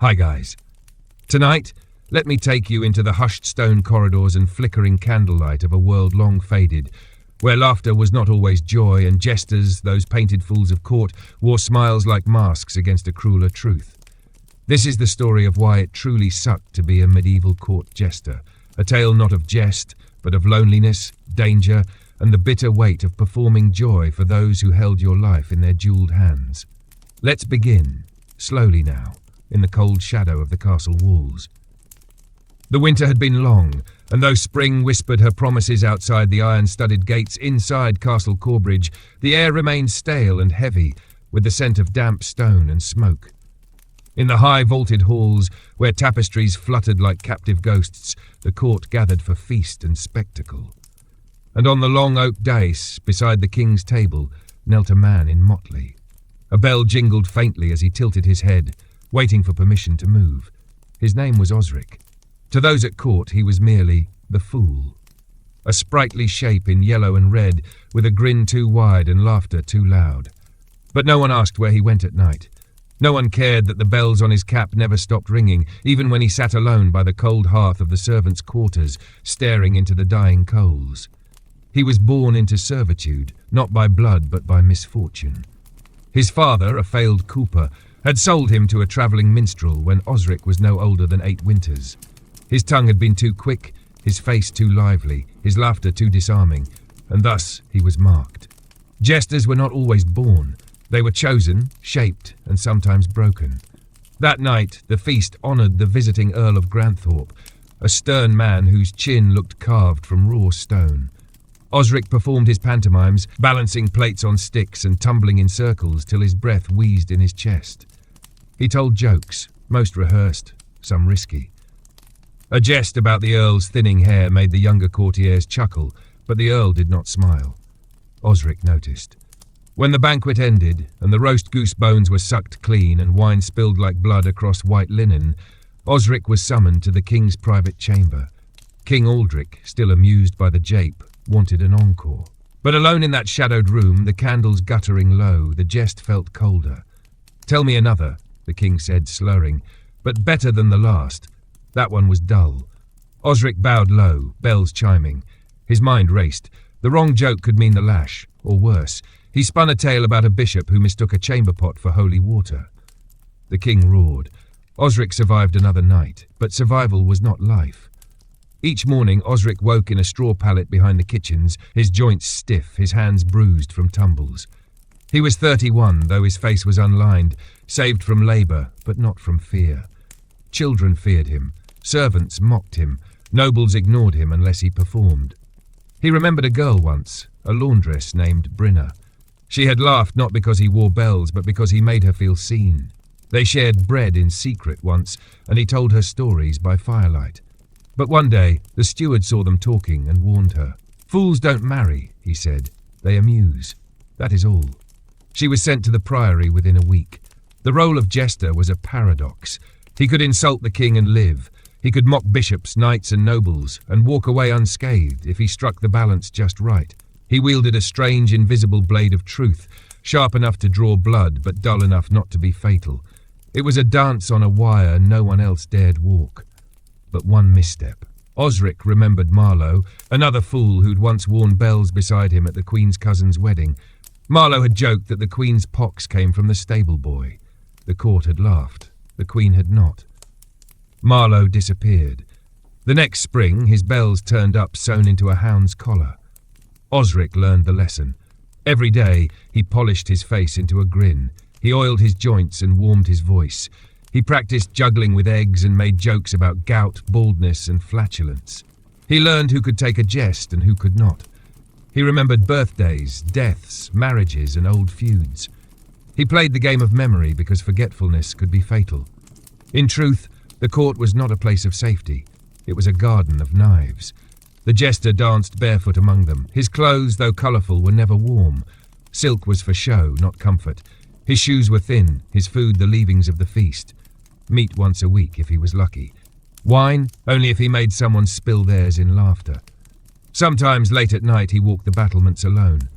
Hi guys. Tonight, let me take you into the hushed stone corridors and flickering candlelight of a world long faded, where laughter was not always joy and jesters, those painted fools of court, wore smiles like masks against a crueler truth. This is the story of why it truly sucked to be a medieval court jester, a tale not of jest, but of loneliness, danger, and the bitter weight of performing joy for those who held your life in their jeweled hands. Let's begin, slowly now, in the cold shadow of the castle walls. The winter had been long, and though spring whispered her promises outside the iron-studded gates inside Castle Corbridge, the air remained stale and heavy, with the scent of damp stone and smoke. In the high vaulted halls, where tapestries fluttered like captive ghosts, the court gathered for feast and spectacle. And on the long oak dais, beside the king's table, knelt a man in motley. A bell jingled faintly as he tilted his head, waiting for permission to move. His name was Osric. To those at court, he was merely the Fool. A sprightly shape in yellow and red, with a grin too wide and laughter too loud. But no one asked where he went at night. No one cared that the bells on his cap never stopped ringing, even when he sat alone by the cold hearth of the servants' quarters, staring into the dying coals. He was born into servitude, not by blood but by misfortune. His father, a failed cooper, had sold him to a travelling minstrel when Osric was no older than 8 winters. His tongue had been too quick, his face too lively, his laughter too disarming, and thus he was marked. Jesters were not always born. They were chosen, shaped, and sometimes broken. That night, the feast honoured the visiting Earl of Granthorpe, a stern man whose chin looked carved from raw stone. Osric performed his pantomimes, balancing plates on sticks and tumbling in circles till his breath wheezed in his chest. He told jokes, most rehearsed, some risky. A jest about the Earl's thinning hair made the younger courtiers chuckle, but the Earl did not smile. Osric noticed. When the banquet ended, and the roast goose bones were sucked clean and wine spilled like blood across white linen, Osric was summoned to the king's private chamber. King Aldric, still amused by the jape, wanted an encore. But alone in that shadowed room, the candles guttering low, the jest felt colder. "Tell me another," the king said, slurring, "but better than the last." That one was dull. Osric bowed low, bells chiming. His mind raced. The wrong joke could mean the lash, or worse. He spun a tale about a bishop who mistook a chamber pot for holy water. The king roared. Osric survived another night, but survival was not life. Each morning, Osric woke in a straw pallet behind the kitchens, his joints stiff, his hands bruised from tumbles. He was 31, though his face was unlined, saved from labour, but not from fear. Children feared him. Servants mocked him. Nobles ignored him unless he performed. He remembered a girl once, a laundress named Brynna. She had laughed not because he wore bells, but because he made her feel seen. They shared bread in secret once, and he told her stories by firelight. But one day, the steward saw them talking and warned her. "Fools don't marry," he said. "They amuse. That is all." She was sent to the priory within a week. The role of jester was a paradox. He could insult the king and live. He could mock bishops, knights and nobles, and walk away unscathed if he struck the balance just right. He wielded a strange, invisible blade of truth, sharp enough to draw blood, but dull enough not to be fatal. It was a dance on a wire no one else dared walk. But one misstep. Osric remembered Marlowe, another fool who'd once worn bells beside him at the Queen's cousin's wedding. Marlowe had joked that the Queen's pox came from the stable boy. The court had laughed. The Queen had not. Marlowe disappeared. The next spring, his bells turned up sewn into a hound's collar. Osric learned the lesson. Every day, he polished his face into a grin. He oiled his joints and warmed his voice. He practiced juggling with eggs and made jokes about gout, baldness, and flatulence. He learned who could take a jest and who could not. He remembered birthdays, deaths, marriages, and old feuds. He played the game of memory because forgetfulness could be fatal. In truth, the court was not a place of safety. It was a garden of knives. The jester danced barefoot among them. His clothes, though colourful, were never warm. Silk was for show, not comfort. His shoes were thin, his food the leavings of the feast. Meat once a week if he was lucky. Wine only if he made someone spill theirs in laughter. Sometimes late at night he walked the battlements alone.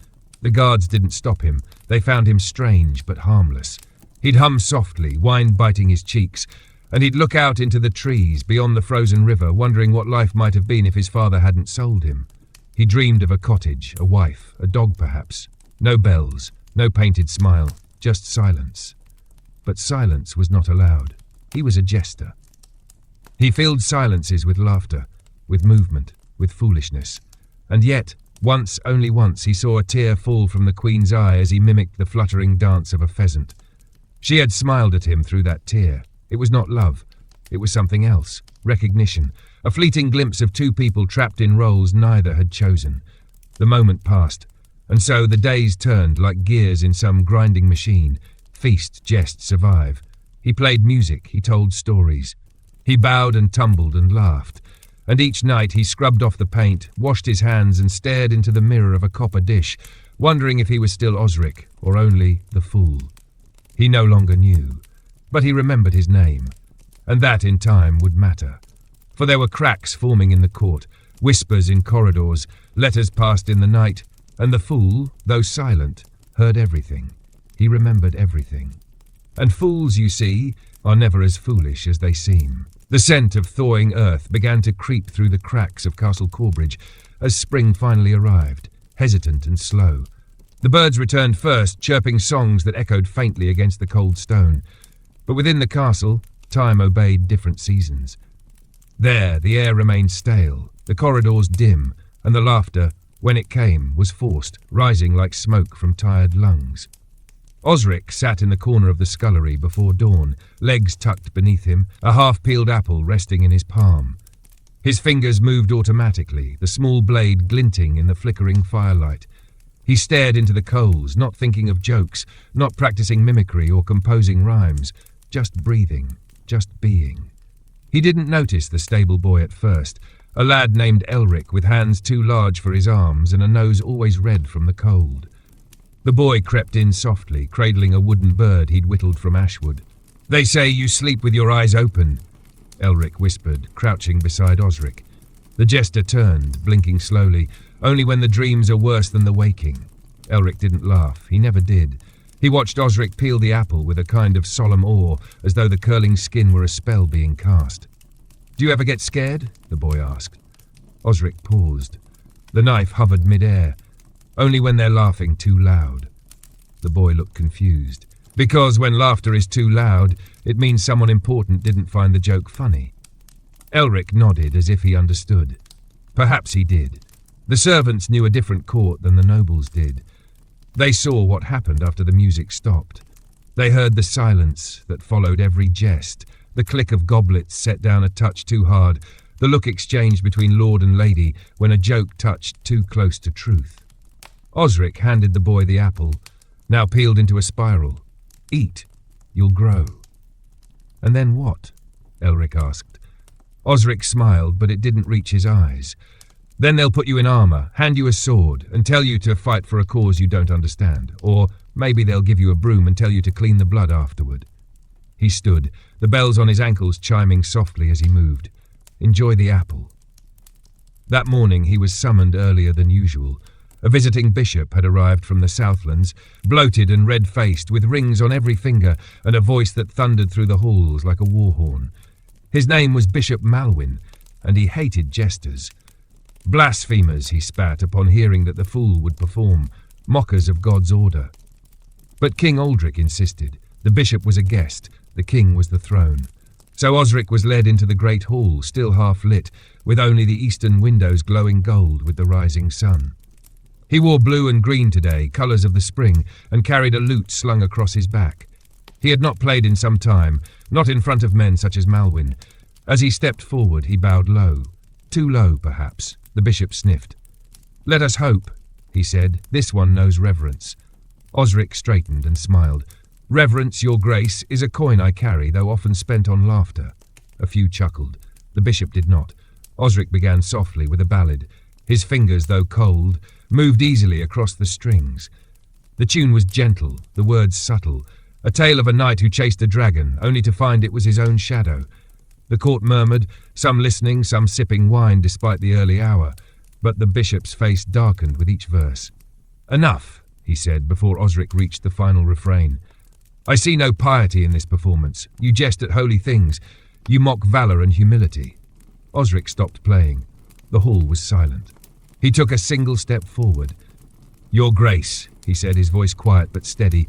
The guards didn't stop him. They found him strange but harmless. He'd hum softly, wine biting his cheeks, and he'd look out into the trees beyond the frozen river, wondering what life might have been if his father hadn't sold him. He dreamed of a cottage, a wife, a dog perhaps. No bells, no painted smile, just silence. But silence was not allowed. He was a jester. He filled silences with laughter, with movement, with foolishness. And yet, once, only once, he saw a tear fall from the Queen's eye as he mimicked the fluttering dance of a pheasant. She had smiled at him through that tear. It was not love. It was something else. Recognition. A fleeting glimpse of two people trapped in roles neither had chosen. The moment passed, and so the days turned like gears in some grinding machine. Feast, jest, survive. He played music, he told stories. He bowed and tumbled and laughed. And each night he scrubbed off the paint, washed his hands and stared into the mirror of a copper dish, wondering if he was still Osric, or only the fool. He no longer knew. But he remembered his name, and that in time would matter. For there were cracks forming in the court, whispers in corridors, letters passed in the night, and the fool, though silent, heard everything. He remembered everything. And fools, you see, are never as foolish as they seem. The scent of thawing earth began to creep through the cracks of Castle Corbridge as spring finally arrived, hesitant and slow. The birds returned first, chirping songs that echoed faintly against the cold stone. But within the castle, time obeyed different seasons. There, the air remained stale, the corridors dim, and the laughter, when it came, was forced, rising like smoke from tired lungs. Osric sat in the corner of the scullery before dawn, legs tucked beneath him, a half-peeled apple resting in his palm. His fingers moved automatically, the small blade glinting in the flickering firelight. He stared into the coals, not thinking of jokes, not practicing mimicry or composing rhymes, just breathing, just being. He didn't notice the stable boy at first, a lad named Elric with hands too large for his arms and a nose always red from the cold. The boy crept in softly, cradling a wooden bird he'd whittled from ashwood. "They say you sleep with your eyes open," Elric whispered, crouching beside Osric. The jester turned, blinking slowly, only when the dreams are worse than the waking. Elric didn't laugh. He never did. He watched Osric peel the apple with a kind of solemn awe, as though the curling skin were a spell being cast. "Do you ever get scared?" the boy asked. Osric paused. The knife hovered mid-air. "Only when they're laughing too loud." The boy looked confused. Because when laughter is too loud, it means someone important didn't find the joke funny. Elric nodded as if he understood. Perhaps he did. The servants knew a different court than the nobles did. They saw what happened after the music stopped. They heard the silence that followed every jest, the click of goblets set down a touch too hard, the look exchanged between lord and lady when a joke touched too close to truth. Osric handed the boy the apple, now peeled into a spiral. "Eat. You'll grow." "And then what?" Elric asked. Osric smiled, but it didn't reach his eyes. "Then they'll put you in armor, hand you a sword, and tell you to fight for a cause you don't understand. Or maybe they'll give you a broom and tell you to clean the blood afterward." He stood, the bells on his ankles chiming softly as he moved. "Enjoy the apple." That morning he was summoned earlier than usual. A visiting bishop had arrived from the Southlands, bloated and red-faced, with rings on every finger and a voice that thundered through the halls like a war horn. His name was Bishop Malwyn, and he hated jesters. "Blasphemers," he spat upon hearing that the fool would perform, mockers of God's order. But King Aldric insisted. The bishop was a guest, the king was the throne. So Osric was led into the great hall, still half lit, with only the eastern windows glowing gold with the rising sun. He wore blue and green today, colours of the spring, and carried a lute slung across his back. He had not played in some time, not in front of men such as Malwyn. As he stepped forward, he bowed low. Too low, perhaps. The bishop sniffed. "Let us hope," he said. "This one knows reverence." Osric straightened and smiled. "Reverence, your grace, is a coin I carry, though often spent on laughter." A few chuckled. The bishop did not. Osric began softly with a ballad. His fingers, though cold, moved easily across the strings. The tune was gentle, the words subtle, a tale of a knight who chased a dragon, only to find it was his own shadow. The court murmured, some listening, some sipping wine despite the early hour, but the bishop's face darkened with each verse. "Enough," he said before Osric reached the final refrain. "I see no piety in this performance. You jest at holy things. You mock valor and humility." Osric stopped playing. The hall was silent. He took a single step forward. "Your Grace," he said, his voice quiet but steady,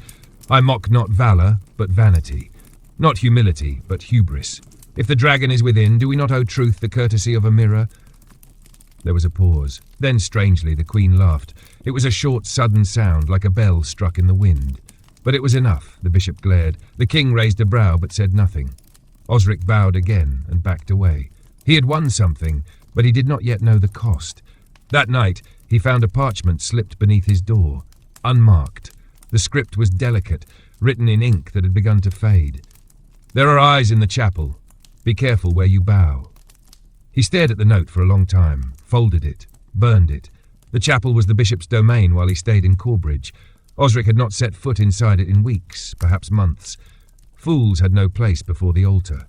"I mock not valor, but vanity. Not humility, but hubris. If the dragon is within, do we not owe truth the courtesy of a mirror?" There was a pause. Then, strangely, the Queen laughed. It was a short, sudden sound, like a bell struck in the wind. But it was enough, the bishop glared. The king raised a brow, but said nothing. Osric bowed again and backed away. He had won something, but he did not yet know the cost. That night, he found a parchment slipped beneath his door, unmarked. The script was delicate, written in ink that had begun to fade. "There are eyes in the chapel. Be careful where you bow." He stared at the note for a long time, folded it, burned it. The chapel was the bishop's domain while he stayed in Corbridge. Osric had not set foot inside it in weeks, perhaps months. Fools had no place before the altar.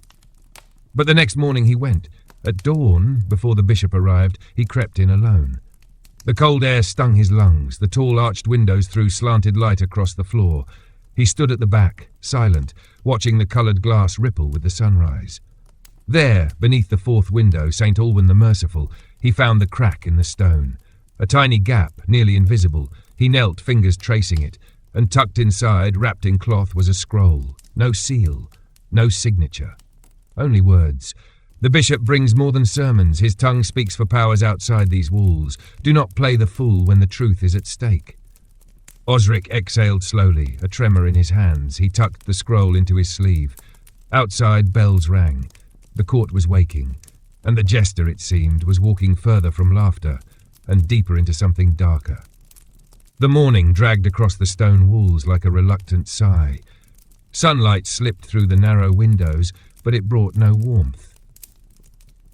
But the next morning he went. At dawn, before the bishop arrived, he crept in alone. The cold air stung his lungs. The tall arched windows threw slanted light across the floor. He stood at the back, silent, watching the coloured glass ripple with the sunrise. There, beneath the fourth window, St. Alwyn the Merciful, he found the crack in the stone. A tiny gap, nearly invisible. He knelt, fingers tracing it, and tucked inside, wrapped in cloth, was a scroll. No seal, no signature. Only words. "The bishop brings more than sermons. His tongue speaks for powers outside these walls. Do not play the fool when the truth is at stake." Osric exhaled slowly, a tremor in his hands. He tucked the scroll into his sleeve. Outside, bells rang. The court was waking, and the jester, it seemed, was walking further from laughter and deeper into something darker. The morning dragged across the stone walls like a reluctant sigh. Sunlight slipped through the narrow windows, but it brought no warmth.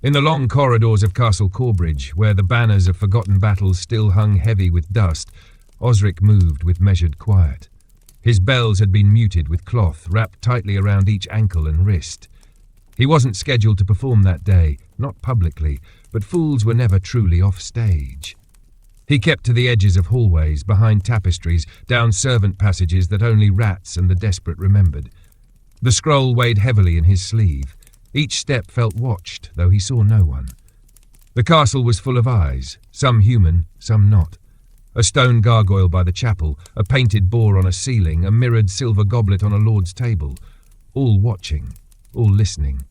In the long corridors of Castle Corbridge, where the banners of forgotten battles still hung heavy with dust, Osric moved with measured quiet. His bells had been muted with cloth wrapped tightly around each ankle and wrist. He wasn't scheduled to perform that day, not publicly, but fools were never truly off stage. He kept to the edges of hallways, behind tapestries, down servant passages that only rats and the desperate remembered. The scroll weighed heavily in his sleeve. Each step felt watched, though he saw no one. The castle was full of eyes, some human, some not. A stone gargoyle by the chapel, a painted boar on a ceiling, a mirrored silver goblet on a lord's table. All watching, all listening.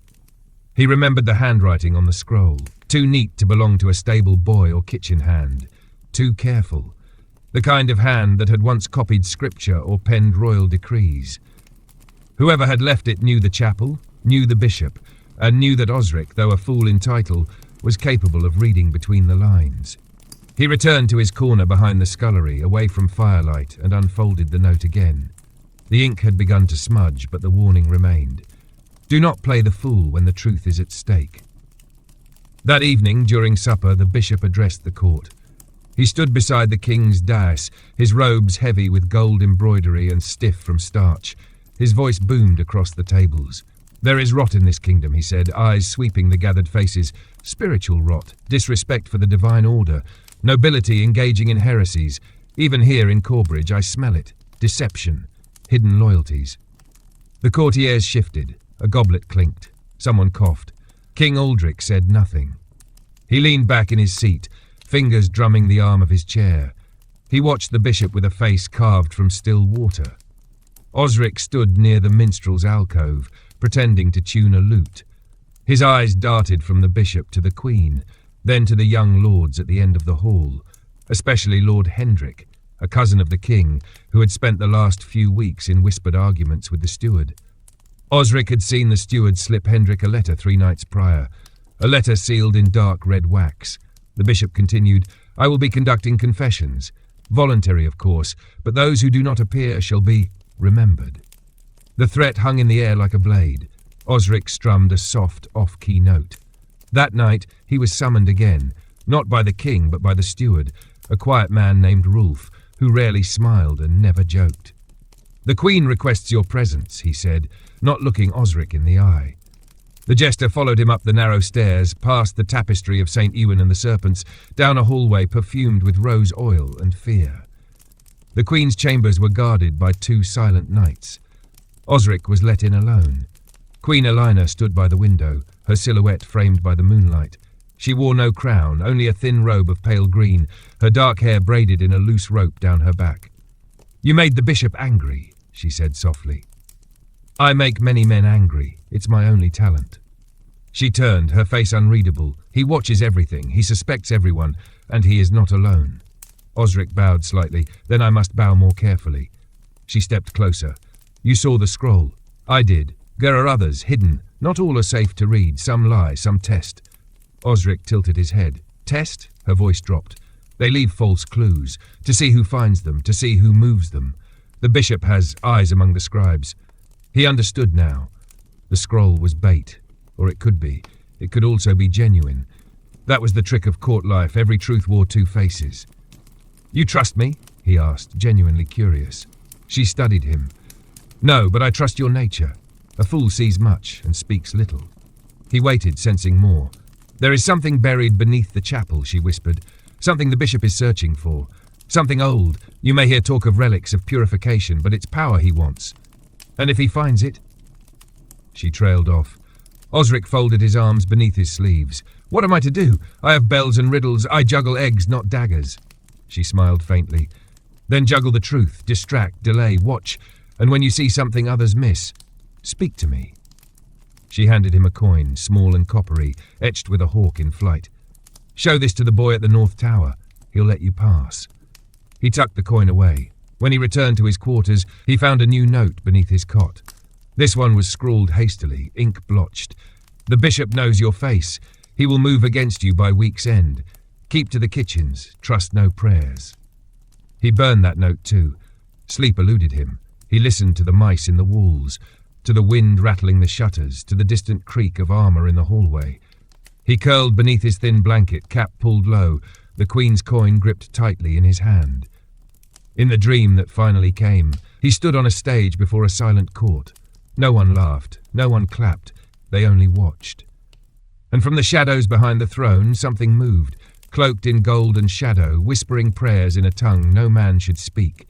He remembered the handwriting on the scroll, too neat to belong to a stable boy or kitchen hand. Too careful. The kind of hand that had once copied scripture or penned royal decrees. Whoever had left it knew the chapel, knew the bishop, and knew that Osric, though a fool in title, was capable of reading between the lines. He returned to his corner behind the scullery, away from firelight, and unfolded the note again. The ink had begun to smudge, but the warning remained. Do not play the fool when the truth is at stake. That evening, during supper, the bishop addressed the court. He stood beside the king's dais, his robes heavy with gold embroidery and stiff from starch. His voice boomed across the tables. "There is rot in this kingdom," he said, eyes sweeping the gathered faces. "Spiritual rot, disrespect for the divine order, nobility engaging in heresies. Even here in Corbridge I smell it. Deception, hidden loyalties." The courtiers shifted. A goblet clinked. Someone coughed. King Aldrich said nothing. He leaned back in his seat, fingers drumming the arm of his chair. He watched the bishop with a face carved from still water. Osric stood near the minstrel's alcove, pretending to tune a lute. His eyes darted from the bishop to the queen, then to the young lords at the end of the hall, especially Lord Hendrik, a cousin of the king, who had spent the last few weeks in whispered arguments with the steward. Osric had seen the steward slip Hendrik a letter 3 nights prior, a letter sealed in dark red wax. The bishop continued, "I will be conducting confessions. Voluntary, of course, but those who do not appear shall be remembered." The threat hung in the air like a blade. Osric strummed a soft, off-key note. That night he was summoned again, not by the king but by the steward, a quiet man named Rolf, who rarely smiled and never joked. "The Queen requests your presence," he said, not looking Osric in the eye. The jester followed him up the narrow stairs, past the tapestry of St. Ewan and the serpents, down a hallway perfumed with rose oil and fear. The Queen's chambers were guarded by 2 silent knights. Osric was let in alone. Queen Elina stood by the window, her silhouette framed by the moonlight. She wore no crown, only a thin robe of pale green, her dark hair braided in a loose rope down her back. "You made the bishop angry," she said softly. "I make many men angry. It's my only talent." She turned, her face unreadable. He watches everything, he suspects everyone, and he is not alone. Osric bowed slightly. "Then I must bow more carefully." She stepped closer. "You saw the scroll." "I did. There are others, hidden. Not all are safe to read. Some lie, some test." Osric tilted his head. "Test?" Her voice dropped. "They leave false clues, to see who finds them, to see who moves them. The bishop has eyes among the scribes." He understood now. The scroll was bait, or it could be. It could also be genuine. That was the trick of court life. Every truth wore two faces. "You trust me?" he asked, genuinely curious. She studied him. "No, but I trust your nature. A fool sees much and speaks little." He waited, sensing more. "There is something buried beneath the chapel," she whispered. "Something the bishop is searching for. Something old. You may hear talk of relics, of purification, but it's power he wants. And if he finds it—" She trailed off. Osric folded his arms beneath his sleeves. "What am I to do? I have bells and riddles. I juggle eggs, not daggers." She smiled faintly. "Then juggle the truth, distract, delay, watch, and when you see something others miss, speak to me." She handed him a coin, small and coppery, etched with a hawk in flight. "Show this to the boy at the North Tower. He'll let you pass." He tucked the coin away. When he returned to his quarters, he found a new note beneath his cot. This one was scrawled hastily, ink blotched. "The bishop knows your face. He will move against you by week's end. Keep to the kitchens. Trust no prayers." He burned that note too. Sleep eluded him. He listened to the mice in the walls, to the wind rattling the shutters, to the distant creak of armour in the hallway. He curled beneath his thin blanket, cap pulled low, the Queen's coin gripped tightly in his hand. In the dream that finally came, he stood on a stage before a silent court. No one laughed, no one clapped, they only watched. And from the shadows behind the throne, something moved, cloaked in gold and shadow, whispering prayers in a tongue no man should speak.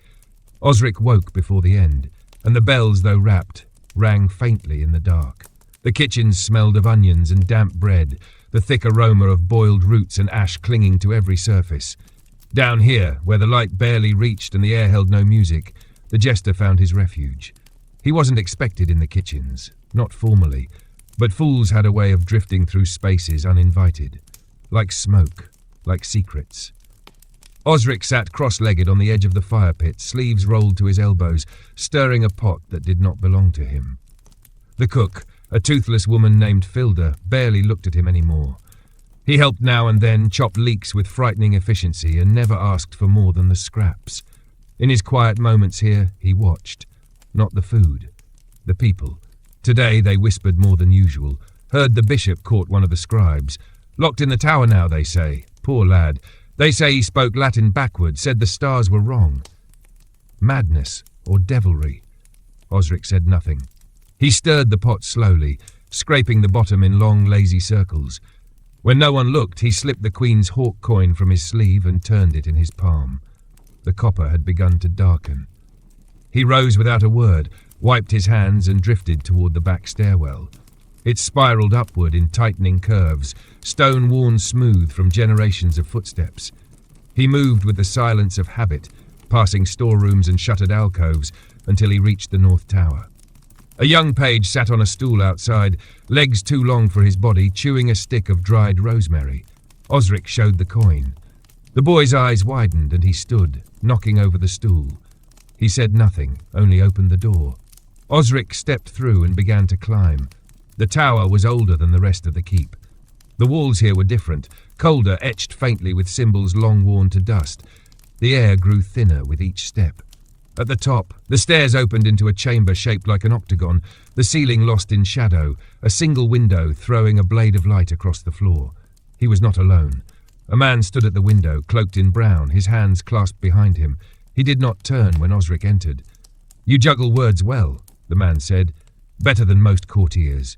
Osric woke before the end, and the bells, though rapped, rang faintly in the dark. The kitchens smelled of onions and damp bread, the thick aroma of boiled roots and ash clinging to every surface. Down here, where the light barely reached and the air held no music, the jester found his refuge. He wasn't expected in the kitchens, not formally, but fools had a way of drifting through spaces uninvited, like smoke, like secrets. Osric sat cross-legged on the edge of the fire pit, sleeves rolled to his elbows, stirring a pot that did not belong to him. The cook, a toothless woman named Filda, barely looked at him anymore. He helped now and then, chopped leeks with frightening efficiency, and never asked for more than the scraps. In his quiet moments here, he watched. Not the food, the people. Today they whispered more than usual. Heard the bishop caught one of the scribes. Locked in the tower now, they say. Poor lad. They say he spoke Latin backwards, said the stars were wrong. Madness or devilry. Osric said nothing. He stirred the pot slowly, scraping the bottom in long, lazy circles. When no one looked, he slipped the Queen's hawk coin from his sleeve and turned it in his palm. The copper had begun to darken. He rose without a word, wiped his hands and drifted toward the back stairwell. It spiraled upward in tightening curves, stone worn smooth from generations of footsteps. He moved with the silence of habit, passing storerooms and shuttered alcoves until he reached the North Tower. A young page sat on a stool outside, legs too long for his body, chewing a stick of dried rosemary. Osric showed the coin. The boy's eyes widened and he stood, knocking over the stool. He said nothing, only opened the door. Osric stepped through and began to climb. The tower was older than the rest of the keep. The walls here were different, colder, etched faintly with symbols long worn to dust. The air grew thinner with each step. At the top, the stairs opened into a chamber shaped like an octagon, the ceiling lost in shadow, a single window throwing a blade of light across the floor. He was not alone. A man stood at the window, cloaked in brown, his hands clasped behind him. He did not turn when Osric entered. "You juggle words well," the man said, "better than most courtiers."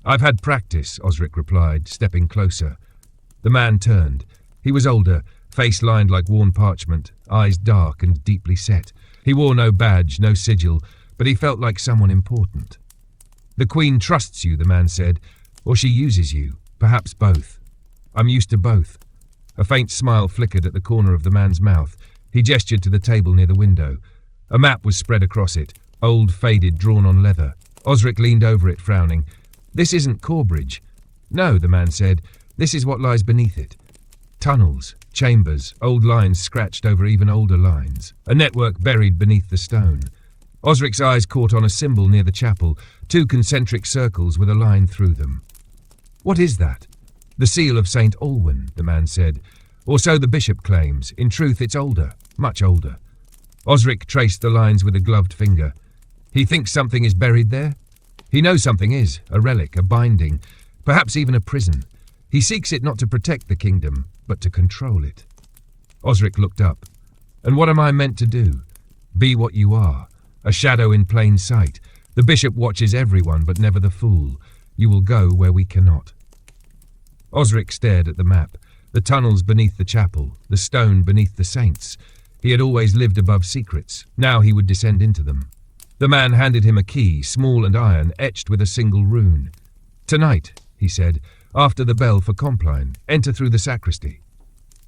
"I've had practice," Osric replied, stepping closer. The man turned. He was older, face lined like worn parchment, eyes dark and deeply set. He wore no badge, no sigil, but he felt like someone important. The Queen trusts you, the man said, or she uses you, perhaps both. I'm used to both. A faint smile flickered at the corner of the man's mouth. He gestured to the table near the window. A map was spread across it, old, faded, drawn on leather. Osric leaned over it, frowning. This isn't Corbridge. No, the man said. This is what lies beneath it. Tunnels, chambers, old lines scratched over even older lines. A network buried beneath the stone. Osric's eyes caught on a symbol near the chapel, 2 concentric circles with a line through them. What is that? The seal of St. Alwyn, the man said. Or so the bishop claims. In truth, it's older, much older. Osric traced the lines with a gloved finger. He thinks something is buried there? He knows something is, a relic, a binding, perhaps even a prison. He seeks it not to protect the kingdom, but to control it. Osric looked up. And what am I meant to do? Be what you are, a shadow in plain sight. The bishop watches everyone, but never the fool. You will go where we cannot. Osric stared at the map, the tunnels beneath the chapel, the stone beneath the saints. He had always lived above secrets. Now he would descend into them. The man handed him a key, small and iron, etched with a single rune. Tonight, he said, after the bell for Compline, enter through the sacristy.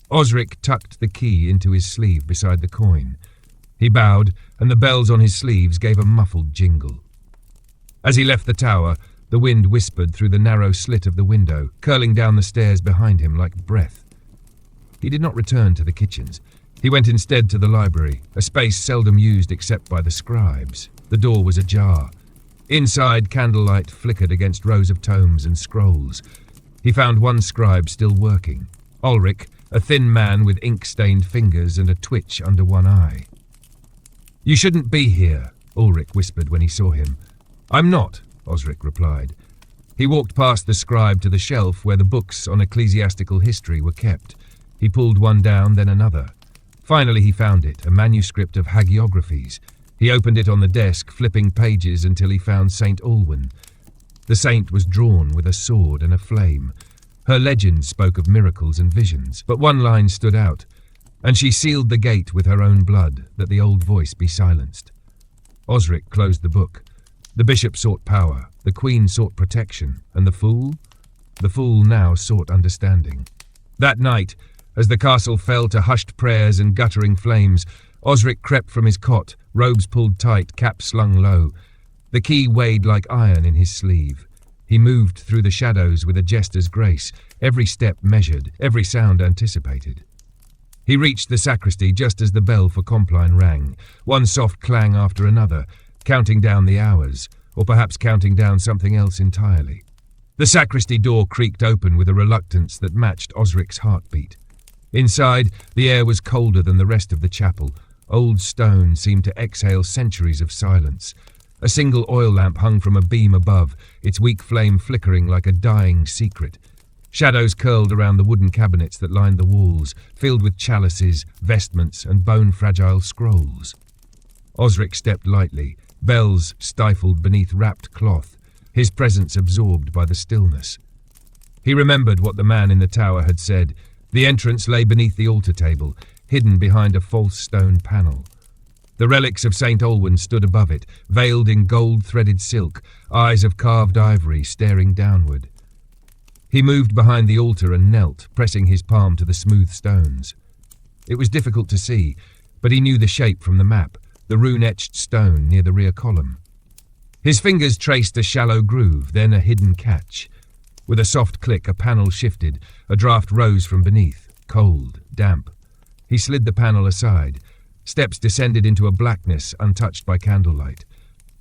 Osric tucked the key into his sleeve beside the coin. He bowed, and the bells on his sleeves gave a muffled jingle. As he left the tower, the wind whispered through the narrow slit of the window, curling down the stairs behind him like breath. He did not return to the kitchens. He went instead to the library, a space seldom used except by the scribes. The door was ajar. Inside, candlelight flickered against rows of tomes and scrolls. He found one scribe still working. Ulrich, a thin man with ink-stained fingers and a twitch under one eye. You shouldn't be here, Ulrich whispered when he saw him. I'm not, Osric replied. He walked past the scribe to the shelf where the books on ecclesiastical history were kept. He pulled one down, then another. Finally he found it, a manuscript of hagiographies. He opened it on the desk, flipping pages until he found St. Alwyn. The saint was drawn with a sword and a flame. Her legend spoke of miracles and visions, but one line stood out, and she sealed the gate with her own blood, that the old voice be silenced. Osric closed the book. The bishop sought power, the queen sought protection, and the fool? The fool now sought understanding. That night, as the castle fell to hushed prayers and guttering flames, Osric crept from his cot, robes pulled tight, cap slung low. The key weighed like iron in his sleeve. He moved through the shadows with a jester's grace, every step measured, every sound anticipated. He reached the sacristy just as the bell for Compline rang, one soft clang after another, counting down the hours, or perhaps counting down something else entirely. The sacristy door creaked open with a reluctance that matched Osric's heartbeat. Inside, the air was colder than the rest of the chapel. Old stone seemed to exhale centuries of silence. A single oil lamp hung from a beam above, its weak flame flickering like a dying secret. Shadows curled around the wooden cabinets that lined the walls, filled with chalices, vestments, and bone-fragile scrolls. Osric stepped lightly, bells stifled beneath wrapped cloth, his presence absorbed by the stillness. He remembered what the man in the tower had said. The entrance lay beneath the altar table, hidden behind a false stone panel. The relics of St. Alwyn stood above it, veiled in gold-threaded silk, eyes of carved ivory staring downward. He moved behind the altar and knelt, pressing his palm to the smooth stones. It was difficult to see, but he knew the shape from the map, the rune-etched stone near the rear column. His fingers traced a shallow groove, then a hidden catch. With a soft click, a panel shifted. A draught rose from beneath, cold, damp. He slid the panel aside. Steps descended into a blackness untouched by candlelight.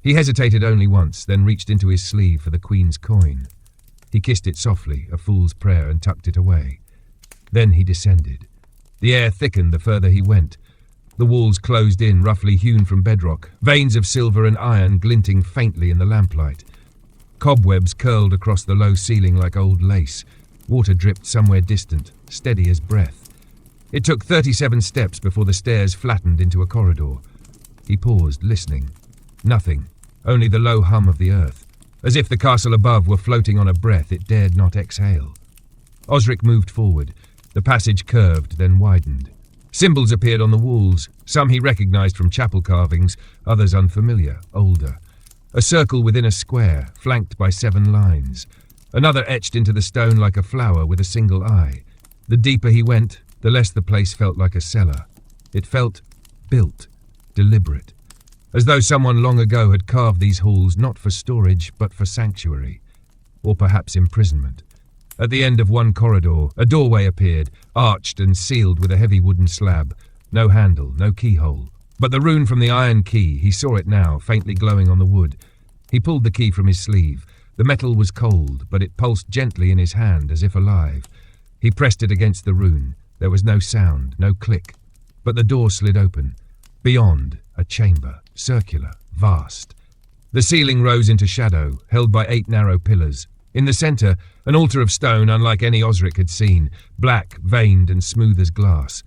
He hesitated only once, then reached into his sleeve for the Queen's coin. He kissed it softly, a fool's prayer, and tucked it away. Then he descended. The air thickened the further he went. The walls closed in, roughly hewn from bedrock, veins of silver and iron glinting faintly in the lamplight. Cobwebs curled across the low ceiling like old lace. Water dripped somewhere distant, steady as breath. It took 37 steps before the stairs flattened into a corridor. He paused, listening. Nothing, only the low hum of the earth. As if the castle above were floating on a breath it dared not exhale. Osric moved forward. The passage curved, then widened. Symbols appeared on the walls, some he recognized from chapel carvings, others unfamiliar, older. A circle within a square, flanked by 7 lines. Another etched into the stone like a flower with a single eye. The deeper he went, the less the place felt like a cellar. It felt built, deliberate, as though someone long ago had carved these halls not for storage but for sanctuary, or perhaps imprisonment. At the end of one corridor, a doorway appeared, arched and sealed with a heavy wooden slab. No handle, no keyhole. But the rune from the iron key, he saw it now, faintly glowing on the wood. He pulled the key from his sleeve. The metal was cold, but it pulsed gently in his hand, as if alive. He pressed it against the rune. There was no sound, no click. But the door slid open. Beyond, a chamber, circular, vast. The ceiling rose into shadow, held by 8 narrow pillars. In the centre, an altar of stone unlike any Osric had seen, black, veined and smooth as glass.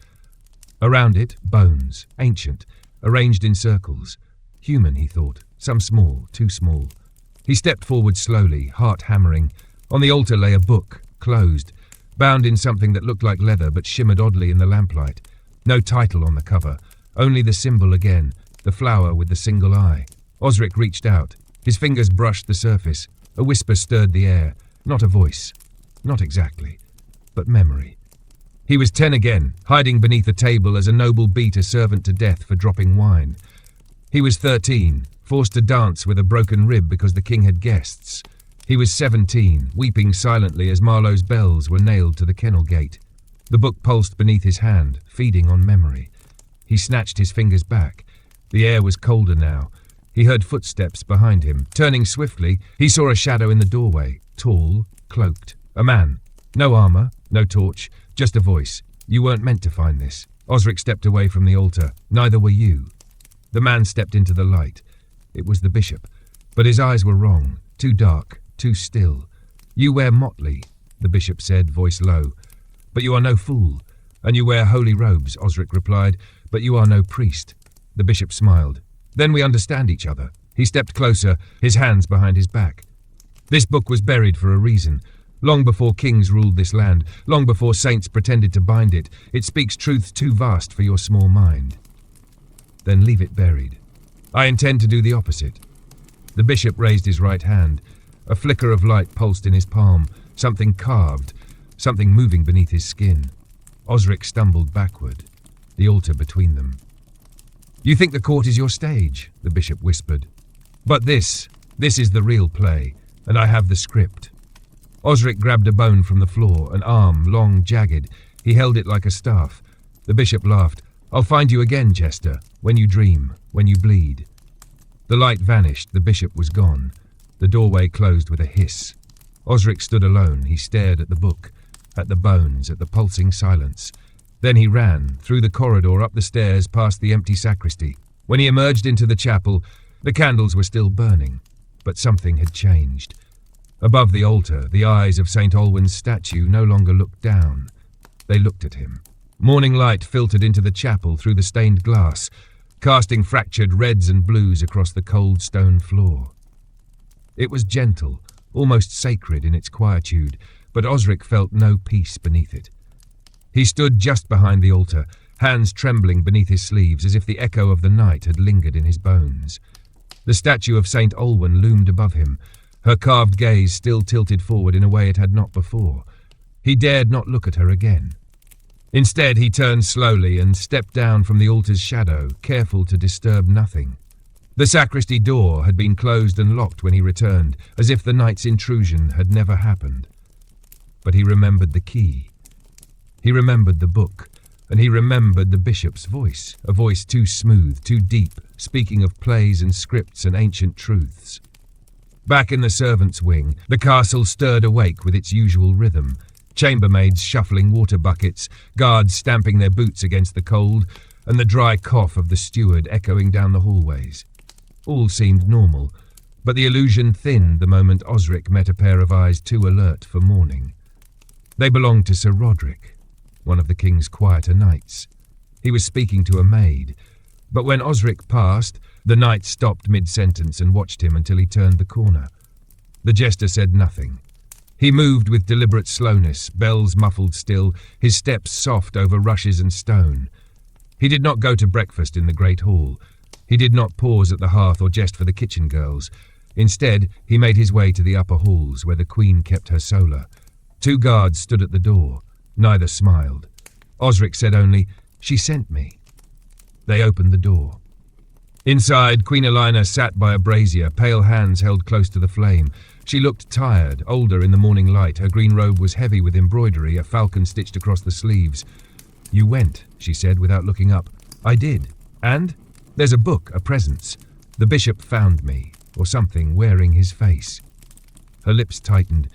Around it, bones, ancient, arranged in circles. Human, he thought, some small, too small. He stepped forward slowly, heart hammering. On the altar lay a book, closed, bound in something that looked like leather but shimmered oddly in the lamplight. No title on the cover, only the symbol again, the flower with the single eye. Osric reached out. His fingers brushed the surface. A whisper stirred the air. Not a voice. Not exactly. But memory. He was 10 again, hiding beneath a table as a noble beat a servant to death for dropping wine. He was 13, forced to dance with a broken rib because the king had guests. He was 17, weeping silently as Marlowe's bells were nailed to the kennel gate. The book pulsed beneath his hand, feeding on memory. He snatched his fingers back. The air was colder now. He heard footsteps behind him. Turning swiftly, he saw a shadow in the doorway, tall, cloaked. A man. No armor, no torch, just a voice. You weren't meant to find this. Osric stepped away from the altar. Neither were you. The man stepped into the light. It was the bishop. But his eyes were wrong. Too dark, too still. You wear motley, the bishop said, voice low. But you are no fool. And you wear holy robes, Osric replied. But you are no priest. The bishop smiled. Then we understand each other. He stepped closer, his hands behind his back. This book was buried for a reason. Long before kings ruled this land, long before saints pretended to bind it, it speaks truths too vast for your small mind. Then leave it buried. I intend to do the opposite. The bishop raised his right hand. A flicker of light pulsed in his palm, something carved, something moving beneath his skin. Osric stumbled backward, the altar between them. You think the court is your stage, the bishop whispered. But this is the real play, and I have the script. Osric grabbed a bone from the floor, an arm, long, jagged. He held it like a staff. The bishop laughed. I'll find you again, Jester, when you dream, when you bleed. The light vanished, the bishop was gone. The doorway closed with a hiss. Osric stood alone. He stared at the book, at the bones, at the pulsing silence. Then he ran, through the corridor, up the stairs, past the empty sacristy. When he emerged into the chapel, the candles were still burning, but something had changed. Above the altar, the eyes of St. Olwen's statue no longer looked down. They looked at him. Morning light filtered into the chapel through the stained glass, casting fractured reds and blues across the cold stone floor. It was gentle, almost sacred in its quietude, but Osric felt no peace beneath it. He stood just behind the altar, hands trembling beneath his sleeves as if the echo of the night had lingered in his bones. The statue of St. Olwen loomed above him, her carved gaze still tilted forward in a way it had not before. He dared not look at her again. Instead, he turned slowly and stepped down from the altar's shadow, careful to disturb nothing. The sacristy door had been closed and locked when he returned, as if the night's intrusion had never happened. But he remembered the key. He remembered the book, and he remembered the bishop's voice, a voice too smooth, too deep, speaking of plays and scripts and ancient truths. Back in the servants' wing, the castle stirred awake with its usual rhythm. Chambermaids shuffling water buckets, guards stamping their boots against the cold, and the dry cough of the steward echoing down the hallways. All seemed normal, but the illusion thinned the moment Osric met a pair of eyes too alert for morning. They belonged to Sir Roderick, one of the king's quieter knights. He was speaking to a maid, but when Osric passed, the knight stopped mid-sentence and watched him until he turned the corner. The jester said nothing. He moved with deliberate slowness, bells muffled still, his steps soft over rushes and stone. He did not go to breakfast in the great hall. He did not pause at the hearth or jest for the kitchen girls. Instead, he made his way to the upper halls where the Queen kept her solar. 2 guards stood at the door. Neither smiled. Osric said only, "She sent me." They opened the door. Inside, Queen Elina sat by a brazier, pale hands held close to the flame. She looked tired, older in the morning light. Her green robe was heavy with embroidery, a falcon stitched across the sleeves. "You went," she said without looking up. "I did. And? There's a book, a presence. The bishop found me, or something, wearing his face." Her lips tightened.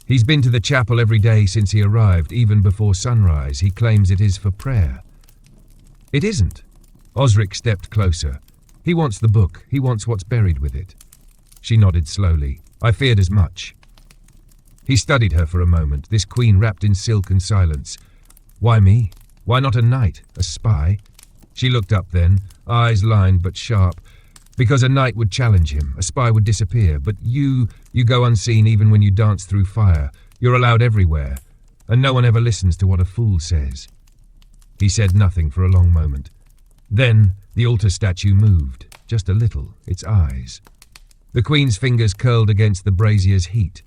"He's been to the chapel every day since he arrived, even before sunrise. He claims it is for prayer." "It isn't." Osric stepped closer. "He wants the book. He wants what's buried with it." She nodded slowly. "I feared as much." He studied her for a moment, this queen wrapped in silk and silence. "Why me? Why not a knight, a spy?" She looked up then, eyes lined but sharp. "Because a knight would challenge him, a spy would disappear, but you go unseen even when you dance through fire. You're allowed everywhere, and no one ever listens to what a fool says." He said nothing for a long moment. Then the altar statue moved, just a little, its eyes. The Queen's fingers curled against the brazier's heat.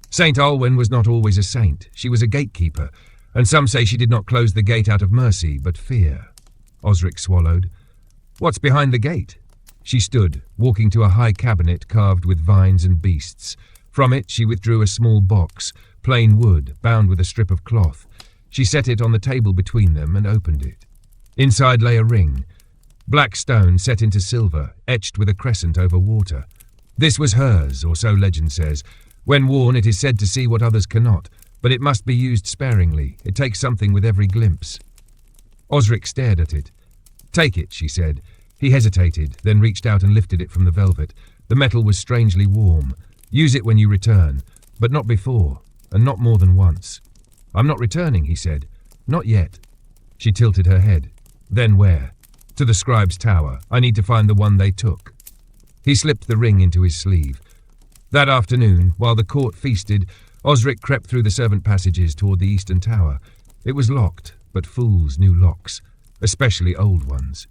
Saint Olwen was not always a saint. She was a gatekeeper, and some say she did not close the gate out of mercy, but fear. Osric swallowed. "What's behind the gate?" She stood, walking to a high cabinet carved with vines and beasts. From it she withdrew a small box, plain wood, bound with a strip of cloth. She set it on the table between them and opened it. Inside lay a ring, black stone set into silver, etched with a crescent over water. This was hers, or so legend says. When worn, it is said to see what others cannot, but it must be used sparingly. It takes something with every glimpse. Osric stared at it. "Take it," she said. He hesitated, then reached out and lifted it from the velvet. The metal was strangely warm. "Use it when you return, but not before, and not more than once." "I'm not returning," he said. "Not yet." She tilted her head. "Then where?" "To the scribe's tower. I need to find the one they took." He slipped the ring into his sleeve. That afternoon, while the court feasted, Osric crept through the servant passages toward the eastern tower. It was locked, but fools knew locks, especially old ones.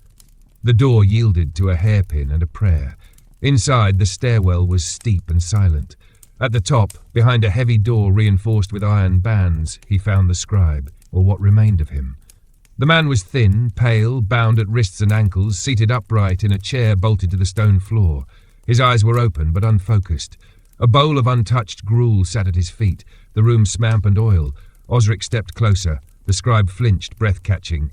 The door yielded to a hairpin and a prayer. Inside, the stairwell was steep and silent. At the top, behind a heavy door reinforced with iron bands, he found the scribe, or what remained of him. The man was thin, pale, bound at wrists and ankles, seated upright in a chair bolted to the stone floor. His eyes were open but unfocused. A bowl of untouched gruel sat at his feet, the room smamp and oil. Osric stepped closer. The scribe flinched, breath-catching.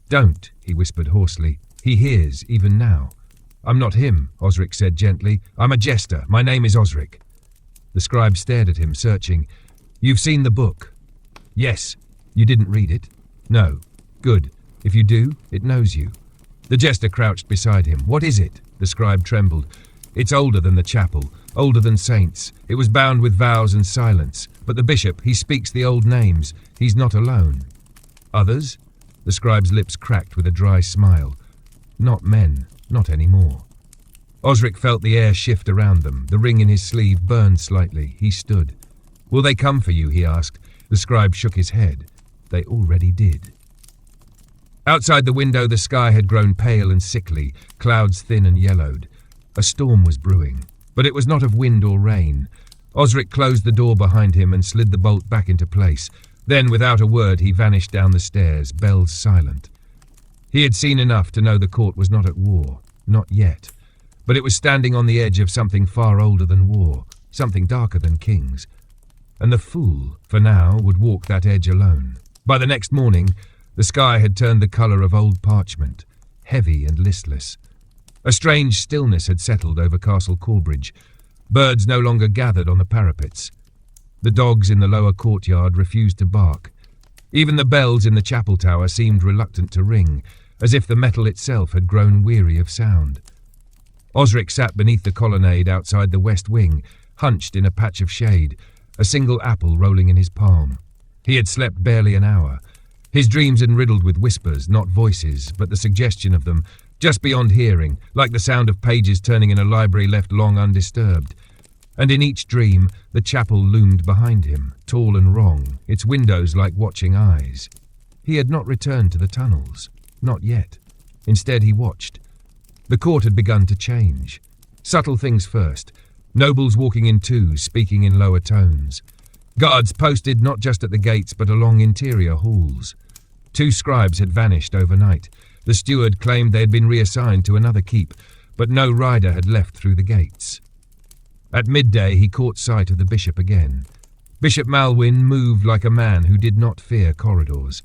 "Don't," he whispered hoarsely. "He hears, even now." "I'm not him," Osric said gently. "I'm a jester. My name is Osric." The scribe stared at him, searching. "You've seen the book?" "Yes." "You didn't read it?" "No." "Good. If you do, it knows you." The jester crouched beside him. "What is it?" The scribe trembled. "It's older than the chapel, older than saints. It was bound with vows and silence. But the bishop, he speaks the old names. He's not alone." "Others?" The scribe's lips cracked with a dry smile. "Not men, not anymore." Osric felt the air shift around them. The ring in his sleeve burned slightly. He stood. "Will they come for you?" he asked. The scribe shook his head. They already did. Outside the window, the sky had grown pale and sickly, clouds thin and yellowed. A storm was brewing, but it was not of wind or rain. Osric closed the door behind him and slid the bolt back into place. Then, without a word, he vanished down the stairs, bells silent. He had seen enough to know the court was not at war, not yet. But it was standing on the edge of something far older than war, something darker than kings. And the fool, for now, would walk that edge alone. By the next morning, the sky had turned the colour of old parchment, heavy and listless. A strange stillness had settled over Castle Corbridge. Birds no longer gathered on the parapets. The dogs in the lower courtyard refused to bark. Even the bells in the chapel tower seemed reluctant to ring, as if the metal itself had grown weary of sound. Osric sat beneath the colonnade outside the west wing, hunched in a patch of shade, a single apple rolling in his palm. He had slept barely an hour. His dreams had riddled with whispers, not voices, but the suggestion of them, just beyond hearing, like the sound of pages turning in a library left long undisturbed. And in each dream, the chapel loomed behind him, tall and wrong, its windows like watching eyes. He had not returned to the tunnels. Not yet. Instead, he watched. The court had begun to change. Subtle things first. Nobles walking in twos, speaking in lower tones. Guards posted not just at the gates but along interior halls. 2 scribes had vanished overnight. The steward claimed they had been reassigned to another keep, but no rider had left through the gates. At midday he caught sight of the bishop again. Bishop Malwyn moved like a man who did not fear corridors.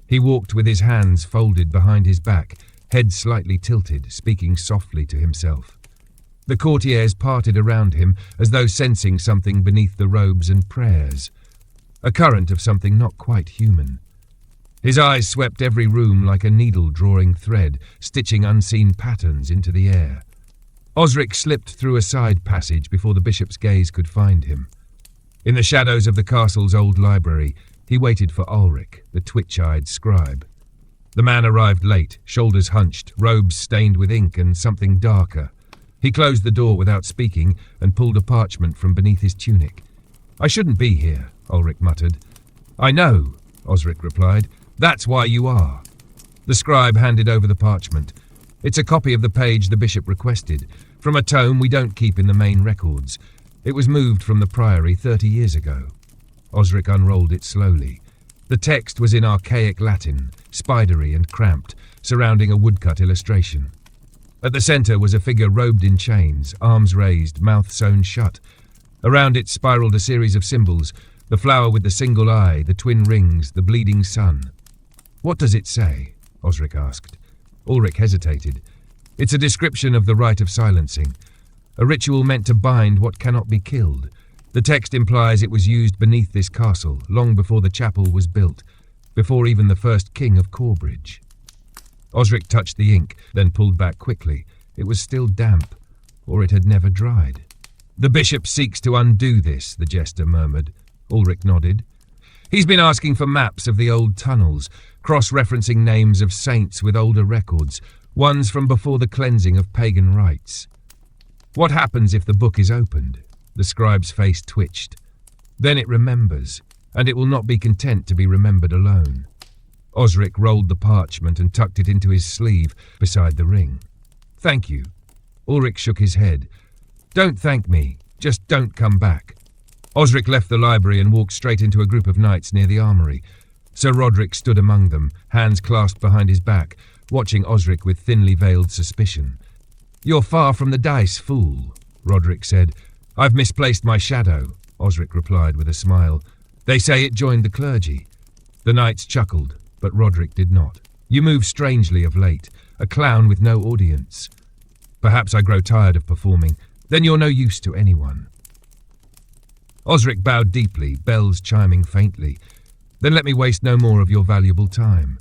He walked with his hands folded behind his back, head slightly tilted, speaking softly to himself. The courtiers parted around him as though sensing something beneath the robes and prayers. A current of something not quite human. His eyes swept every room like a needle drawing thread, stitching unseen patterns into the air. Osric slipped through a side passage before the bishop's gaze could find him. In the shadows of the castle's old library, he waited for Ulrich, the twitch-eyed scribe. The man arrived late, shoulders hunched, robes stained with ink and something darker. He closed the door without speaking and pulled a parchment from beneath his tunic. "I shouldn't be here," Ulrich muttered. "I know," Osric replied. "That's why you are." The scribe handed over the parchment. "It's a copy of the page the bishop requested, from a tome we don't keep in the main records. It was moved from the priory 30 years ago." Osric unrolled it slowly. The text was in archaic Latin, spidery and cramped, surrounding a woodcut illustration. At the centre was a figure robed in chains, arms raised, mouth sewn shut. Around it spiraled a series of symbols, the flower with the single eye, the twin rings, the bleeding sun. "What does it say?" Osric asked. Ulrich hesitated. "It's a description of the rite of silencing, a ritual meant to bind what cannot be killed. The text implies it was used beneath this castle, long before the chapel was built, before even the first king of Corbridge." Osric touched the ink, then pulled back quickly. It was still damp, or it had never dried. "The bishop seeks to undo this," the jester murmured. Ulrich nodded. "He's been asking for maps of the old tunnels, cross-referencing names of saints with older records, ones from before the cleansing of pagan rites. What happens if the book is opened?" The scribe's face twitched. "Then it remembers, and it will not be content to be remembered alone." Osric rolled the parchment and tucked it into his sleeve beside the ring. "Thank you." Ulrich shook his head. "Don't thank me. Just don't come back." Osric left the library and walked straight into a group of knights near the armory. Sir Roderick stood among them, hands clasped behind his back, watching Osric with thinly veiled suspicion. "You're far from the dice, fool," Roderick said. "I've misplaced my shadow," Osric replied with a smile. "They say it joined the clergy." The knights chuckled, but Roderick did not. "You move strangely of late, a clown with no audience." "Perhaps I grow tired of performing. Then you're no use to anyone." Osric bowed deeply, bells chiming faintly. "Then let me waste no more of your valuable time."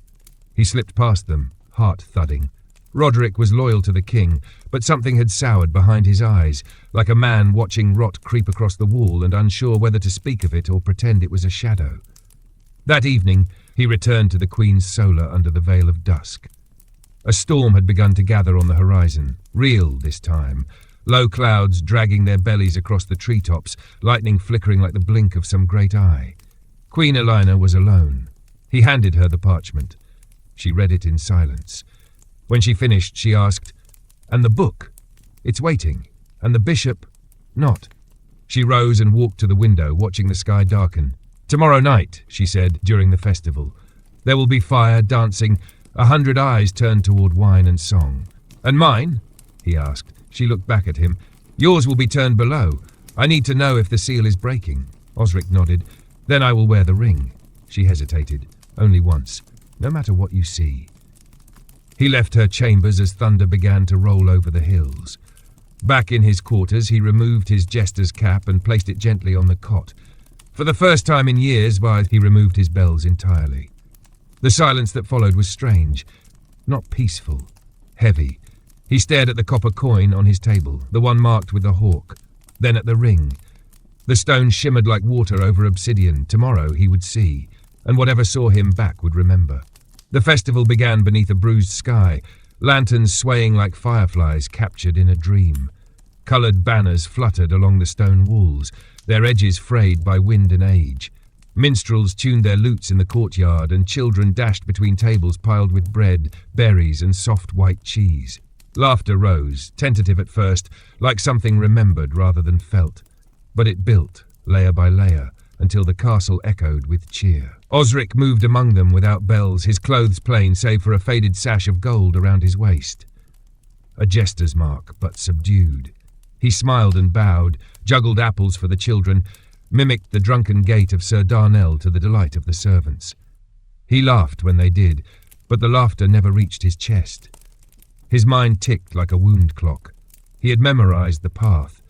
He slipped past them, heart thudding. Roderick was loyal to the king, but something had soured behind his eyes, like a man watching rot creep across the wall and unsure whether to speak of it or pretend it was a shadow. That evening, he returned to the Queen's Solar under the veil of dusk. A storm had begun to gather on the horizon, real this time, low clouds dragging their bellies across the treetops, lightning flickering like the blink of some great eye. Queen Elina was alone. He handed her the parchment. She read it in silence. When she finished, she asked, "And the book? It's waiting. And the bishop? Not." She rose and walked to the window, watching the sky darken. "Tomorrow night," she said, during the festival. "There will be fire, dancing, 100 eyes turned toward wine and song." "And mine?" he asked. She looked back at him. "Yours will be turned below. I need to know if the seal is breaking." Osric nodded. "Then I will wear the ring." She hesitated. "Only once. No matter what you see." He left her chambers as thunder began to roll over the hills. Back in his quarters, he removed his jester's cap and placed it gently on the cot. For the first time in years, he removed his bells entirely. The silence that followed was strange, not peaceful, heavy. He stared at the copper coin on his table, the one marked with a hawk, then at the ring. The stone shimmered like water over obsidian. Tomorrow he would see, and whatever saw him back would remember. The festival began beneath a bruised sky, lanterns swaying like fireflies captured in a dream. Coloured banners fluttered along the stone walls, their edges frayed by wind and age. Minstrels tuned their lutes in the courtyard, and children dashed between tables piled with bread, berries, and soft white cheese. Laughter rose, tentative at first, like something remembered rather than felt. But it built, layer by layer, until the castle echoed with cheer. Osric moved among them without bells, his clothes plain save for a faded sash of gold around his waist. A jester's mark, but subdued. He smiled and bowed, juggled apples for the children, mimicked the drunken gait of Sir Darnell to the delight of the servants. He laughed when they did, but the laughter never reached his chest. His mind ticked like a wound clock. He had memorized the path.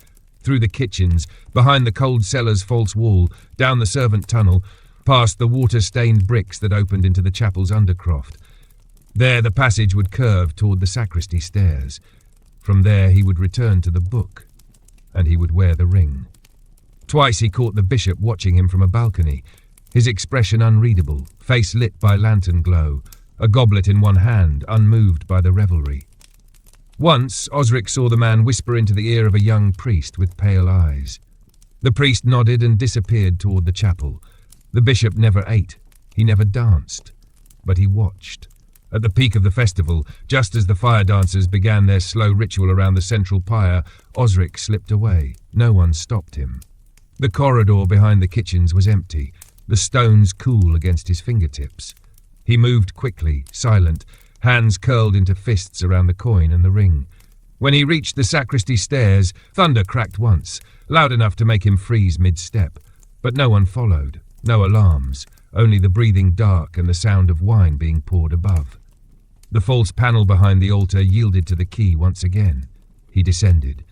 Through the kitchens, behind the cold cellar's false wall, down the servant tunnel, past the water-stained bricks that opened into the chapel's undercroft. There the passage would curve toward the sacristy stairs. From there he would return to the book, and he would wear the ring. Twice he caught the bishop watching him from a balcony, his expression unreadable, face lit by lantern glow, a goblet in one hand, unmoved by the revelry. Once, Osric saw the man whisper into the ear of a young priest with pale eyes. The priest nodded and disappeared toward the chapel. The bishop never ate, he never danced, but he watched. At the peak of the festival, just as the fire dancers began their slow ritual around the central pyre, Osric slipped away. No one stopped him. The corridor behind the kitchens was empty, the stones cool against his fingertips. He moved quickly, silent, hands curled into fists around the coin and the ring. When he reached the sacristy stairs, thunder cracked once, loud enough to make him freeze mid-step. But no one followed, no alarms, only the breathing dark and the sound of wine being poured above. The false panel behind the altar yielded to the key once again. He descended.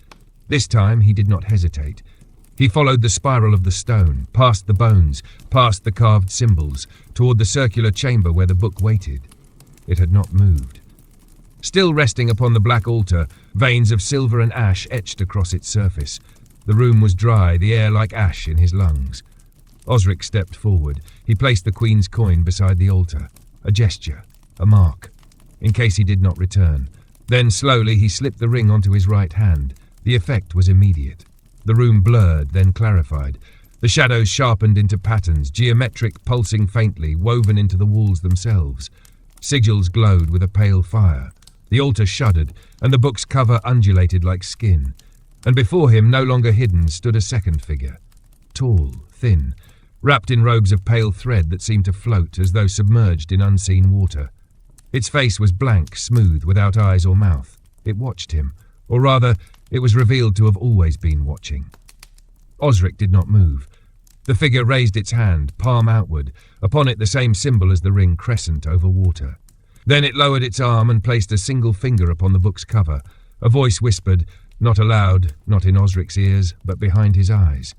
This time he did not hesitate. He followed the spiral of the stone, past the bones, past the carved symbols, toward the circular chamber where the book waited. It had not moved. Still resting upon the black altar, veins of silver and ash etched across its surface. The room was dry, the air like ash in his lungs. Osric stepped forward. He placed the queen's coin beside the altar. A gesture, a mark, in case he did not return. Then slowly he slipped the ring onto his right hand. The effect was immediate. The room blurred, then clarified. The shadows sharpened into patterns, geometric, pulsing faintly, woven into the walls themselves. Sigils glowed with a pale fire. The altar shuddered, and the book's cover undulated like skin. And before him, no longer hidden, stood a second figure. Tall, thin, wrapped in robes of pale thread that seemed to float as though submerged in unseen water. Its face was blank, smooth, without eyes or mouth. It watched him, or rather, it was revealed to have always been watching. Osric did not move. The figure raised its hand, palm outward, upon it the same symbol as the ring crescent over water. Then it lowered its arm and placed a single finger upon the book's cover. A voice whispered, not aloud, not in Osric's ears, but behind his eyes.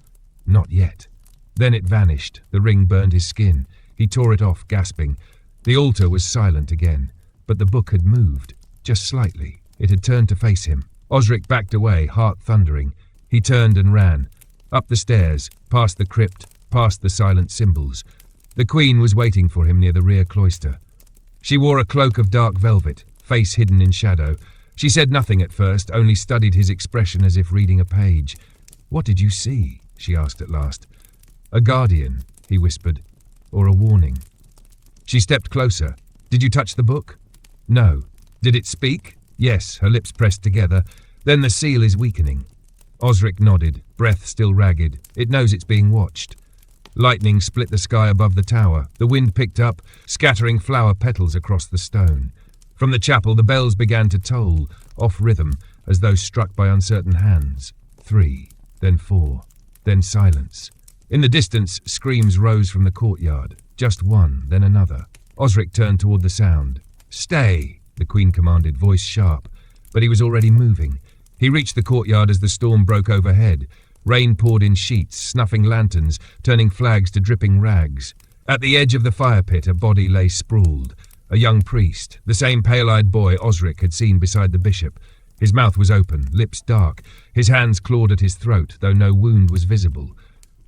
Not yet. Then it vanished. The ring burned his skin. He tore it off, gasping. The altar was silent again, but the book had moved, just slightly. It had turned to face him. Osric backed away, heart thundering. He turned and ran. Up the stairs, past the crypt, past the silent symbols. The queen was waiting for him near the rear cloister. She wore a cloak of dark velvet, face hidden in shadow. She said nothing at first, only studied his expression as if reading a page. "What did you see?" she asked at last. "A guardian," he whispered, "or a warning." She stepped closer. "Did you touch the book?" "No." "Did it speak?" "Yes," her lips pressed together. "Then the seal is weakening." Osric nodded, breath still ragged. "It knows it's being watched." Lightning split the sky above the tower. The wind picked up, scattering flower petals across the stone. From the chapel, the bells began to toll, off rhythm, as though struck by uncertain hands. 3, then 4, then silence. In the distance, screams rose from the courtyard. Just one, then another. Osric turned toward the sound. "Stay," the queen commanded, voice sharp. But he was already moving. He reached the courtyard as the storm broke overhead. Rain poured in sheets, snuffing lanterns, turning flags to dripping rags. At the edge of the fire pit, a body lay sprawled. A young priest, the same pale-eyed boy Osric had seen beside the bishop. His mouth was open, lips dark. His hands clawed at his throat, though no wound was visible.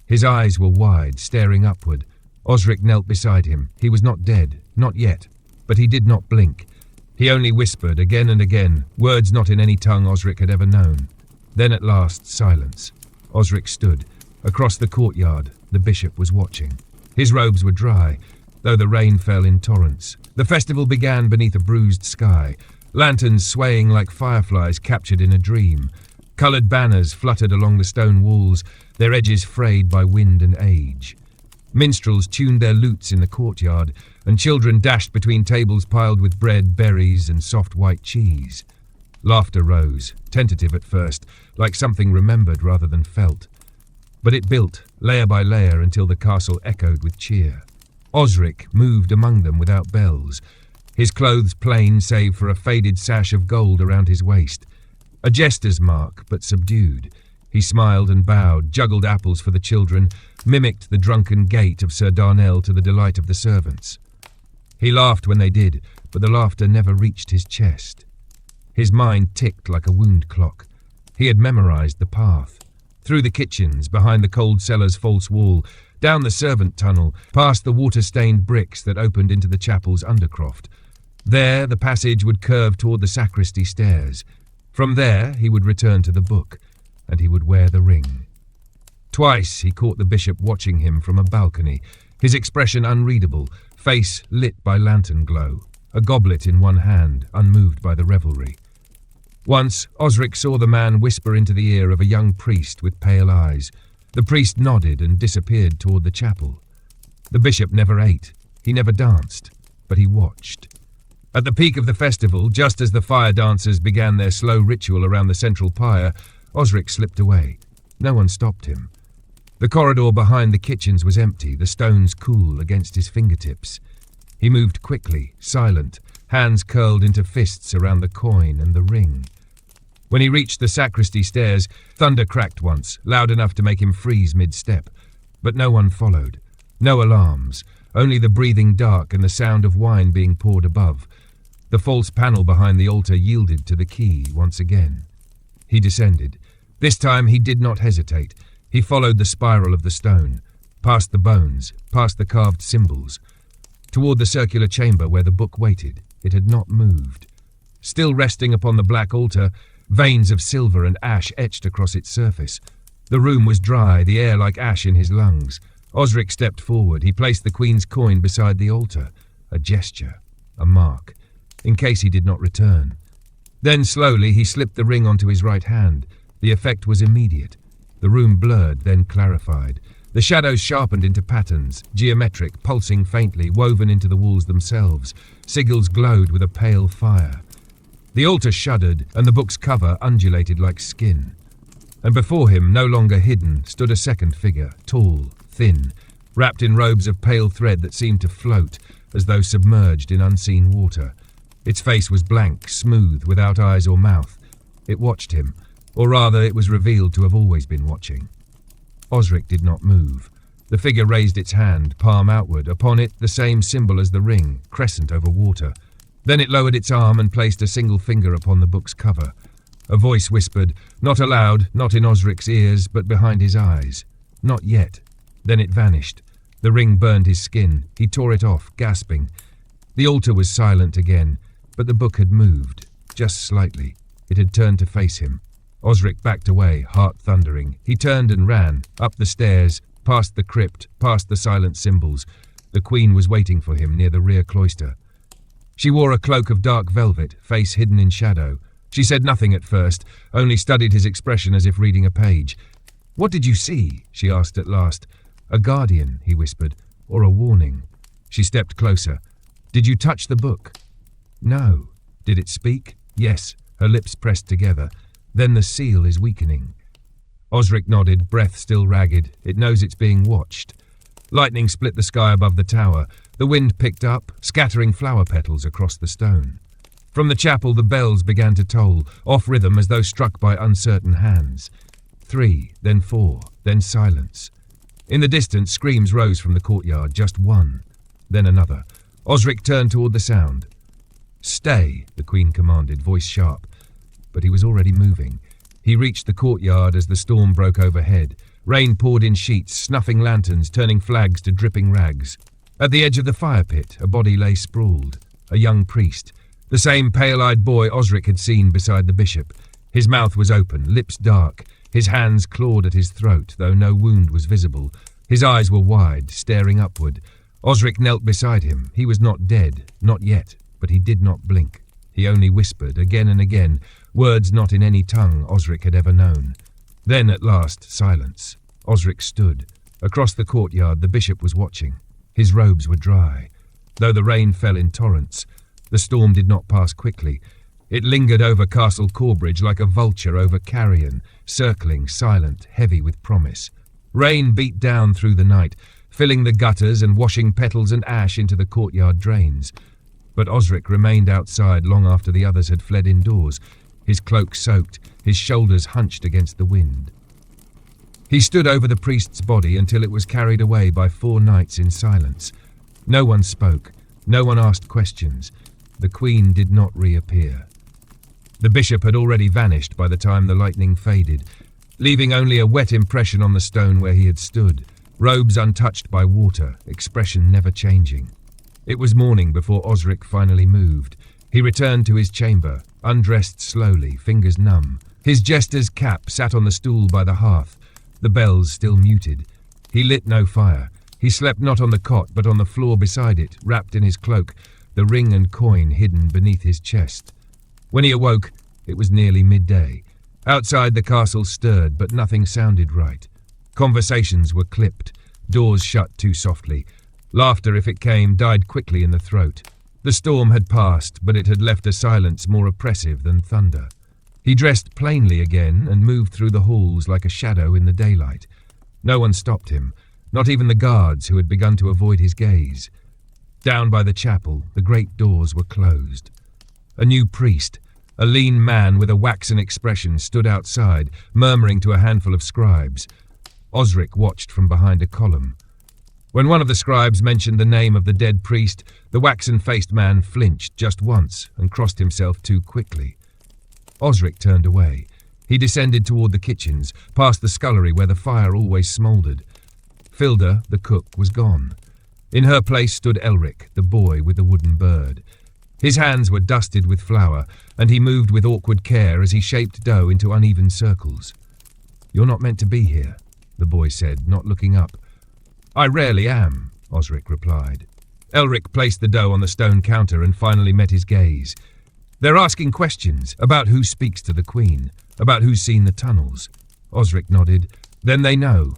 His eyes were wide, staring upward. Osric knelt beside him. He was not dead, not yet, but he did not blink. He only whispered again and again, words not in any tongue Osric had ever known. Then at last, silence. Osric stood. Across the courtyard, the bishop was watching. His robes were dry, though the rain fell in torrents. The festival began beneath a bruised sky. lanterns swaying like fireflies captured in a dream. Coloured banners fluttered along the stone walls, their edges frayed by wind and age. Minstrels tuned their lutes in the courtyard, and children dashed between tables piled with bread, berries, and soft white cheese. Laughter rose, tentative at first, like something remembered rather than felt. But it built, layer by layer, until the castle echoed with cheer. Osric moved among them without bells, his clothes plain save for a faded sash of gold around his waist. A jester's mark, but subdued. He smiled and bowed, juggled apples for the children, mimicked the drunken gait of Sir Darnell to the delight of the servants. He laughed when they did, but the laughter never reached his chest. His mind ticked like a wound clock. He had memorized the path. Through the kitchens, behind the cold cellar's false wall, down the servant tunnel, past the water-stained bricks that opened into the chapel's undercroft. There, the passage would curve toward the sacristy stairs. From there, he would return to the book, and he would wear the ring. Twice he caught the bishop watching him from a balcony, his expression unreadable, face lit by lantern glow, a goblet in one hand, unmoved by the revelry. Once, Osric saw the man whisper into the ear of a young priest with pale eyes. The priest nodded and disappeared toward the chapel. The bishop never ate, he never danced, but he watched. At the peak of the festival, just as the fire dancers began their slow ritual around the central pyre, Osric slipped away. No one stopped him. The corridor behind the kitchens was empty, the stones cool against his fingertips. He moved quickly, silent, hands curled into fists around the coin and the ring. When he reached the sacristy stairs, thunder cracked once, loud enough to make him freeze mid-step. But no one followed. No alarms, only the breathing dark and the sound of wine being poured above. The false panel behind the altar yielded to the key once again. He descended. This time he did not hesitate. He followed the spiral of the stone, past the bones, past the carved symbols, toward the circular chamber where the book waited. It had not moved. Still resting upon the black altar, veins of silver and ash etched across its surface. The room was dry, the air like ash in his lungs. Osric stepped forward. He placed the queen's coin beside the altar. A gesture, a mark, in case he did not return. Then slowly he slipped the ring onto his right hand. The effect was immediate. The room blurred, then clarified. The shadows sharpened into patterns, geometric, pulsing faintly, woven into the walls themselves. Sigils glowed with a pale fire. The altar shuddered, and the book's cover undulated like skin. And before him, no longer hidden, stood a second figure, tall, thin, wrapped in robes of pale thread that seemed to float, as though submerged in unseen water. Its face was blank, smooth, without eyes or mouth. It watched him, or rather it was revealed to have always been watching. Osric did not move. The figure raised its hand, palm outward, upon it the same symbol as the ring, crescent over water. Then it lowered its arm and placed a single finger upon the book's cover. A voice whispered, not aloud, not in Osric's ears, but behind his eyes. Not yet. Then it vanished. The ring burned his skin. He tore it off, gasping. The altar was silent again, but the book had moved, just slightly. It had turned to face him. Osric backed away, heart thundering. He turned and ran, up the stairs, past the crypt, past the silent symbols. The queen was waiting for him near the rear cloister. She wore a cloak of dark velvet, face hidden in shadow. She said nothing at first, only studied his expression as if reading a page. "What did you see?" she asked at last. "A guardian," he whispered, "or a warning." She stepped closer. "Did you touch the book?" "No." "Did it speak?" "Yes." Her lips pressed together. "Then the seal is weakening." Osric nodded, breath still ragged. "It knows it's being watched." Lightning split the sky above the tower. The wind picked up, scattering flower petals across the stone. From the chapel the bells began to toll, off rhythm as though struck by uncertain hands. 3, then 4, then silence. In the distance, screams rose from the courtyard, just one, then another. Osric turned toward the sound. "Stay," the queen commanded, voice sharp. But he was already moving. He reached the courtyard as the storm broke overhead. Rain poured in sheets, snuffing lanterns, turning flags to dripping rags. At the edge of the fire pit, a body lay sprawled. A young priest. The same pale-eyed boy Osric had seen beside the bishop. His mouth was open, lips dark. His hands clawed at his throat, though no wound was visible. His eyes were wide, staring upward. Osric knelt beside him. He was not dead, not yet, but he did not blink. He only whispered, again and again, words not in any tongue Osric had ever known. Then, at last, silence. Osric stood. Across the courtyard, the bishop was watching. His robes were dry. Though the rain fell in torrents, the storm did not pass quickly. It lingered over Castle Corbridge like a vulture over Carrion, circling, silent, heavy with promise. Rain beat down through the night, filling the gutters and washing petals and ash into the courtyard drains. But Osric remained outside long after the others had fled indoors, his cloak soaked, his shoulders hunched against the wind. He stood over the priest's body until it was carried away by 4 knights in silence. No one spoke, no one asked questions. The Queen did not reappear. The bishop had already vanished by the time the lightning faded, leaving only a wet impression on the stone where he had stood, robes untouched by water, expression never changing. It was morning before Osric finally moved. He returned to his chamber, undressed slowly, fingers numb. His jester's cap sat on the stool by the hearth, the bells still muted. He lit no fire. He slept not on the cot, but on the floor beside it, wrapped in his cloak, the ring and coin hidden beneath his chest. When he awoke, it was nearly midday. Outside the castle stirred, but nothing sounded right. Conversations were clipped, doors shut too softly. Laughter, if it came, died quickly in the throat. The storm had passed, but it had left a silence more oppressive than thunder. He dressed plainly again and moved through the halls like a shadow in the daylight. No one stopped him, not even the guards who had begun to avoid his gaze. Down by the chapel, the great doors were closed. A new priest, a lean man with a waxen expression, stood outside, murmuring to a handful of scribes. Osric watched from behind a column. When one of the scribes mentioned the name of the dead priest, the waxen-faced man flinched just once and crossed himself too quickly. Osric turned away. He descended toward the kitchens, past the scullery where the fire always smouldered. Filda, the cook, was gone. In her place stood Elric, the boy with the wooden bird. His hands were dusted with flour, and he moved with awkward care as he shaped dough into uneven circles. "You're not meant to be here," the boy said, not looking up. "I rarely am," Osric replied. Elric placed the dough on the stone counter and finally met his gaze. "They're asking questions about who speaks to the Queen, about who's seen the tunnels." Osric nodded. "Then they know.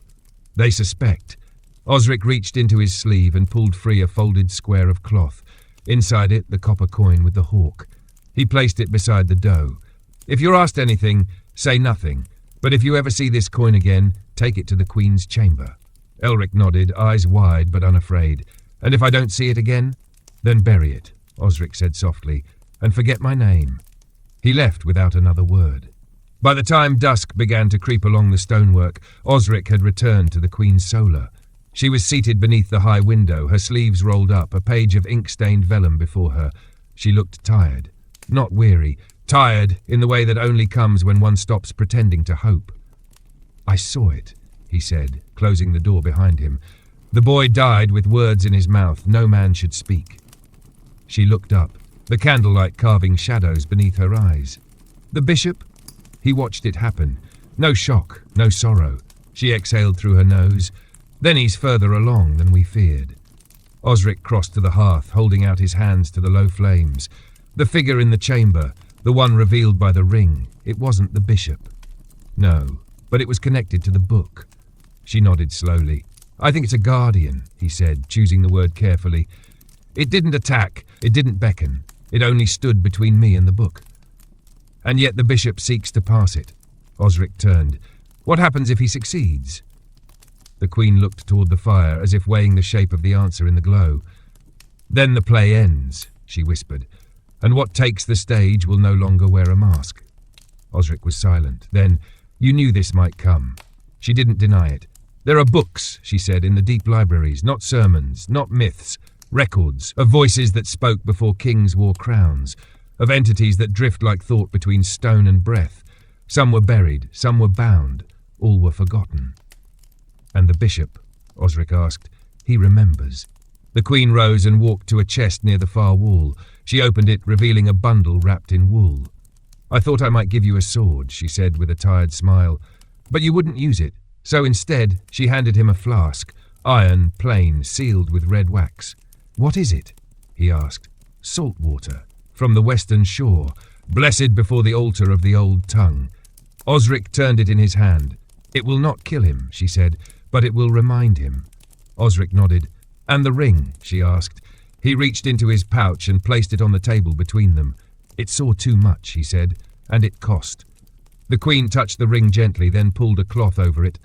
They suspect." Osric reached into his sleeve and pulled free a folded square of cloth. Inside it, the copper coin with the hawk. He placed it beside the dough. "If you're asked anything, say nothing. But if you ever see this coin again, take it to the Queen's chamber." Elric nodded, eyes wide but unafraid. "And if I don't see it again, then bury it," Osric said softly, "and forget my name." He left without another word. By the time dusk began to creep along the stonework, Osric had returned to the Queen's solar. She was seated beneath the high window, her sleeves rolled up, a page of ink-stained vellum before her. She looked tired, not weary, tired in the way that only comes when one stops pretending to hope. "I saw it," he said, closing the door behind him. The boy died with words in his mouth no man should speak. She looked up, the candlelight carving shadows beneath her eyes. "The bishop?" He watched it happen. No shock, no sorrow. She exhaled through her nose. "Then he's further along than we feared." Osric crossed to the hearth, holding out his hands to the low flames. The figure in the chamber, the one revealed by the ring, it wasn't the bishop. No, but it was connected to the book. She nodded slowly. "I think it's a guardian," he said, choosing the word carefully. "It didn't attack, it didn't beckon. It only stood between me and the book. And yet the bishop seeks to pass it." Osric turned. "What happens if he succeeds?" The Queen looked toward the fire, as if weighing the shape of the answer in the glow. "Then the play ends," she whispered, "and what takes the stage will no longer wear a mask." Osric was silent. Then, "You knew this might come." She didn't deny it. "There are books," she said, "in the deep libraries, not sermons, not myths, records of voices that spoke before kings wore crowns, of entities that drift like thought between stone and breath. Some were buried, some were bound, all were forgotten." "And the bishop?" Osric asked. "He remembers." The Queen rose and walked to a chest near the far wall. She opened it, revealing a bundle wrapped in wool. "I thought I might give you a sword," she said with a tired smile, "but you wouldn't use it. So instead, she handed him a flask, iron, plain, sealed with red wax." "What is it?" he asked. "Salt water." from the western shore, blessed before the altar of the old tongue. Osric turned it in his hand. "It will not kill him," she said, "but it will remind him." Osric nodded. "And the ring?" she asked. He reached into his pouch and placed it on the table between them. "It saw too much," he said, "and it cost." The queen touched the ring gently, then pulled a cloth over it.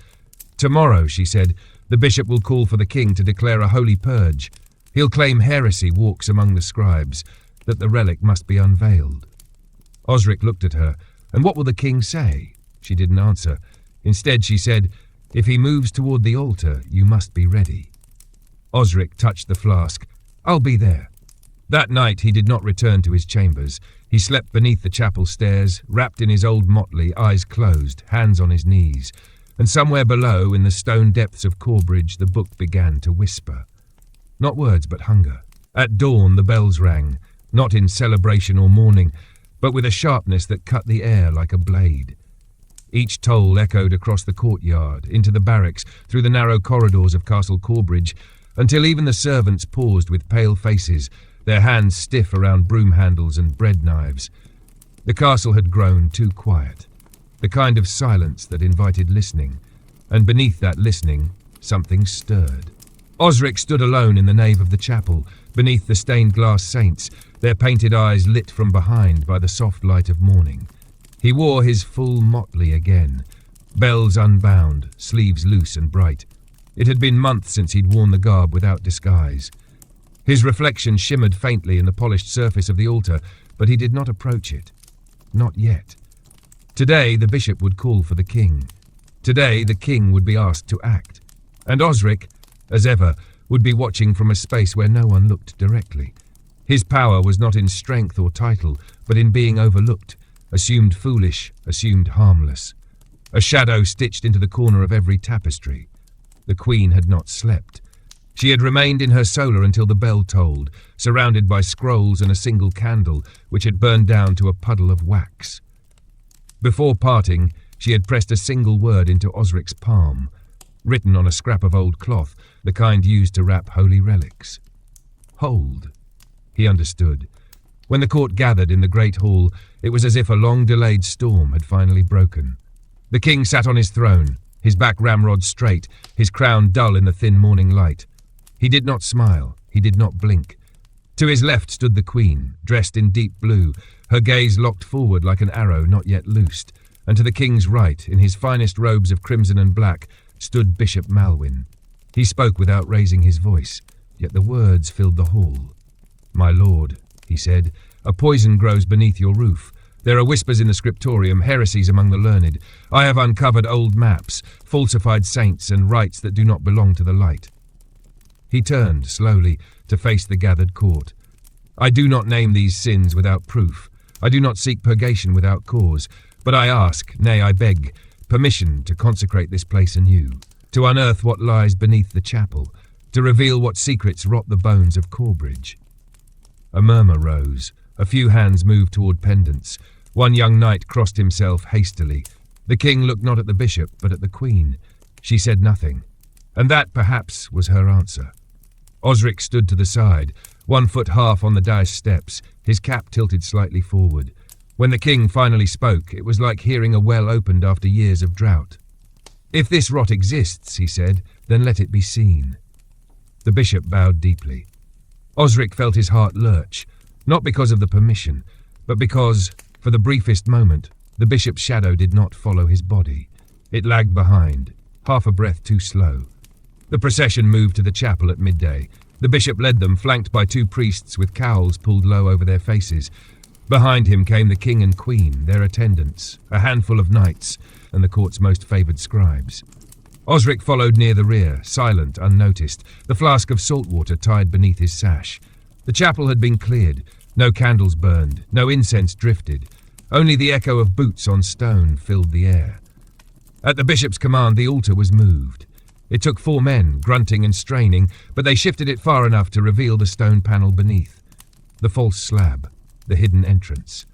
"Tomorrow," she said, "the bishop will call for the king to declare a holy purge. He'll claim heresy walks among the scribes, that the relic must be unveiled." Osric looked at her. "And what will the king say?" She didn't answer. Instead, she said, "If he moves toward the altar, you must be ready." Osric touched the flask. "I'll be there." That night he did not return to his chambers. He slept beneath the chapel stairs, wrapped in his old motley, eyes closed, hands on his knees. And somewhere below, in the stone depths of Corbridge, the book began to whisper. Not words, but hunger. At dawn the bells rang, not in celebration or mourning, but with a sharpness that cut the air like a blade. Each toll echoed across the courtyard, into the barracks, through the narrow corridors of Castle Corbridge, until even the servants paused with pale faces, their hands stiff around broom handles and bread knives. The castle had grown too quiet, the kind of silence that invited listening, and beneath that listening, something stirred. Osric stood alone in the nave of the chapel, beneath the stained glass saints, their painted eyes lit from behind by the soft light of morning. He wore his full motley again, bells unbound, sleeves loose and bright. It had been months since he'd worn the garb without disguise. His reflection shimmered faintly in the polished surface of the altar, but he did not approach it. Not yet. Today the bishop would call for the king. Today the king would be asked to act. And Osric, as ever, would be watching from a space where no one looked directly. His power was not in strength or title, but in being overlooked, assumed foolish, assumed harmless. A shadow stitched into the corner of every tapestry. The queen had not slept. She had remained in her solar until the bell tolled, surrounded by scrolls and a single candle, which had burned down to a puddle of wax. Before parting, she had pressed a single word into Osric's palm, written on a scrap of old cloth, the kind used to wrap holy relics. Hold. He understood. When the court gathered in the great hall, it was as if a long-delayed storm had finally broken. The king sat on his throne, his back ramrod straight, his crown dull in the thin morning light. He did not smile, he did not blink. To his left stood the queen, dressed in deep blue, her gaze locked forward like an arrow not yet loosed, and to the king's right, in his finest robes of crimson and black, stood Bishop Malwyn. He spoke without raising his voice, yet the words filled the hall. "My lord," he said, "a poison grows beneath your roof. There are whispers in the scriptorium, heresies among the learned. I have uncovered old maps, falsified saints, and rites that do not belong to the light." He turned, slowly, to face the gathered court. "I do not name these sins without proof. I do not seek purgation without cause. But I ask, nay, I beg, permission to consecrate this place anew, to unearth what lies beneath the chapel, to reveal what secrets rot the bones of Corbridge." A murmur rose. A few hands moved toward pendants. One young knight crossed himself hastily. The king looked not at the bishop, but at the queen. She said nothing. And that, perhaps, was her answer. Osric stood to the side, 1 foot half on the dais steps, his cap tilted slightly forward. When the king finally spoke, it was like hearing a well opened after years of drought. "If this rot exists," he said, "then let it be seen." The bishop bowed deeply. Osric felt his heart lurch, not because of the permission, but because, for the briefest moment, the bishop's shadow did not follow his body. It lagged behind, half a breath too slow. The procession moved to the chapel at midday. The bishop led them, flanked by 2 priests with cowls pulled low over their faces. Behind him came the king and queen, their attendants, a handful of knights, and the court's most favoured scribes. Osric followed near the rear, silent, unnoticed, the flask of salt water tied beneath his sash. The chapel had been cleared, no candles burned, no incense drifted. Only the echo of boots on stone filled the air. At the bishop's command, the altar was moved. It took 4 men, grunting and straining, but they shifted it far enough to reveal the stone panel beneath. The false slab, the hidden entrance.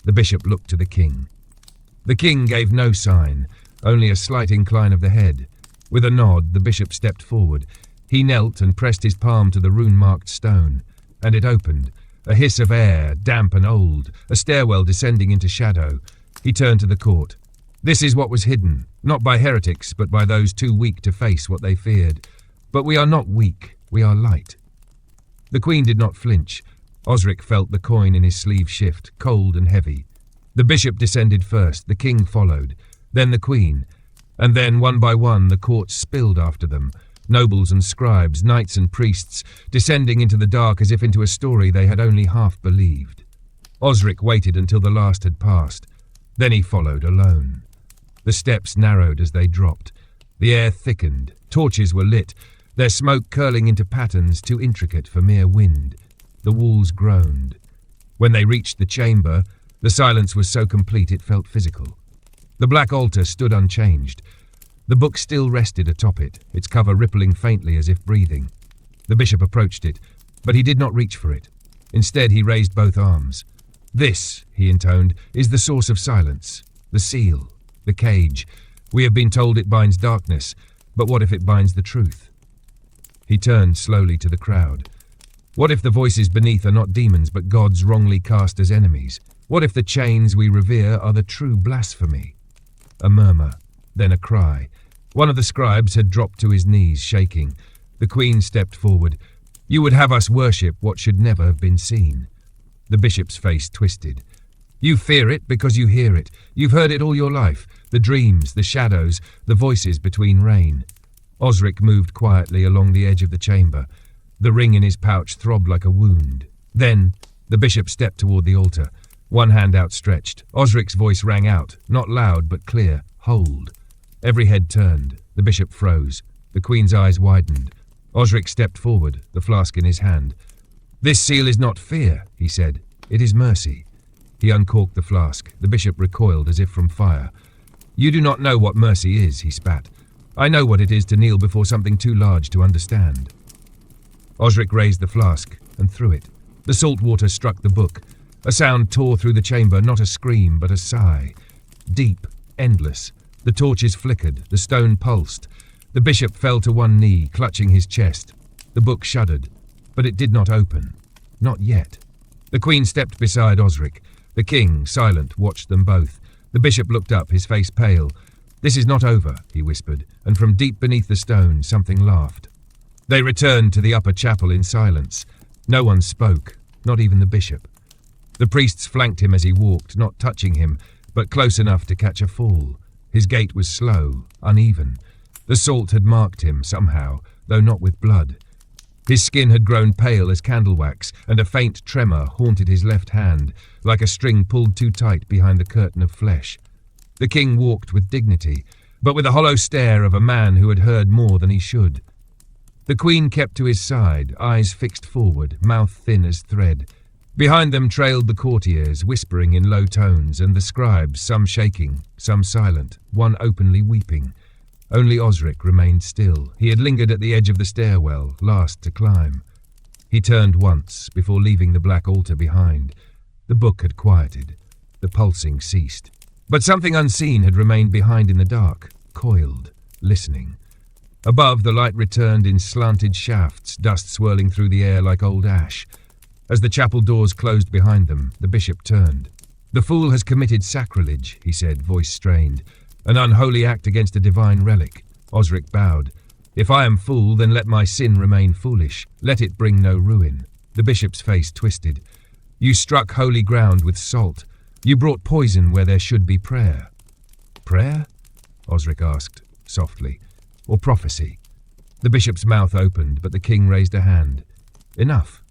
The bishop looked to the king. The king gave no sign, only a slight incline of the head. With a nod, the bishop stepped forward. He knelt and pressed his palm to the rune-marked stone, and it opened, a hiss of air, damp and old, a stairwell descending into shadow. He turned to the court. This is what was hidden, not by heretics, but by those too weak to face what they feared. But we are not weak, we are light. The Queen did not flinch. Osric felt the coin in his sleeve shift, cold and heavy. The bishop descended first, the king followed, then the Queen, and then, one by one, the court spilled after them, nobles and scribes, knights and priests, descending into the dark as if into a story they had only half believed. Osric waited until the last had passed. Then he followed, alone. The steps narrowed as they dropped. The air thickened. Torches were lit, their smoke curling into patterns too intricate for mere wind. The walls groaned. When they reached the chamber, the silence was so complete it felt physical. The black altar stood unchanged. The book still rested atop it, its cover rippling faintly as if breathing. The bishop approached it, but he did not reach for it. Instead, he raised both arms. "This," he intoned, "is the source of silence, the seal, the cage. We have been told it binds darkness, but what if it binds the truth?" He turned slowly to the crowd. What if the voices beneath are not demons but gods wrongly cast as enemies? What if the chains we revere are the true blasphemy? A murmur, then a cry. One of the scribes had dropped to his knees, shaking. The Queen stepped forward. "You would have us worship what should never have been seen." The bishop's face twisted. "You fear it because you hear it. You've heard it all your life. The dreams, the shadows, the voices between rain." Osric moved quietly along the edge of the chamber. The ring in his pouch throbbed like a wound. Then the bishop stepped toward the altar, one hand outstretched. Osric's voice rang out, not loud but clear. "Hold." Every head turned. The bishop froze. The Queen's eyes widened. Osric stepped forward, the flask in his hand. "This seal is not fear," he said. "It is mercy." He uncorked the flask. The bishop recoiled as if from fire. "You do not know what mercy is," he spat. "I know what it is to kneel before something too large to understand." Osric raised the flask and threw it. The salt water struck the book. A sound tore through the chamber, not a scream, but a sigh. Deep, endless. The torches flickered, the stone pulsed. The bishop fell to one knee, clutching his chest. The book shuddered, but it did not open. Not yet. The Queen stepped beside Osric. The king, silent, watched them both. The bishop looked up, his face pale. "This is not over," he whispered, and from deep beneath the stone something laughed. They returned to the upper chapel in silence. No one spoke, not even the bishop. The priests flanked him as he walked, not touching him, but close enough to catch a fall. His gait was slow, uneven. The salt had marked him somehow, though not with blood. His skin had grown pale as candle wax, and a faint tremor haunted his left hand, like a string pulled too tight behind the curtain of flesh. The king walked with dignity, but with the hollow stare of a man who had heard more than he should. The Queen kept to his side, eyes fixed forward, mouth thin as thread. Behind them trailed the courtiers, whispering in low tones, and the scribes, some shaking, some silent, one openly weeping. Only Osric remained still. He had lingered at the edge of the stairwell, last to climb. He turned once, before leaving the black altar behind. The book had quieted. The pulsing ceased. But something unseen had remained behind in the dark, coiled, listening. Above, the light returned in slanted shafts, dust swirling through the air like old ash. As the chapel doors closed behind them, the bishop turned. "The fool has committed sacrilege," he said, voice strained. "An unholy act against a divine relic." Osric bowed. "If I am fool, then let my sin remain foolish. Let it bring no ruin." The bishop's face twisted. "You struck holy ground with salt. You brought poison where there should be prayer." "Prayer?" Osric asked, softly. "Or prophecy?" The bishop's mouth opened, but the king raised a hand. "Enough."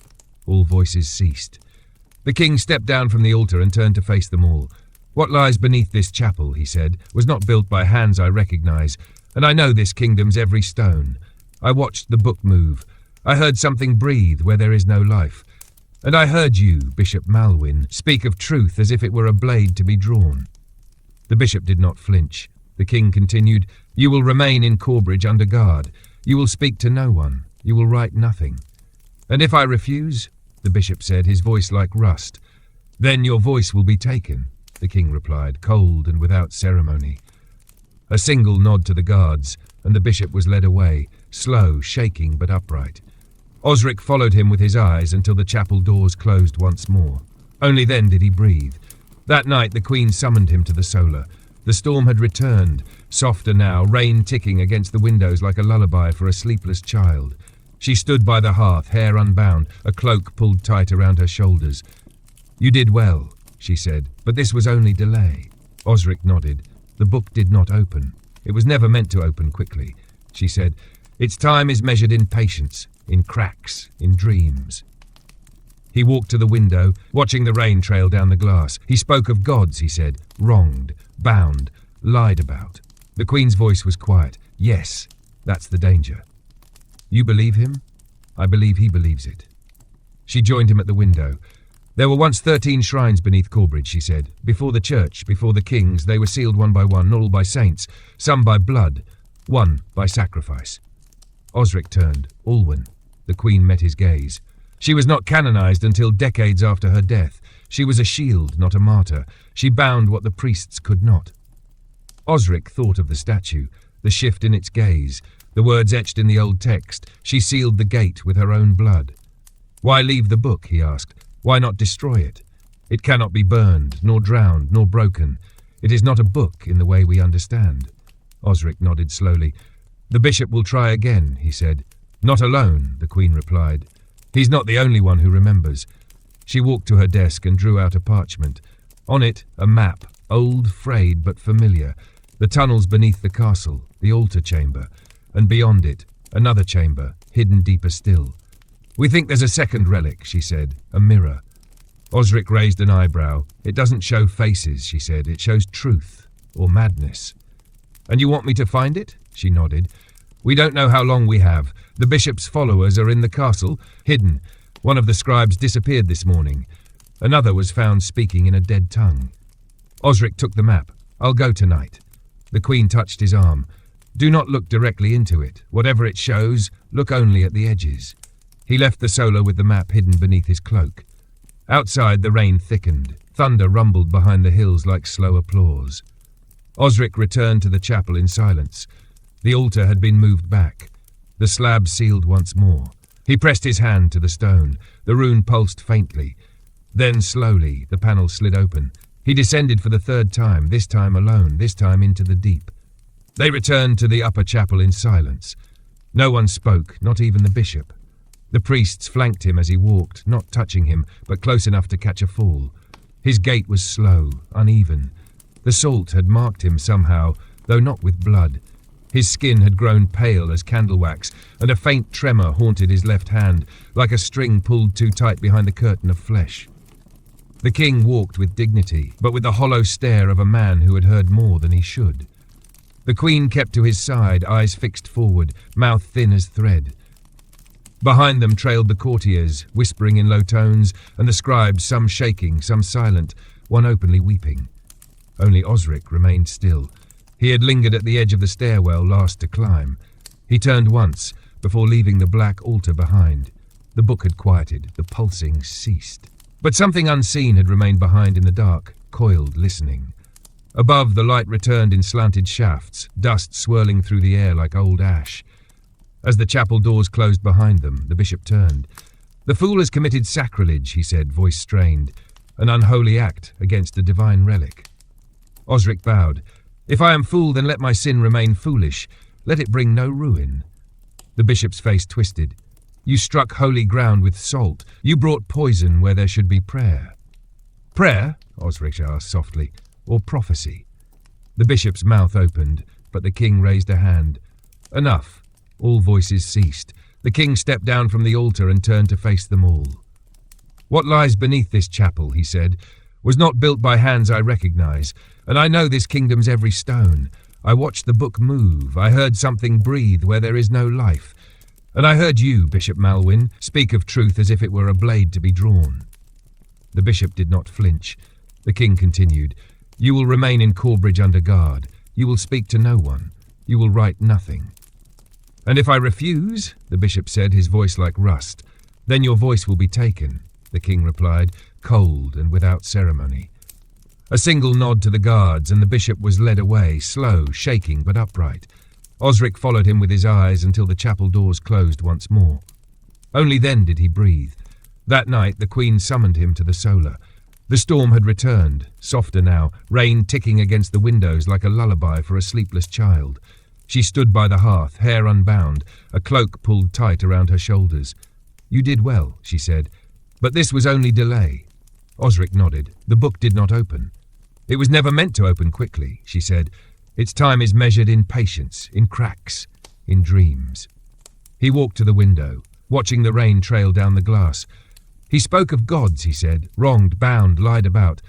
All voices ceased. The king stepped down from the altar and turned to face them all. "What lies beneath this chapel," he said, "was not built by hands I recognize, and I know this kingdom's every stone. I watched the book move. I heard something breathe where there is no life. And I heard you, Bishop Malwyn, speak of truth as if it were a blade to be drawn." The bishop did not flinch. The king continued, "You will remain in Corbridge under guard. You will speak to no one. You will write nothing." "And if I refuse?" the bishop said, his voice like rust. "Then your voice will be taken," the king replied, cold and without ceremony. A single nod to the guards, and the bishop was led away, slow, shaking but upright. Osric followed him with his eyes until the chapel doors closed once more. Only then did he breathe. That night the Queen summoned him to the solar. The storm had returned, softer now, rain ticking against the windows like a lullaby for a sleepless child. She stood by the hearth, hair unbound, a cloak pulled tight around her shoulders. "You did well," she said, "but this was only delay." Osric nodded. The book did not open. It was never meant to open quickly. She said, "Its time is measured in patience, in cracks, in dreams." He walked to the window, watching the rain trail down the glass. He spoke of gods, he said, wronged, bound, lied about. The Queen's voice was quiet. "Yes, that's the danger." "You believe him?" "I believe he believes it." She joined him at the window. "There were once 13 shrines beneath Corbridge," she said. "Before the church, before the kings, they were sealed one by one, not all by saints, some by blood, one by sacrifice." Osric turned. "Alwyn." The Queen met his gaze. She was not canonized until decades after her death. She was a shield, not a martyr. She bound what the priests could not. Osric thought of the statue, the shift in its gaze, the words etched in the old text. She sealed the gate with her own blood. "Why leave the book?" he asked. "Why not destroy it? It cannot be burned, nor drowned, nor broken. It is not a book in the way we understand." Osric nodded slowly. "The bishop will try again," he said. "Not alone," the Queen replied. "He's not the only one who remembers." She walked to her desk and drew out a parchment. On it, a map, old, frayed, but familiar. The tunnels beneath the castle, the altar chamber, and beyond it, another chamber, hidden deeper still. "We think there's a second relic," she said, "a mirror." Osric raised an eyebrow. "It doesn't show faces," she said. "It shows truth, or madness." "And you want me to find it?" She nodded. "We don't know how long we have. The bishop's followers are in the castle, hidden. One of the scribes disappeared this morning. Another was found speaking in a dead tongue." Osric took the map. "I'll go tonight." The Queen touched his arm. "Do not look directly into it. Whatever it shows, look only at the edges." He left the solar with the map hidden beneath his cloak. Outside, the rain thickened. Thunder rumbled behind the hills like slow applause. Osric returned to the chapel in silence. The altar had been moved back. The slab sealed once more. He pressed his hand to the stone. The rune pulsed faintly. Then, slowly, the panel slid open. He descended for the third time, this time alone, this time into the deep. They returned to the upper chapel in silence. No one spoke, not even the bishop. The priests flanked him as he walked, not touching him, but close enough to catch a fall. His gait was slow, uneven. The salt had marked him somehow, though not with blood. His skin had grown pale as candle wax, and a faint tremor haunted his left hand, like a string pulled too tight behind the curtain of flesh. The king walked with dignity, but with the hollow stare of a man who had heard more than he should. The Queen kept to his side, eyes fixed forward, mouth thin as thread. Behind them trailed the courtiers, whispering in low tones, and the scribes, some shaking, some silent, one openly weeping. Only Osric remained still. He had lingered at the edge of the stairwell, last to climb. He turned once, before leaving the black altar behind. The book had quieted, the pulsing ceased. But something unseen had remained behind in the dark, coiled, listening. Above, the light returned in slanted shafts, dust swirling through the air like old ash. As the chapel doors closed behind them, the bishop turned. "The fool has committed sacrilege," he said, voice strained, "an unholy act against a divine relic." Osric bowed. "If I am fool, then let my sin remain foolish. Let it bring no ruin." The bishop's face twisted. "You struck holy ground with salt. You brought poison where there should be prayer." "Prayer?" Osric asked softly. "Or prophecy?" The bishop's mouth opened, but the king raised a hand. "Enough." All voices ceased. The king stepped down from the altar and turned to face them all. "What lies beneath this chapel," he said, "was not built by hands I recognize, and I know this kingdom's every stone. I watched the book move. I heard something breathe where there is no life. And I heard you, Bishop Malwyn, speak of truth as if it were a blade to be drawn." The bishop did not flinch. The king continued, "You will remain in Corbridge under guard. You will speak to no one. You will write nothing." "And if I refuse," the bishop said, his voice like rust, "then your voice will be taken," the king replied, cold and without ceremony. A single nod to the guards, and the bishop was led away, slow, shaking, but upright. Osric followed him with his eyes until the chapel doors closed once more. Only then did he breathe. That night the Queen summoned him to the solar. The storm had returned, softer now, rain ticking against the windows like a lullaby for a sleepless child. She stood by the hearth, hair unbound, a cloak pulled tight around her shoulders. "You did well," she said, "but this was only delay." Osric nodded. The book did not open. "It was never meant to open quickly," she said. "Its time is measured in patience, in cracks, in dreams." He walked to the window, watching the rain trail down the glass. "He spoke of gods," he said, "wronged, bound, lied about."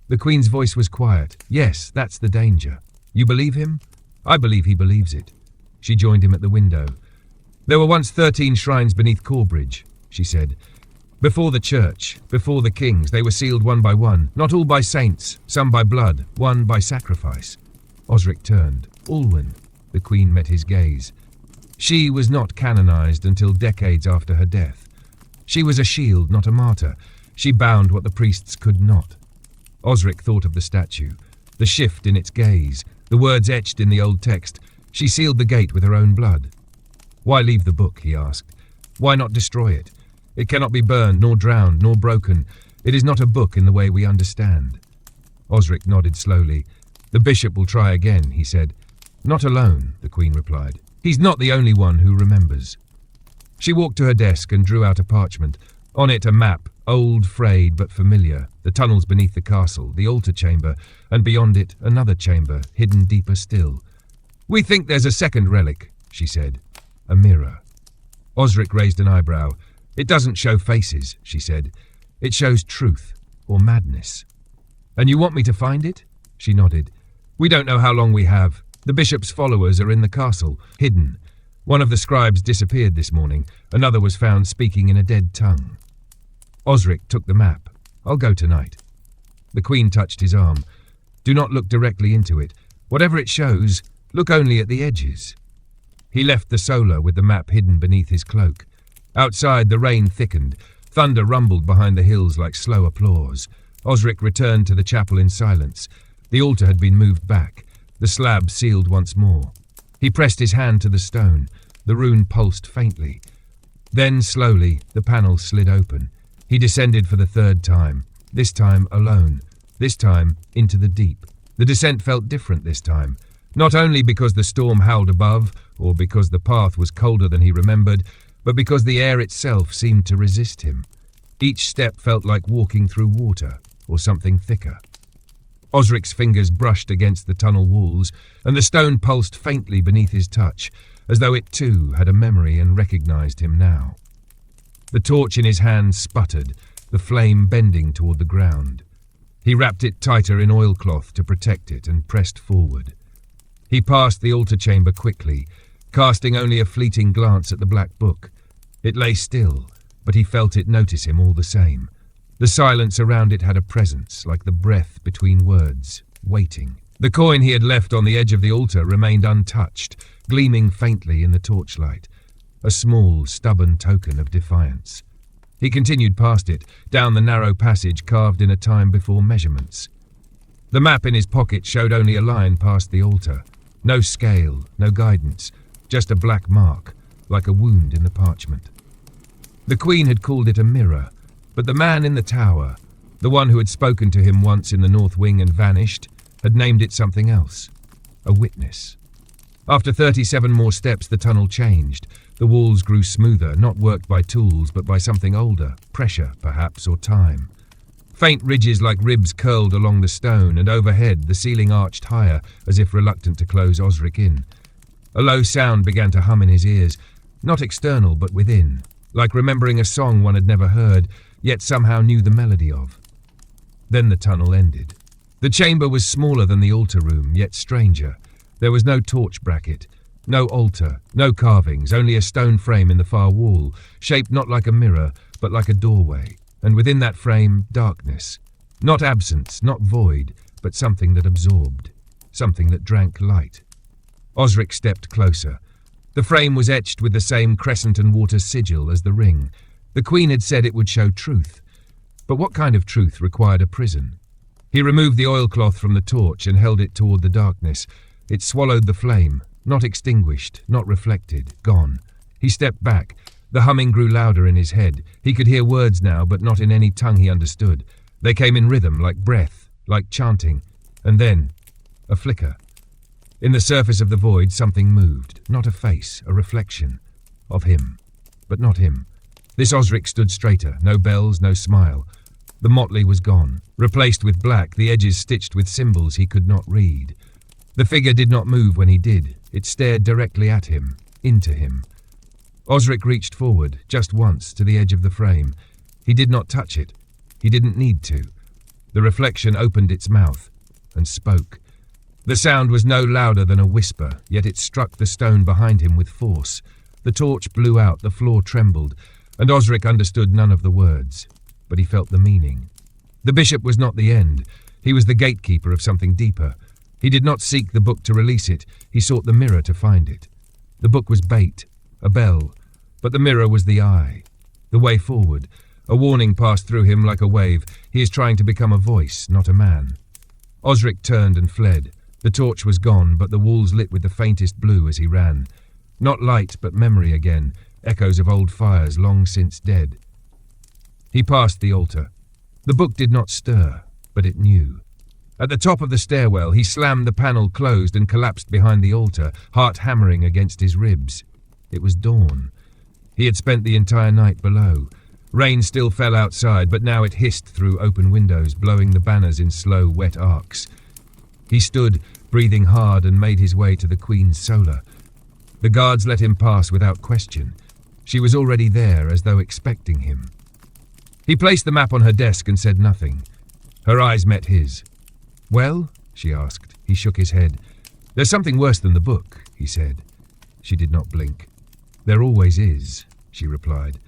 The Queen's voice was quiet. "Yes, that's the danger. You believe him?" "I believe he believes it." She joined him at the window. "There were once 13 shrines beneath Corbridge," she said. "Before the church, before the kings, they were sealed one by one, not all by saints, some by blood, one by sacrifice." Osric turned. "Alwyn." The Queen met his gaze. She was not canonized until decades after her death. She was a shield, not a martyr. She bound what the priests could not. Osric thought of the statue, the shift in its gaze, the words etched in the old text. She sealed the gate with her own blood. "Why leave the book?" he asked. "Why not destroy it? It cannot be burned, nor drowned, nor broken. It is not a book in the way we understand." Osric nodded slowly. "The bishop will try again," he said. "Not alone," the Queen replied. "He's not the only one who remembers." She walked to her desk and drew out a parchment. On it a map, old, frayed, but familiar, the tunnels beneath the castle, the altar chamber, and beyond it another chamber, hidden deeper still. "We think there's a second relic," she said. "A mirror." Osric raised an eyebrow. "It doesn't show faces," she said. "It shows truth, or madness." "And you want me to find it?" She nodded. "We don't know how long we have. The bishop's followers are in the castle, hidden. One of the scribes disappeared this morning. Another was found speaking in a dead tongue." Osric took the map. "I'll go tonight." The Queen touched his arm. "Do not look directly into it. Whatever it shows, look only at the edges." He left the solar with the map hidden beneath his cloak. Outside, the rain thickened. Thunder rumbled behind the hills like slow applause. Osric returned to the chapel in silence. The altar had been moved back, the slab sealed once more. He pressed his hand to the stone. The rune pulsed faintly. Then, slowly, the panel slid open. He descended for the third time, this time alone, this time into the deep. The descent felt different this time, not only because the storm howled above, or because the path was colder than he remembered, but because the air itself seemed to resist him. Each step felt like walking through water, or something thicker. Osric's fingers brushed against the tunnel walls, and the stone pulsed faintly beneath his touch, as though it too had a memory and recognized him now. The torch in his hand sputtered, the flame bending toward the ground. He wrapped it tighter in oilcloth to protect it and pressed forward. He passed the altar chamber quickly, casting only a fleeting glance at the black book. It lay still, but he felt it notice him all the same. The silence around it had a presence, like the breath between words, waiting. The coin he had left on the edge of the altar remained untouched, gleaming faintly in the torchlight, a small, stubborn token of defiance. He continued past it, down the narrow passage carved in a time before measurements. The map in his pocket showed only a line past the altar. No scale, no guidance, just a black mark, like a wound in the parchment. The Queen had called it a mirror, but the man in the tower, the one who had spoken to him once in the north wing and vanished, had named it something else, a witness. After 37 more steps, the tunnel changed. The walls grew smoother, not worked by tools, but by something older, pressure, perhaps, or time. Faint ridges like ribs curled along the stone, and overhead the ceiling arched higher, as if reluctant to close Osric in. A low sound began to hum in his ears, not external, but within, like remembering a song one had never heard, yet somehow knew the melody of. Then the tunnel ended. The chamber was smaller than the altar room, yet stranger. There was no torch bracket, no altar, no carvings, only a stone frame in the far wall, shaped not like a mirror, but like a doorway, and within that frame, darkness. Not absence, not void, but something that absorbed, something that drank light. Osric stepped closer. The frame was etched with the same crescent and water sigil as the ring. The Queen had said it would show truth. But what kind of truth required a prison? He removed the oilcloth from the torch and held it toward the darkness. It swallowed the flame, not extinguished, not reflected, gone. He stepped back. The humming grew louder in his head. He could hear words now, but not in any tongue he understood. They came in rhythm, like breath, like chanting. And then, a flicker. In the surface of the void, something moved. Not a face, a reflection. Of him. But not him. This Osric stood straighter. No bells, no smile. The motley was gone, replaced with black, the edges stitched with symbols he could not read. The figure did not move when he did. It stared directly at him, into him. Osric reached forward, just once, to the edge of the frame. He did not touch it. He didn't need to. The reflection opened its mouth and spoke. The sound was no louder than a whisper, yet it struck the stone behind him with force. The torch blew out, the floor trembled, and Osric understood none of the words. But he felt the meaning. The bishop was not the end. He was the gatekeeper of something deeper. He did not seek the book to release it. He sought the mirror to find it. The book was bait, a bell, but the mirror was the eye. The way forward. A warning passed through him like a wave. He is trying to become a voice, not a man. Osric turned and fled. The torch was gone, but the walls lit with the faintest blue as he ran. Not light, but memory again, echoes of old fires long since dead. He passed the altar. The book did not stir, but it knew. At the top of the stairwell, he slammed the panel closed and collapsed behind the altar, heart hammering against his ribs. It was dawn. He had spent the entire night below. Rain still fell outside, but now it hissed through open windows, blowing the banners in slow, wet arcs. He stood, breathing hard, and made his way to the Queen's solar. The guards let him pass without question. She was already there, as though expecting him. He placed the map on her desk and said nothing. Her eyes met his. "Well?" she asked. He shook his head. "There's something worse than the book," he said. She did not blink. "There always is," she replied.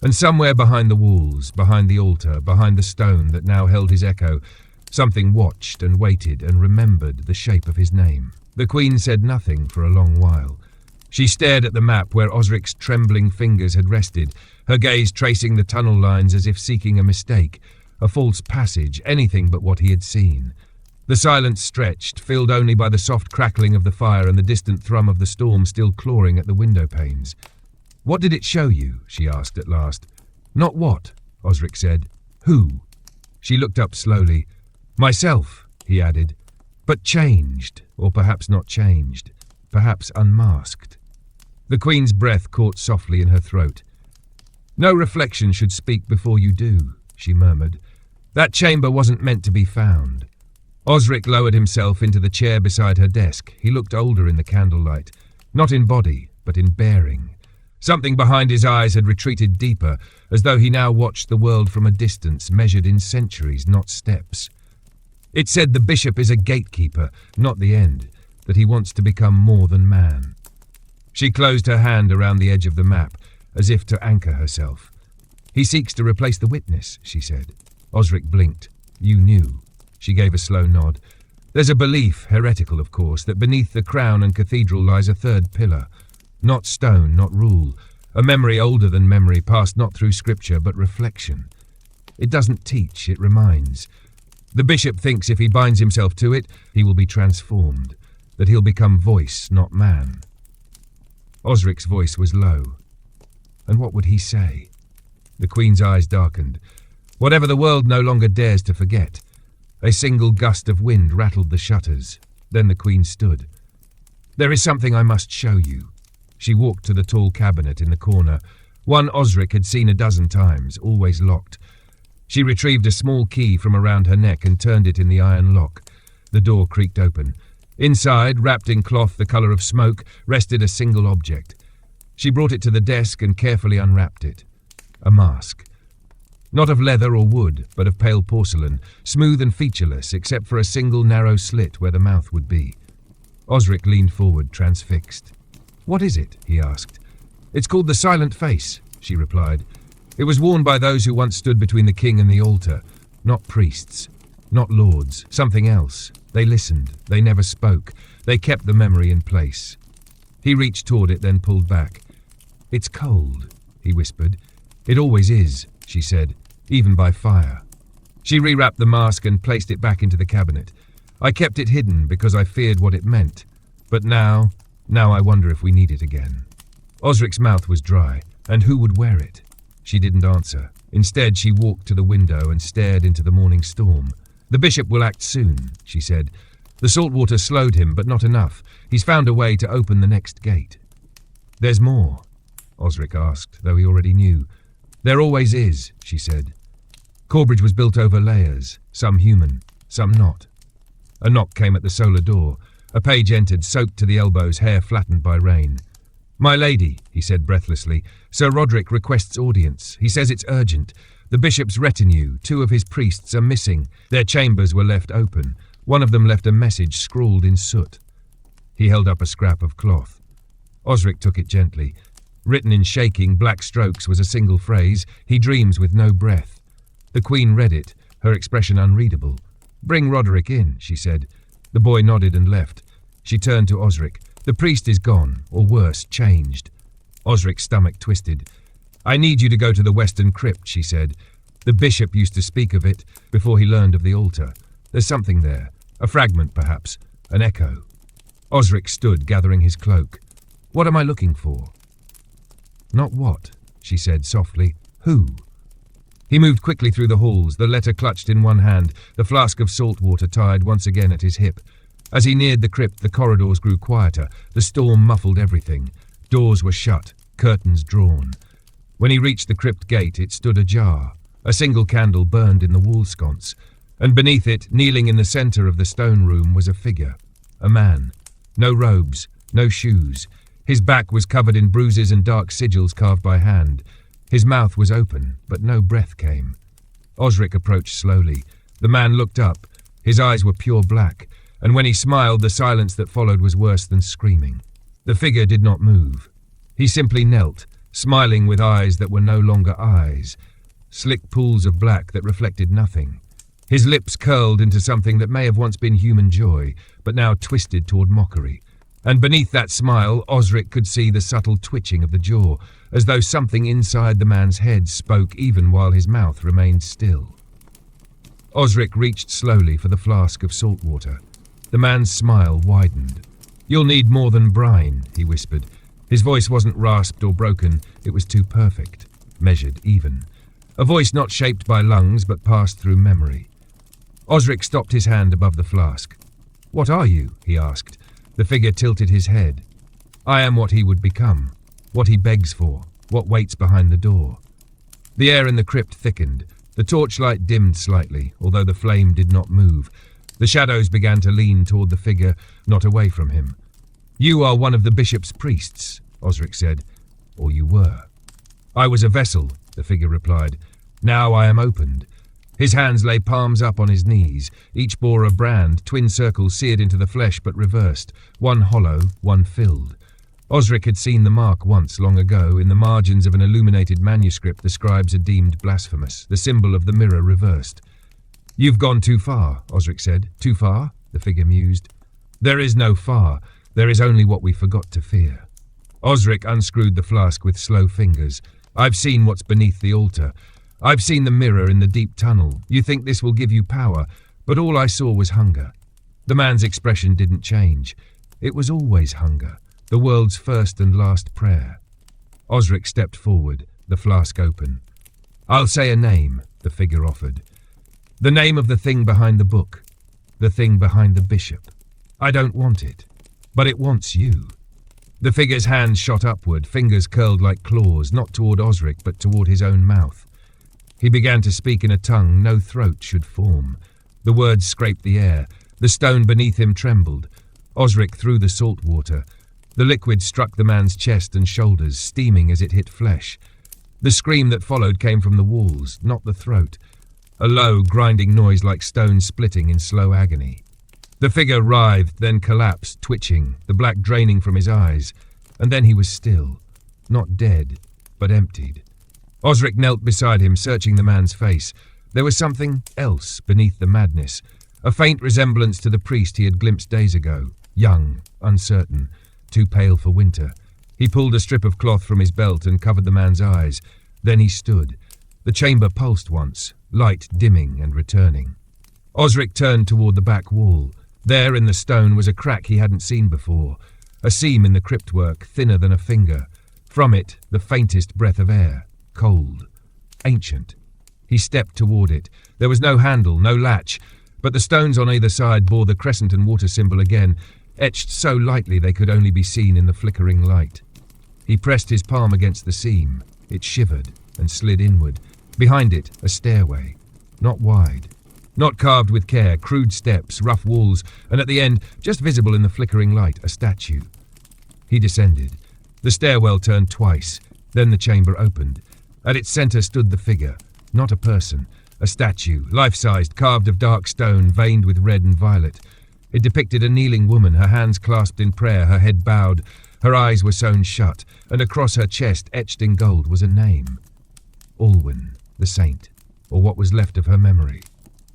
And somewhere behind the walls, behind the altar, behind the stone that now held his echo, something watched and waited and remembered the shape of his name. The Queen said nothing for a long while. She stared at the map where Osric's trembling fingers had rested, her gaze tracing the tunnel lines as if seeking a mistake, a false passage, anything but what he had seen. The silence stretched, filled only by the soft crackling of the fire and the distant thrum of the storm still clawing at the window panes. "What did it show you?" she asked at last. "Not what," Osric said. "Who?" She looked up slowly. "Myself," he added. "But changed, or perhaps not changed, perhaps unmasked." The Queen's breath caught softly in her throat. "No reflection should speak before you do," she murmured. "That chamber wasn't meant to be found." Osric lowered himself into the chair beside her desk. He looked older in the candlelight, not in body, but in bearing. Something behind his eyes had retreated deeper, as though he now watched the world from a distance, measured in centuries, not steps. It said the bishop is a gatekeeper, not the end, that he wants to become more than man. She closed her hand around the edge of the map, as if to anchor herself. "He seeks to replace the witness," she said. Osric blinked. "You knew." She gave a slow nod. "There's a belief, heretical of course, that beneath the crown and cathedral lies a third pillar. Not stone, not rule. A memory older than memory, passed not through scripture, but reflection. It doesn't teach, it reminds. The bishop thinks if he binds himself to it, he will be transformed, that he'll become voice, not man." Osric's voice was low. And what would he say? The Queen's eyes darkened. Whatever the world no longer dares to forget. A single gust of wind rattled the shutters. Then the Queen stood. "There is something I must show you." She walked to the tall cabinet in the corner, one Osric had seen a dozen times, always locked. She retrieved a small key from around her neck and turned it in the iron lock. The door creaked open. Inside, wrapped in cloth the colour of smoke, rested a single object. She brought it to the desk and carefully unwrapped it. A mask. Not of leather or wood, but of pale porcelain, smooth and featureless, except for a single narrow slit where the mouth would be. Osric leaned forward, transfixed. "What is it?" he asked. "It's called the Silent Face," she replied. "It was worn by those who once stood between the king and the altar. Not priests, not lords, something else. They listened, they never spoke, they kept the memory in place." He reached toward it, then pulled back. "It's cold," he whispered. "It always is," she said, "even by fire." She rewrapped the mask and placed it back into the cabinet. "I kept it hidden because I feared what it meant. But now I wonder if we need it again." Osric's mouth was dry. And who would wear it? She didn't answer. Instead, she walked to the window and stared into the morning storm. The bishop will act soon, she said. The salt water slowed him, but not enough. He's found a way to open the next gate. There's more, Osric asked, though he already knew. There always is, she said. Corbridge was built over layers, some human, some not. A knock came at the solar door. A page entered, soaked to the elbows, hair flattened by rain. "My lady," he said breathlessly, "Sir Roderick requests audience. He says it's urgent. The bishop's retinue, 2 of his priests, are missing. Their chambers were left open. One of them left a message scrawled in soot." He held up a scrap of cloth. Osric took it gently. Written in shaking black strokes was a single phrase, "He dreams with no breath." The Queen read it, her expression unreadable. "Bring Roderick in," she said. The boy nodded and left. She turned to Osric. "The priest is gone, or worse, changed." Osric's stomach twisted. "I need you to go to the western crypt," she said. "The bishop used to speak of it before he learned of the altar. There's something there, a fragment perhaps, an echo." Osric stood, gathering his cloak. "What am I looking for?" "Not what," she said softly. "Who?" He moved quickly through the halls, the letter clutched in one hand, the flask of salt water tied once again at his hip. As he neared the crypt, the corridors grew quieter. The storm muffled everything. Doors were shut, curtains drawn. When he reached the crypt gate, it stood ajar. A single candle burned in the wall sconce, and beneath it, kneeling in the centre of the stone room, was a figure. A man. No robes, no shoes. His back was covered in bruises and dark sigils carved by hand. His mouth was open, but no breath came. Osric approached slowly. The man looked up. His eyes were pure black, and when he smiled, the silence that followed was worse than screaming. The figure did not move. He simply knelt, smiling with eyes that were no longer eyes, slick pools of black that reflected nothing. His lips curled into something that may have once been human joy, but now twisted toward mockery. And beneath that smile, Osric could see the subtle twitching of the jaw, as though something inside the man's head spoke even while his mouth remained still. Osric reached slowly for the flask of salt water. The man's smile widened. "You'll need more than brine," he whispered. His voice wasn't rasped or broken, it was too perfect, measured, even. A voice not shaped by lungs, but passed through memory. Osric stopped his hand above the flask. "What are you?" he asked. The figure tilted his head. "I am what he would become, what he begs for, what waits behind the door." The air in the crypt thickened. The torchlight dimmed slightly, although the flame did not move. The shadows began to lean toward the figure, not away from him. "You are one of the bishop's priests," Osric said. "Or you were." "I was a vessel," the figure replied. "Now I am opened." His hands lay palms up on his knees. Each bore a brand, twin circles seared into the flesh but reversed, one hollow, one filled. Osric had seen the mark once, long ago, in the margins of an illuminated manuscript the scribes had deemed blasphemous, the symbol of the mirror reversed. "You've gone too far," Osric said. "Too far?" the figure mused. "There is no far. There is only what we forgot to fear." Osric unscrewed the flask with slow fingers. "I've seen what's beneath the altar. I've seen the mirror in the deep tunnel. You think this will give you power, but all I saw was hunger." The man's expression didn't change. It was always hunger, the world's first and last prayer. Osric stepped forward, the flask open. "I'll say a name," the figure offered. "The name of the thing behind the book, the thing behind the bishop. I don't want it, but it wants you." The figure's hands shot upward, fingers curled like claws, not toward Osric, but toward his own mouth. He began to speak in a tongue no throat should form. The words scraped the air. The stone beneath him trembled. Osric threw the salt water. The liquid struck the man's chest and shoulders, steaming as it hit flesh. The scream that followed came from the walls, not the throat. A low, grinding noise like stone splitting in slow agony. The figure writhed, then collapsed, twitching, the black draining from his eyes. And then he was still. Not dead, but emptied. Osric knelt beside him, searching the man's face. There was something else beneath the madness, a faint resemblance to the priest he had glimpsed days ago, young, uncertain, too pale for winter. He pulled a strip of cloth from his belt and covered the man's eyes. Then he stood. The chamber pulsed once, light dimming and returning. Osric turned toward the back wall. There in the stone was a crack he hadn't seen before, a seam in the cryptwork thinner than a finger. From it, the faintest breath of air, cold, ancient. He stepped toward it. There was no handle, no latch, but the stones on either side bore the crescent and water symbol again, etched so lightly they could only be seen in the flickering light. He pressed his palm against the seam. It shivered and slid inward. Behind it, a stairway. Not wide. Not carved with care, crude steps, rough walls, and at the end, just visible in the flickering light, a statue. He descended. The stairwell turned twice. Then the chamber opened. At its center stood the figure. Not a person. A statue, life-sized, carved of dark stone, veined with red and violet. It depicted a kneeling woman, her hands clasped in prayer, her head bowed. Her eyes were sewn shut, and across her chest, etched in gold, was a name. Alwyn, the saint, or what was left of her memory.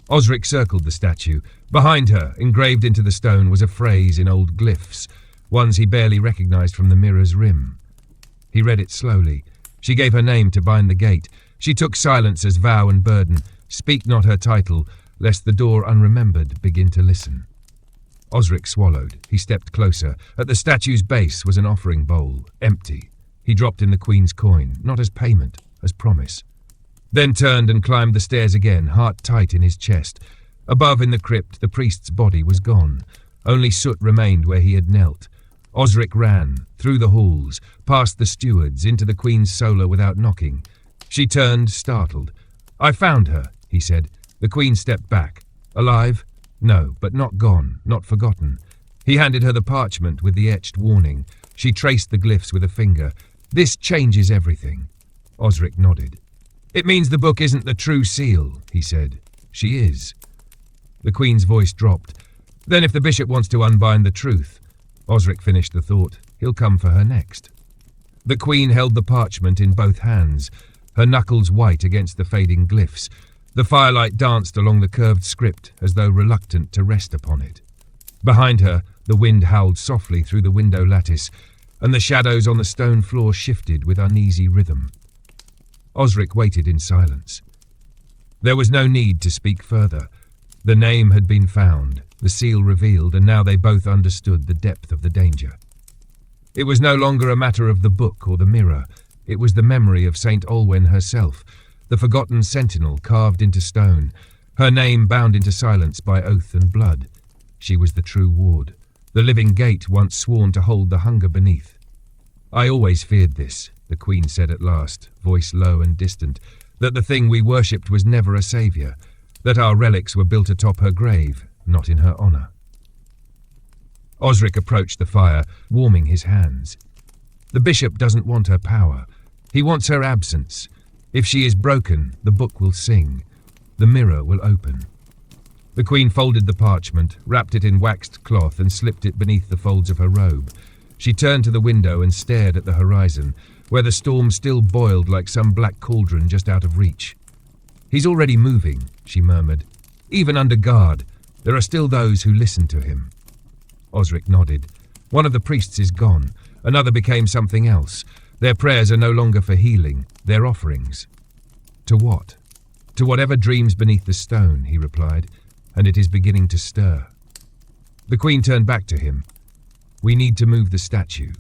Osric circled the statue. Behind her, engraved into the stone, was a phrase in old glyphs, ones he barely recognized from the mirror's rim. He read it slowly. She gave her name to bind the gate. She took silence as vow and burden. Speak not her title, lest the door unremembered begin to listen. Osric swallowed. He stepped closer. At the statue's base was an offering bowl, empty. He dropped in the Queen's coin, not as payment, as promise. Then turned and climbed the stairs again, heart tight in his chest. Above in the crypt, the priest's body was gone. Only soot remained where he had knelt. Osric ran, through the halls, past the stewards, into the Queen's solar without knocking. She turned, startled. "I found her," he said. The Queen stepped back. Alive? No, but not gone, not forgotten. He handed her the parchment with the etched warning. She traced the glyphs with a finger. "This changes everything." Osric nodded. "It means the book isn't the true seal," he said. "She is." The Queen's voice dropped. "Then if the bishop wants to unbind the truth..." Osric finished the thought. "He'll come for her next." The Queen held the parchment in both hands, her knuckles white against the fading glyphs. The firelight danced along the curved script as though reluctant to rest upon it. Behind her, the wind howled softly through the window lattice, and the shadows on the stone floor shifted with uneasy rhythm. Osric waited in silence. There was no need to speak further. The name had been found, the seal revealed, and now they both understood the depth of the danger. It was no longer a matter of the book or the mirror. It was the memory of St. Olwen herself, the forgotten sentinel carved into stone, her name bound into silence by oath and blood. She was the true ward, the living gate once sworn to hold the hunger beneath. "I always feared this," the Queen said at last, voice low and distant, "that the thing we worshipped was never a saviour, that our relics were built atop her grave, not in her honour." Osric approached the fire, warming his hands. "The bishop doesn't want her power. He wants her absence. If she is broken, the book will sing. The mirror will open." The Queen folded the parchment, wrapped it in waxed cloth, and slipped it beneath the folds of her robe. She turned to the window and stared at the horizon, where the storm still boiled like some black cauldron just out of reach. "He's already moving," she murmured. "Even under guard, there are still those who listen to him." Osric nodded. "One of the priests is gone. Another became something else. Their prayers are no longer for healing. They're offerings." "To what?" "To whatever dreams beneath the stone," he replied, "and it is beginning to stir." The Queen turned back to him. "We need to move the statue."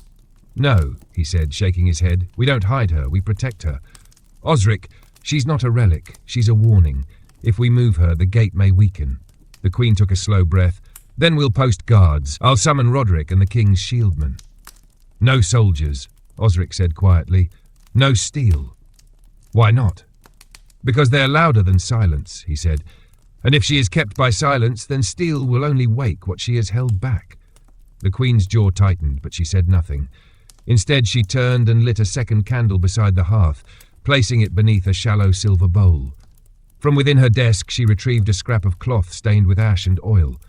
"No," he said, shaking his head. "We don't hide her, we protect her. Osric, she's not a relic, she's a warning. If we move her, the gate may weaken." The Queen took a slow breath. "Then we'll post guards. I'll summon Roderick and the King's shieldmen." "No soldiers," Osric said quietly. "No steel." "Why not?" "Because they're louder than silence," he said. "And if she is kept by silence, then steel will only wake what she has held back." The Queen's jaw tightened, but she said nothing. Instead, she turned and lit a second candle beside the hearth, placing it beneath a shallow silver bowl. From within her desk, she retrieved a scrap of cloth stained with ash and oil.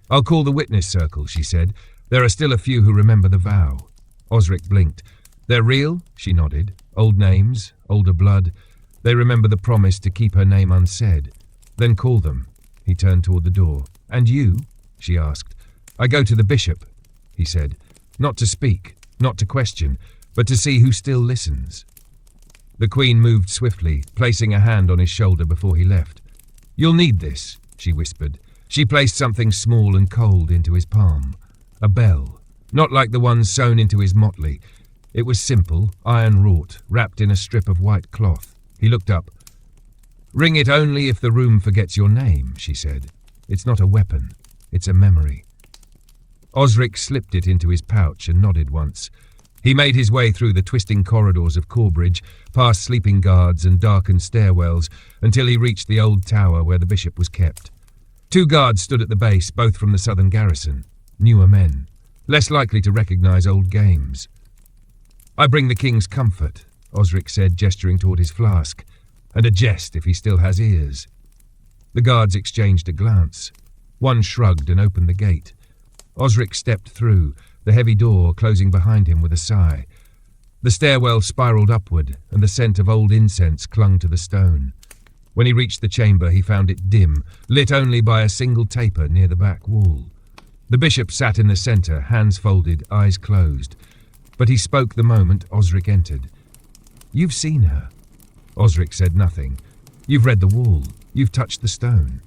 "I'll call the witness circle," she said. "There are still a few who remember the vow." Osric blinked. "They're real?" She nodded. "Old names, older blood. They remember the promise to keep her name unsaid." "Then call them." He turned toward the door. "And you?" she asked. "I go to the bishop," he said. "Not to speak, not to question, but to see who still listens." The Queen moved swiftly, placing a hand on his shoulder before he left. "You'll need this," she whispered. She placed something small and cold into his palm. A bell, not like the ones sewn into his motley. It was simple, iron-wrought, wrapped in a strip of white cloth. He looked up. "Ring it only if the room forgets your name," she said. "It's not a weapon. It's a memory." Osric slipped it into his pouch and nodded once. He made his way through the twisting corridors of Corbridge, past sleeping guards and darkened stairwells, until he reached the old tower where the bishop was kept. 2 guards stood at the base, both from the southern garrison. Newer men, less likely to recognize old games. "I bring the king's comfort," Osric said, gesturing toward his flask, "and a jest if he still has ears." The guards exchanged a glance. One shrugged and opened the gate. Osric stepped through, the heavy door closing behind him with a sigh. The stairwell spiraled upward, and the scent of old incense clung to the stone. When he reached the chamber, he found it dim, lit only by a single taper near the back wall. The bishop sat in the centre, hands folded, eyes closed. But he spoke the moment Osric entered. "You've seen her." Osric said nothing. "You've read the wall. You've touched the stone."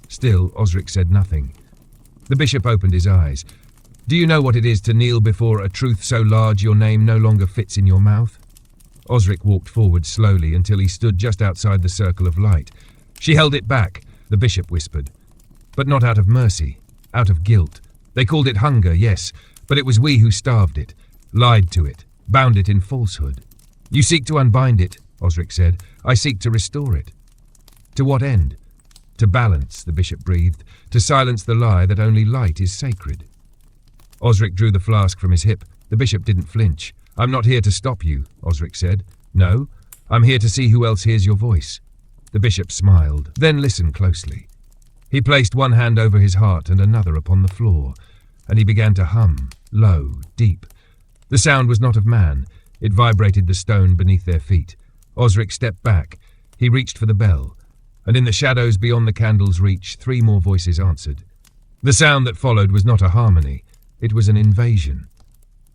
Still, Osric said nothing. The bishop opened his eyes. "Do you know what it is to kneel before a truth so large your name no longer fits in your mouth?" Osric walked forward slowly until he stood just outside the circle of light. "She held it back," the bishop whispered. "But not out of mercy, out of guilt. They called it hunger, yes, but it was we who starved it, lied to it, bound it in falsehood. You seek to unbind it," Osric said. "I seek to restore it." "To what end?" "To balance," the bishop breathed, "to silence the lie that only light is sacred." Osric drew the flask from his hip. The bishop didn't flinch. "I'm not here to stop you," Osric said. "No, I'm here to see who else hears your voice." The bishop smiled. "Then listen closely." He placed one hand over his heart and another upon the floor, and he began to hum, low, deep. The sound was not of man. It vibrated the stone beneath their feet. Osric stepped back. He reached for the bell, and in the shadows beyond the candle's reach, 3 more voices answered. The sound that followed was not a harmony. It was an invasion.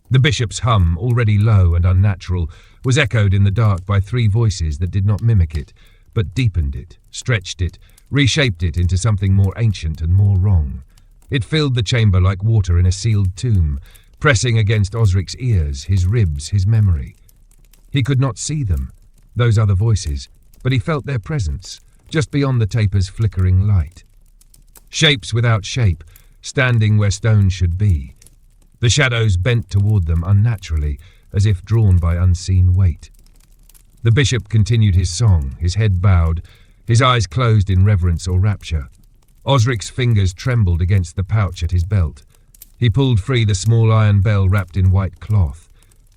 The bishop's hum, already low and unnatural, was echoed in the dark by 3 voices that did not mimic it, but deepened it, stretched it, reshaped it into something more ancient and more wrong. It filled the chamber like water in a sealed tomb, pressing against Osric's ears, his ribs, his memory. He could not see them, those other voices, but he felt their presence, just beyond the taper's flickering light. Shapes without shape, standing where stones should be. The shadows bent toward them unnaturally, as if drawn by unseen weight. The bishop continued his song, his head bowed, his eyes closed in reverence or rapture. Osric's fingers trembled against the pouch at his belt. He pulled free the small iron bell wrapped in white cloth.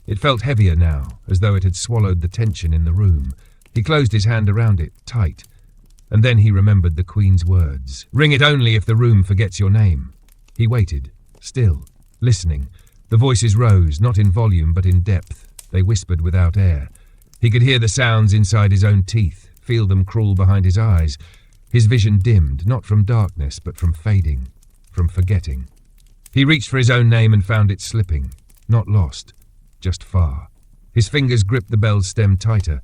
It felt heavier now, as though it had swallowed the tension in the room. He closed his hand around it, tight, and then he remembered the Queen's words. "Ring it only if the room forgets your name." He waited, still, listening. The voices rose, not in volume but in depth. They whispered without air. He could hear the sounds inside his own teeth, feel them crawl behind his eyes. His vision dimmed, not from darkness, but from fading, from forgetting. He reached for his own name and found it slipping, not lost, just far. His fingers gripped the bell's stem tighter.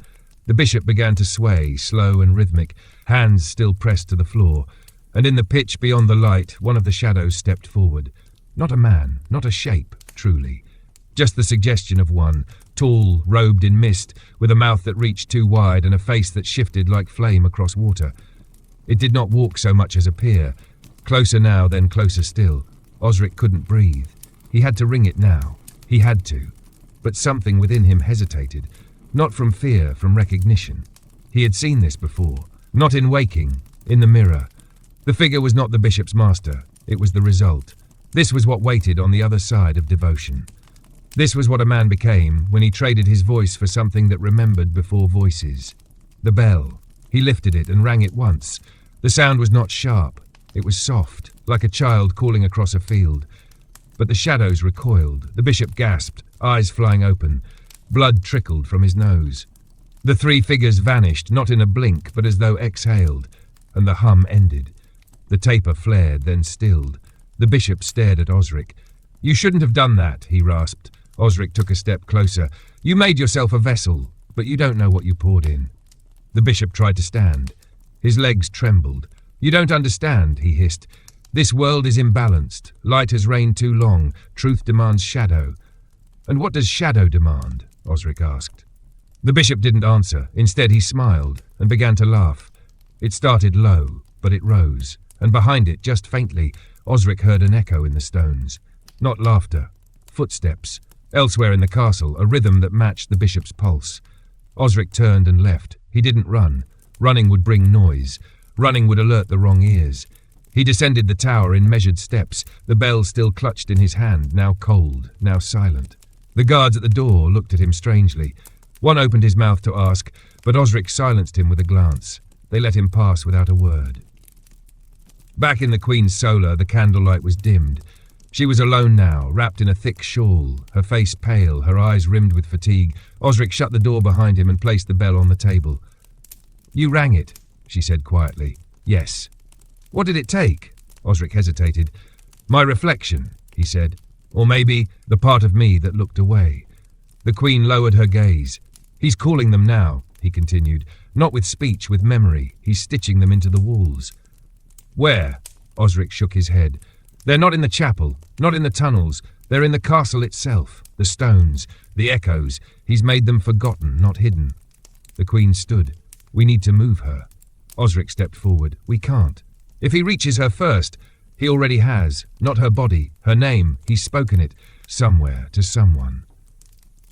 The bishop began to sway, slow and rhythmic, hands still pressed to the floor, and in the pitch beyond the light, one of the shadows stepped forward. Not a man, not a shape, truly. Just the suggestion of one, tall, robed in mist, with a mouth that reached too wide and a face that shifted like flame across water. It did not walk so much as appear. Closer now, then closer still. Osric couldn't breathe. He had to ring it now. He had to. But something within him hesitated. Not from fear, from recognition. He had seen this before. Not in waking, in the mirror. The figure was not the bishop's master. It was the result. This was what waited on the other side of devotion. This was what a man became when he traded his voice for something that remembered before voices. The bell. He lifted it and rang it once. The sound was not sharp. It was soft, like a child calling across a field. But the shadows recoiled. The bishop gasped, eyes flying open. Blood trickled from his nose. The 3 figures vanished, not in a blink, but as though exhaled, and the hum ended. The taper flared, then stilled. The bishop stared at Osric. "You shouldn't have done that," he rasped. Osric took a step closer. "You made yourself a vessel, but you don't know what you poured in." The bishop tried to stand. His legs trembled. "You don't understand," he hissed. "This world is imbalanced. Light has reigned too long. Truth demands shadow." "And what does shadow demand?" Osric asked. The bishop didn't answer. Instead, he smiled and began to laugh. It started low, but it rose, and behind it, just faintly, Osric heard an echo in the stones. Not laughter, footsteps. Elsewhere in the castle, a rhythm that matched the bishop's pulse. Osric turned and left. He didn't run. Running would bring noise. Running would alert the wrong ears. He descended the tower in measured steps, the bell still clutched in his hand, now cold, now silent. The guards at the door looked at him strangely. One opened his mouth to ask, but Osric silenced him with a glance. They let him pass without a word. Back in the Queen's solar, the candlelight was dimmed. She was alone now, wrapped in a thick shawl, her face pale, her eyes rimmed with fatigue. Osric shut the door behind him and placed the bell on the table. "You rang it," she said quietly. "Yes." "What did it take?" Osric hesitated. "My reflection," he said. "Or maybe the part of me that looked away." The Queen lowered her gaze. "He's calling them now," he continued. "Not with speech, with memory. He's stitching them into the walls." "Where?" Osric shook his head. "They're not in the chapel, not in the tunnels. They're in the castle itself. The stones, the echoes. He's made them forgotten, not hidden." The Queen stood. "We need to move her." Osric stepped forward. "We can't. If he reaches her first, he already has. Not her body, her name. He's spoken it. Somewhere, to someone."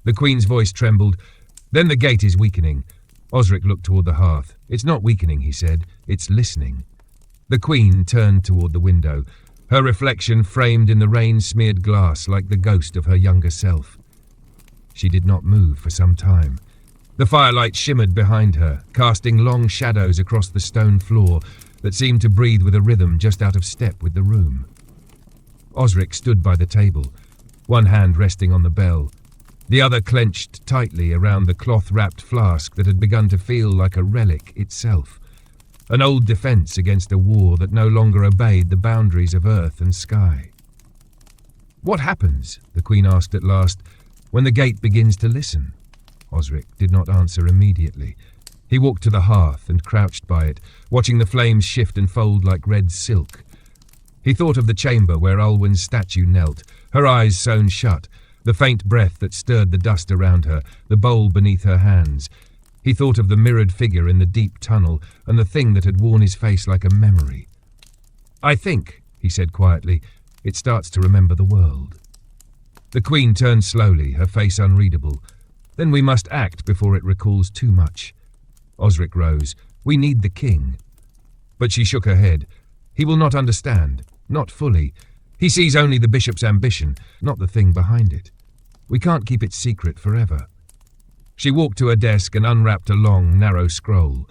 The Queen's voice trembled. "Then the gate is weakening." Osric looked toward the hearth. "It's not weakening," he said. "It's listening." The Queen turned toward the window, her reflection framed in the rain-smeared glass like the ghost of her younger self. She did not move for some time. The firelight shimmered behind her, casting long shadows across the stone floor that seemed to breathe with a rhythm just out of step with the room. Osric stood by the table, one hand resting on the bell, the other clenched tightly around the cloth-wrapped flask that had begun to feel like a relic itself, an old defense against a war that no longer obeyed the boundaries of earth and sky. "What happens," the Queen asked at last, "when the gate begins to listen?" Osric did not answer immediately. He walked to the hearth and crouched by it, watching the flames shift and fold like red silk. He thought of the chamber where Ulwyn's statue knelt, her eyes sewn shut, the faint breath that stirred the dust around her, the bowl beneath her hands. He thought of the mirrored figure in the deep tunnel and the thing that had worn his face like a memory. "I think," he said quietly, "it starts to remember the world." The Queen turned slowly, her face unreadable. "Then we must act before it recalls too much." Osric rose. "We need the king." But she shook her head. "He will not understand, not fully. He sees only the bishop's ambition, not the thing behind it. We can't keep it secret forever." She walked to her desk and unwrapped a long, narrow scroll.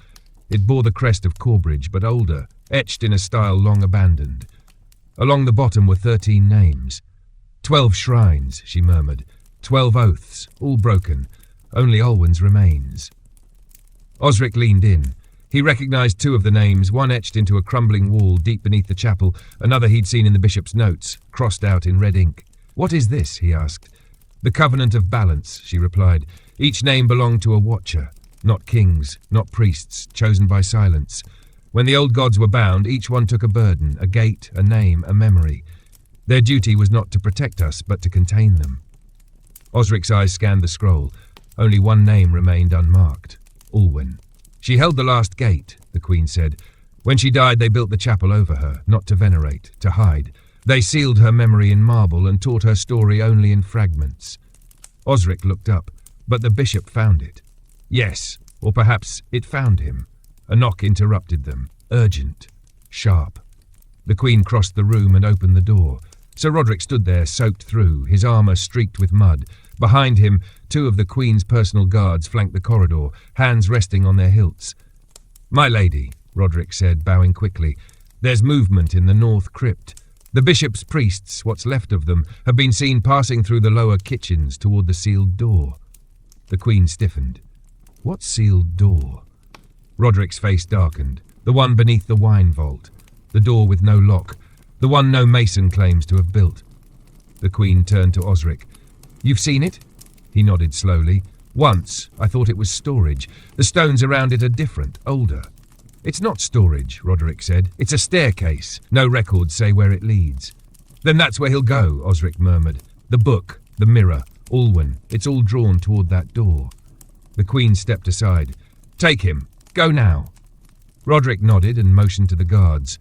It bore the crest of Corbridge, but older, etched in a style long abandoned. Along the bottom were 13 names. 12 shrines, she murmured. 12 oaths, all broken. Only Olwen's remains. Osric leaned in. He recognized 2 of the names, one etched into a crumbling wall deep beneath the chapel, another he'd seen in the bishop's notes, crossed out in red ink. "What is this?" he asked. "The Covenant of Balance," she replied. Each name belonged to a watcher, not kings, not priests, chosen by silence. When the old gods were bound, each one took a burden, a gate, a name, a memory. Their duty was not to protect us, but to contain them. Osric's eyes scanned the scroll. Only one name remained unmarked. Ulwen. "She held the last gate," the Queen said. "When she died, they built the chapel over her, not to venerate, to hide. They sealed her memory in marble and taught her story only in fragments." Osric looked up, but the bishop found it. Yes, or perhaps it found him. A knock interrupted them, urgent, sharp. The Queen crossed the room and opened the door. Sir Roderick stood there, soaked through, his armour streaked with mud. Behind him, 2 of the Queen's personal guards flanked the corridor, hands resting on their hilts. "My lady," Roderick said, bowing quickly, "there's movement in the north crypt. The bishop's priests, what's left of them, have been seen passing through the lower kitchens toward the sealed door." The Queen stiffened. "What sealed door?" Roderick's face darkened. "The one beneath the wine vault. The door with no lock. The one no mason claims to have built." The Queen turned to Osric. "You've seen it?" He nodded slowly. "Once, I thought it was storage. The stones around it are different, older." "It's not storage," Roderick said. "It's a staircase. No records say where it leads." "Then that's where he'll go," Osric murmured. "The book, the mirror, Alwyn, it's all drawn toward that door. The Queen stepped aside. Take him. Go now. Roderick nodded and motioned to the guards.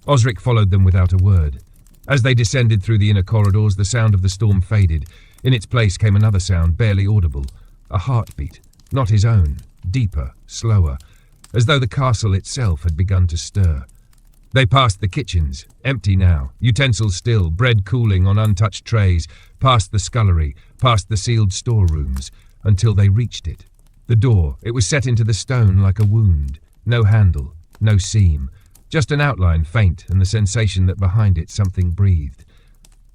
Osric followed them without a word. As they descended through the inner corridors, the sound of the storm faded. In its place came another sound, barely audible. A heartbeat. Not his own. Deeper, slower. As though the castle itself had begun to stir. They passed the kitchens, empty now, utensils still, bread cooling on untouched trays, past the scullery, past the sealed storerooms, until they reached it. The door, it was set into the stone like a wound. No handle, no seam, just an outline faint and the sensation that behind it something breathed.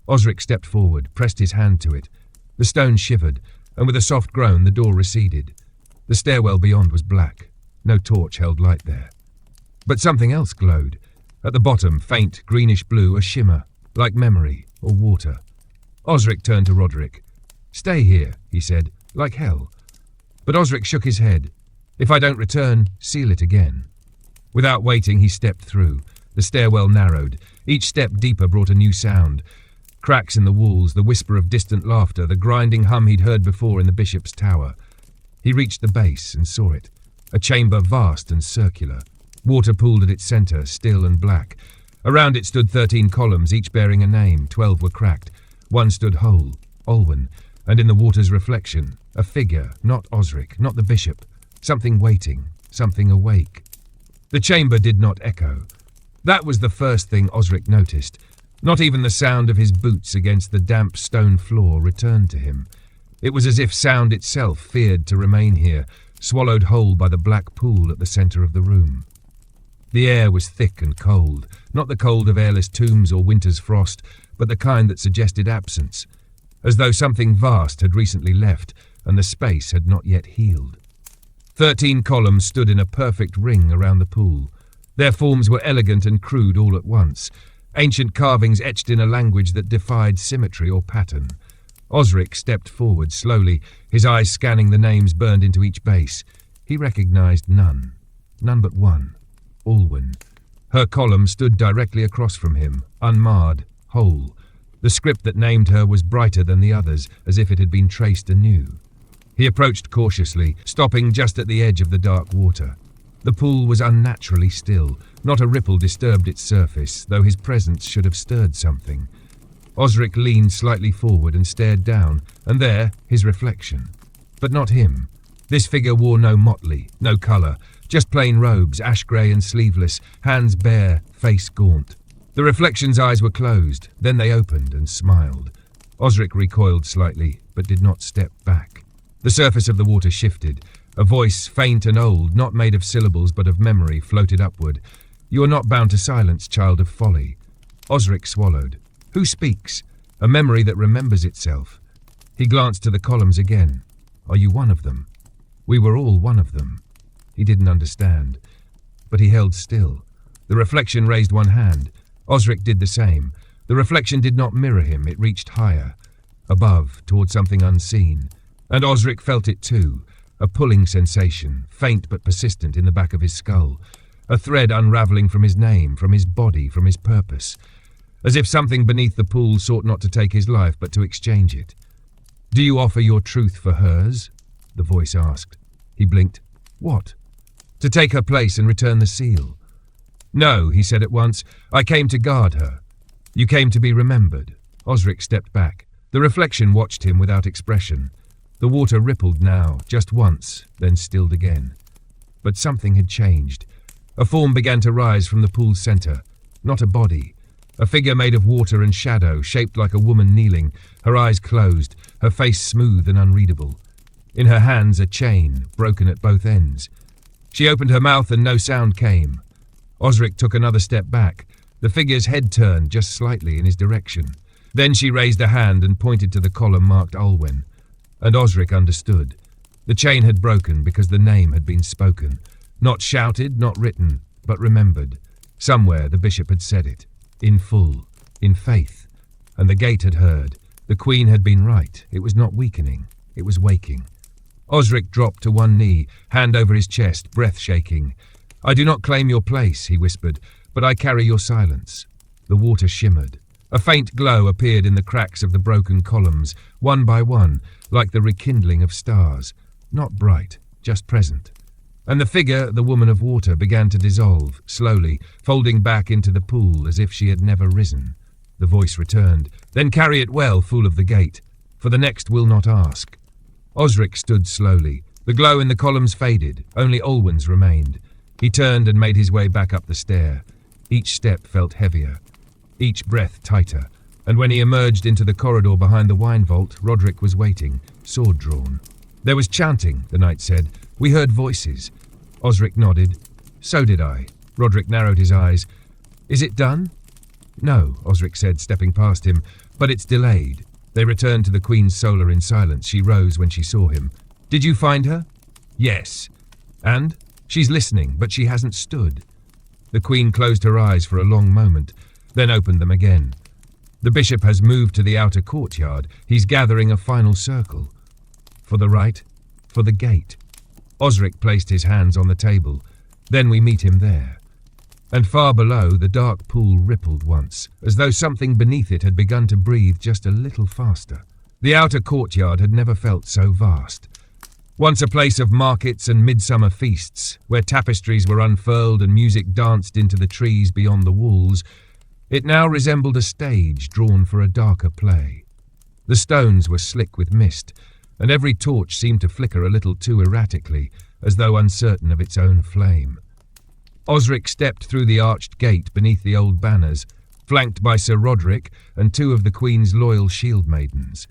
Osric stepped forward, pressed his hand to it. The stone shivered, and with a soft groan the door receded. The stairwell beyond was black. No torch held light there. But something else glowed. At the bottom, faint, greenish blue, a shimmer, like memory or water. Osric turned to Roderick. Stay here, he said, like hell. But Osric shook his head. If I don't return, seal it again. Without waiting, he stepped through. The stairwell narrowed. Each step deeper brought a new sound. Cracks in the walls, the whisper of distant laughter, the grinding hum he'd heard before in the bishop's tower. He reached the base and saw it. A chamber vast and circular. Water pooled at its centre, still and black. Around it stood 13 columns, each bearing a name. 12 were cracked. One stood whole, Olwen, and in the water's reflection, a figure, not Osric, not the bishop. Something waiting, something awake. The chamber did not echo. That was the first thing Osric noticed. Not even the sound of his boots against the damp stone floor returned to him. It was as if sound itself feared to remain here, swallowed whole by the black pool at the centre of the room. The air was thick and cold, not the cold of airless tombs or winter's frost, but the kind that suggested absence, as though something vast had recently left and the space had not yet healed. 13 columns stood in a perfect ring around the pool. Their forms were elegant and crude all at once, ancient carvings etched in a language that defied symmetry or pattern. Osric stepped forward slowly, his eyes scanning the names burned into each base. He recognized none but one. Olwen. Her column stood directly across from him, unmarred, whole. The script that named her was brighter than the others, as if it had been traced anew. He approached cautiously, stopping just at the edge of the dark water. The pool was unnaturally still. Not a ripple disturbed its surface, though his presence should have stirred something. Osric leaned slightly forward and stared down, and there, his reflection. But not him. This figure wore no motley, no colour, just plain robes, ash-grey and sleeveless, hands bare, face gaunt. The reflection's eyes were closed, then they opened and smiled. Osric recoiled slightly, but did not step back. The surface of the water shifted. A voice, faint and old, not made of syllables but of memory, floated upward. You are not bound to silence, child of folly. Osric swallowed. Who speaks? A memory that remembers itself. He glanced to the columns again. Are you one of them? We were all one of them. He didn't understand. But he held still. The reflection raised one hand. Osric did the same. The reflection did not mirror him. It reached higher, above, toward something unseen. And Osric felt it too. A pulling sensation, faint but persistent in the back of his skull. A thread unravelling from his name, from his body, from his purpose. As if something beneath the pool sought not to take his life, but to exchange it. Do you offer your truth for hers? The voice asked. He blinked. What? To take her place and return the seal. No, he said at once. I came to guard her. You came to be remembered. Osric stepped back. The reflection watched him without expression. The water rippled now, just once, then stilled again. But something had changed. A form began to rise from the pool's centre. Not a body. A figure made of water and shadow, shaped like a woman kneeling, her eyes closed, her face smooth and unreadable. In her hands a chain, broken at both ends. She opened her mouth and no sound came. Osric took another step back. The figure's head turned just slightly in his direction. Then she raised a hand and pointed to the column marked Olwen. And Osric understood. The chain had broken because the name had been spoken. Not shouted, not written, but remembered. Somewhere the bishop had said it. In full, in faith. And the gate had heard. The Queen had been right. It was not weakening. It was waking. Osric dropped to one knee, hand over his chest, breath shaking. I do not claim your place, he whispered, but I carry your silence. The water shimmered. A faint glow appeared in the cracks of the broken columns, one by one, like the rekindling of stars. Not bright, just present. And the figure, the woman of water, began to dissolve, slowly, folding back into the pool as if she had never risen. The voice returned. "Then carry it well, fool of the gate, for the next will not ask." Osric stood slowly. The glow in the columns faded, only Olwen's remained. He turned and made his way back up the stair. Each step felt heavier, each breath tighter, and when he emerged into the corridor behind the wine vault, Roderick was waiting, sword drawn. "There was chanting," the knight said. "We heard voices." Osric nodded. "So did I." Roderick narrowed his eyes. "Is it done?" "No," Osric said, stepping past him, "but it's delayed." They returned to the Queen's solar in silence. She rose when she saw him. "Did you find her?" "Yes." "And?" "She's listening, but she hasn't stood." The Queen closed her eyes for a long moment, then opened them again. "The bishop has moved to the outer courtyard. He's gathering a final circle." "For the right?" "For the gate." Osric placed his hands on the table. "Then we meet him there." And far below, the dark pool rippled once, as though something beneath it had begun to breathe just a little faster. The outer courtyard had never felt so vast. Once a place of markets and midsummer feasts, where tapestries were unfurled and music danced into the trees beyond the walls, it now resembled a stage drawn for a darker play. The stones were slick with mist, and every torch seemed to flicker a little too erratically, as though uncertain of its own flame. Osric stepped through the arched gate beneath the old banners, flanked by Sir Roderick and two of the Queen's loyal shield maidens.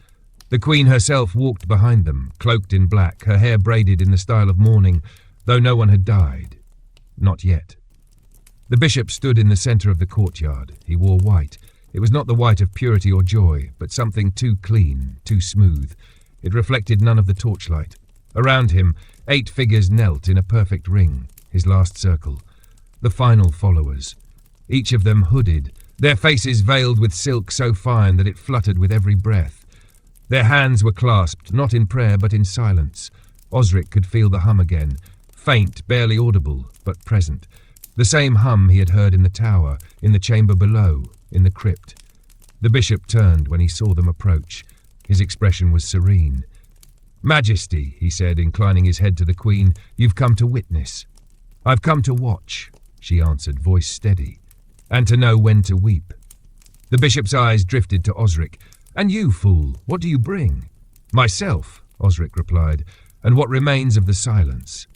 The Queen herself walked behind them, cloaked in black, her hair braided in the style of mourning, though no one had died. Not yet. The bishop stood in the centre of the courtyard. He wore white. It was not the white of purity or joy, but something too clean, too smooth. It reflected none of the torchlight. Around him, 8 figures knelt in a perfect ring, his last circle. The final followers. Each of them hooded, their faces veiled with silk so fine that it fluttered with every breath. Their hands were clasped, not in prayer but in silence. Osric could feel the hum again, faint, barely audible, but present. The same hum he had heard in the tower, in the chamber below, in the crypt. The bishop turned when he saw them approach. His expression was serene. "Majesty," he said, inclining his head to the Queen, "you've come to witness." "I've come to watch," she answered, voice steady, "and to know when to weep." The bishop's eyes drifted to Osric. "And you, fool, what do you bring?" "Myself," Osric replied, "and what remains of the silence."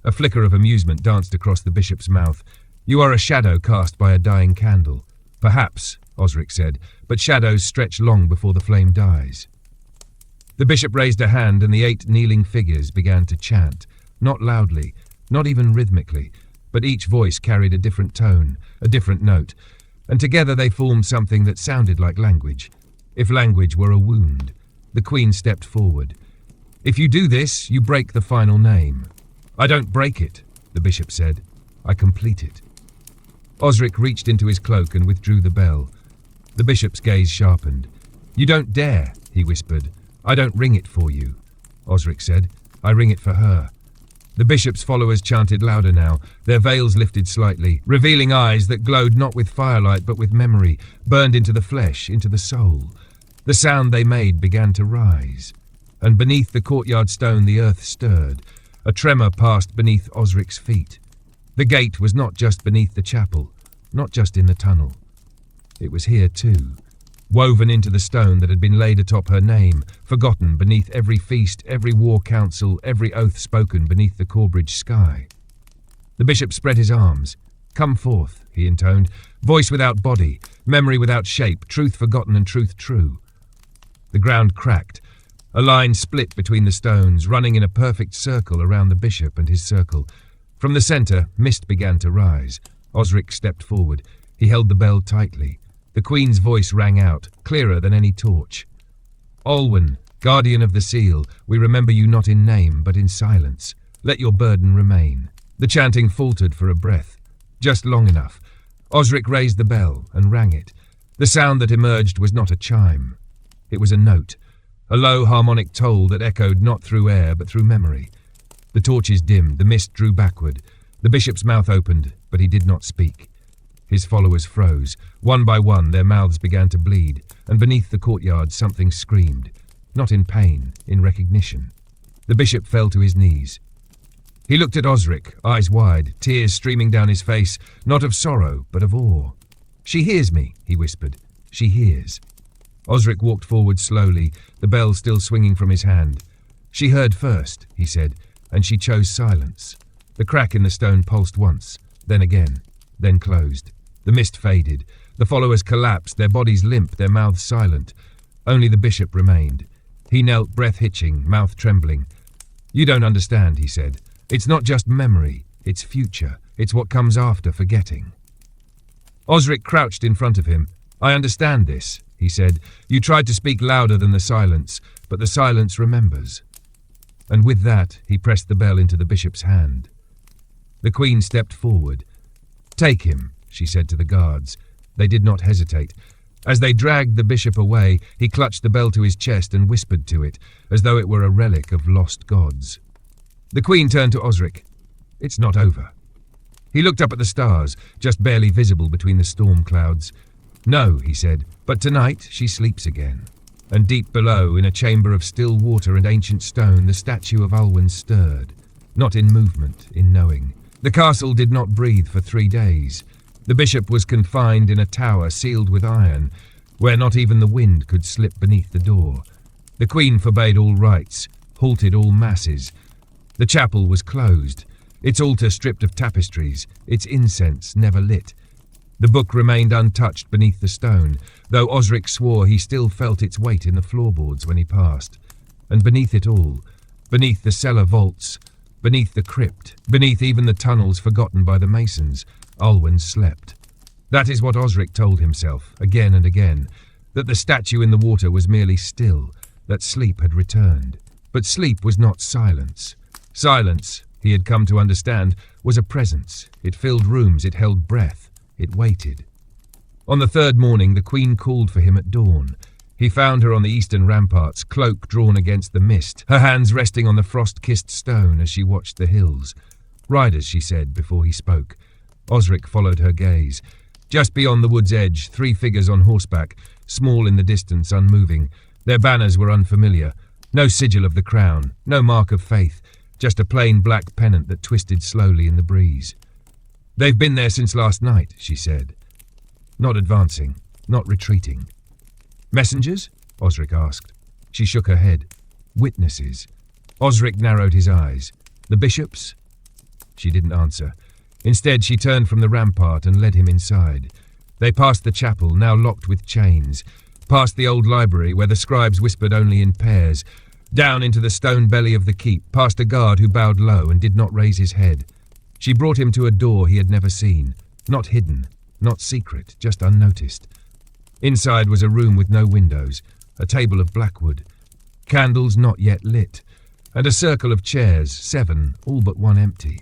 A flicker of amusement danced across the bishop's mouth. "You are a shadow cast by a dying candle." "Perhaps," Osric said, "but shadows stretch long before the flame dies." The bishop raised a hand and the 8 kneeling figures began to chant, not loudly, not even rhythmically, but each voice carried a different tone, a different note, and together they formed something that sounded like language, if language were a wound. The Queen stepped forward. "If you do this, you break the final name." "I don't break it," the bishop said. "I complete it." Osric reached into his cloak and withdrew the bell. The bishop's gaze sharpened. "You don't dare," he whispered. "I don't ring it for you," Osric said. "I ring it for her." The bishop's followers chanted louder now, their veils lifted slightly, revealing eyes that glowed not with firelight but with memory, burned into the flesh, into the soul. The sound they made began to rise, and beneath the courtyard stone the earth stirred. A tremor passed beneath Osric's feet. The gate was not just beneath the chapel, not just in the tunnel. It was here too, woven into the stone that had been laid atop her name, forgotten beneath every feast, every war council, every oath spoken beneath the Corbridge sky. The bishop spread his arms. "Come forth," he intoned, "voice without body, memory without shape, truth forgotten and truth true." The ground cracked. A line split between the stones, running in a perfect circle around the bishop and his circle. From the centre, mist began to rise. Osric stepped forward. He held the bell tightly. The Queen's voice rang out, clearer than any torch. "Olwen, guardian of the seal, we remember you not in name, but in silence. Let your burden remain." The chanting faltered for a breath, just long enough. Osric raised the bell and rang it. The sound that emerged was not a chime. It was a note, a low harmonic toll that echoed not through air but through memory. The torches dimmed, the mist drew backward. The bishop's mouth opened, but he did not speak. His followers froze. One by one, their mouths began to bleed, and beneath the courtyard something screamed, not in pain, in recognition. The bishop fell to his knees. He looked at Osric, eyes wide, tears streaming down his face, not of sorrow, but of awe. "She hears me," he whispered. "She hears." Osric walked forward slowly, the bell still swinging from his hand. "She heard first," he said, "and she chose silence." The crack in the stone pulsed once, then again, then closed. The mist faded. The followers collapsed, their bodies limp, their mouths silent. Only the bishop remained. He knelt, breath hitching, mouth trembling. "You don't understand," he said. "It's not just memory, it's future. It's what comes after forgetting." Osric crouched in front of him. "I understand this," he said. "You tried to speak louder than the silence, but the silence remembers." And with that, he pressed the bell into the bishop's hand. The queen stepped forward. "Take him," she said to the guards. They did not hesitate. As they dragged the bishop away, he clutched the bell to his chest and whispered to it, as though it were a relic of lost gods. The queen turned to Osric. "It's not over." He looked up at the stars, just barely visible between the storm clouds. "No," he said, "but tonight she sleeps again." And deep below, in a chamber of still water and ancient stone, the statue of Alwyn stirred, not in movement, in knowing. The castle did not breathe for 3 days. The bishop was confined in a tower sealed with iron, where not even the wind could slip beneath the door. The queen forbade all rites, halted all masses. The chapel was closed, its altar stripped of tapestries, its incense never lit. The book remained untouched beneath the stone, though Osric swore he still felt its weight in the floorboards when he passed. And beneath it all, beneath the cellar vaults, beneath the crypt, beneath even the tunnels forgotten by the masons, Alwyn slept. That is what Osric told himself, again and again, that the statue in the water was merely still, that sleep had returned. But sleep was not silence. Silence, he had come to understand, was a presence. It filled rooms, it held breath, it waited. On the 3rd morning, the queen called for him at dawn. He found her on the eastern ramparts, cloak drawn against the mist, her hands resting on the frost-kissed stone as she watched the hills. "Riders," she said before he spoke. Osric followed her gaze. Just beyond the wood's edge, 3 figures on horseback, small in the distance, unmoving. Their banners were unfamiliar. No sigil of the crown, no mark of faith, just a plain black pennant that twisted slowly in the breeze. "They've been there since last night," she said. "Not advancing, not retreating." "Messengers?" Osric asked. She shook her head. "Witnesses." Osric narrowed his eyes. "The bishops?" She didn't answer. Instead, she turned from the rampart and led him inside. They passed the chapel, now locked with chains, past the old library where the scribes whispered only in pairs, down into the stone belly of the keep, past a guard who bowed low and did not raise his head. She brought him to a door he had never seen, not hidden, not secret, just unnoticed. Inside was a room with no windows, a table of blackwood, candles not yet lit, and a circle of chairs, 7, all but one empty.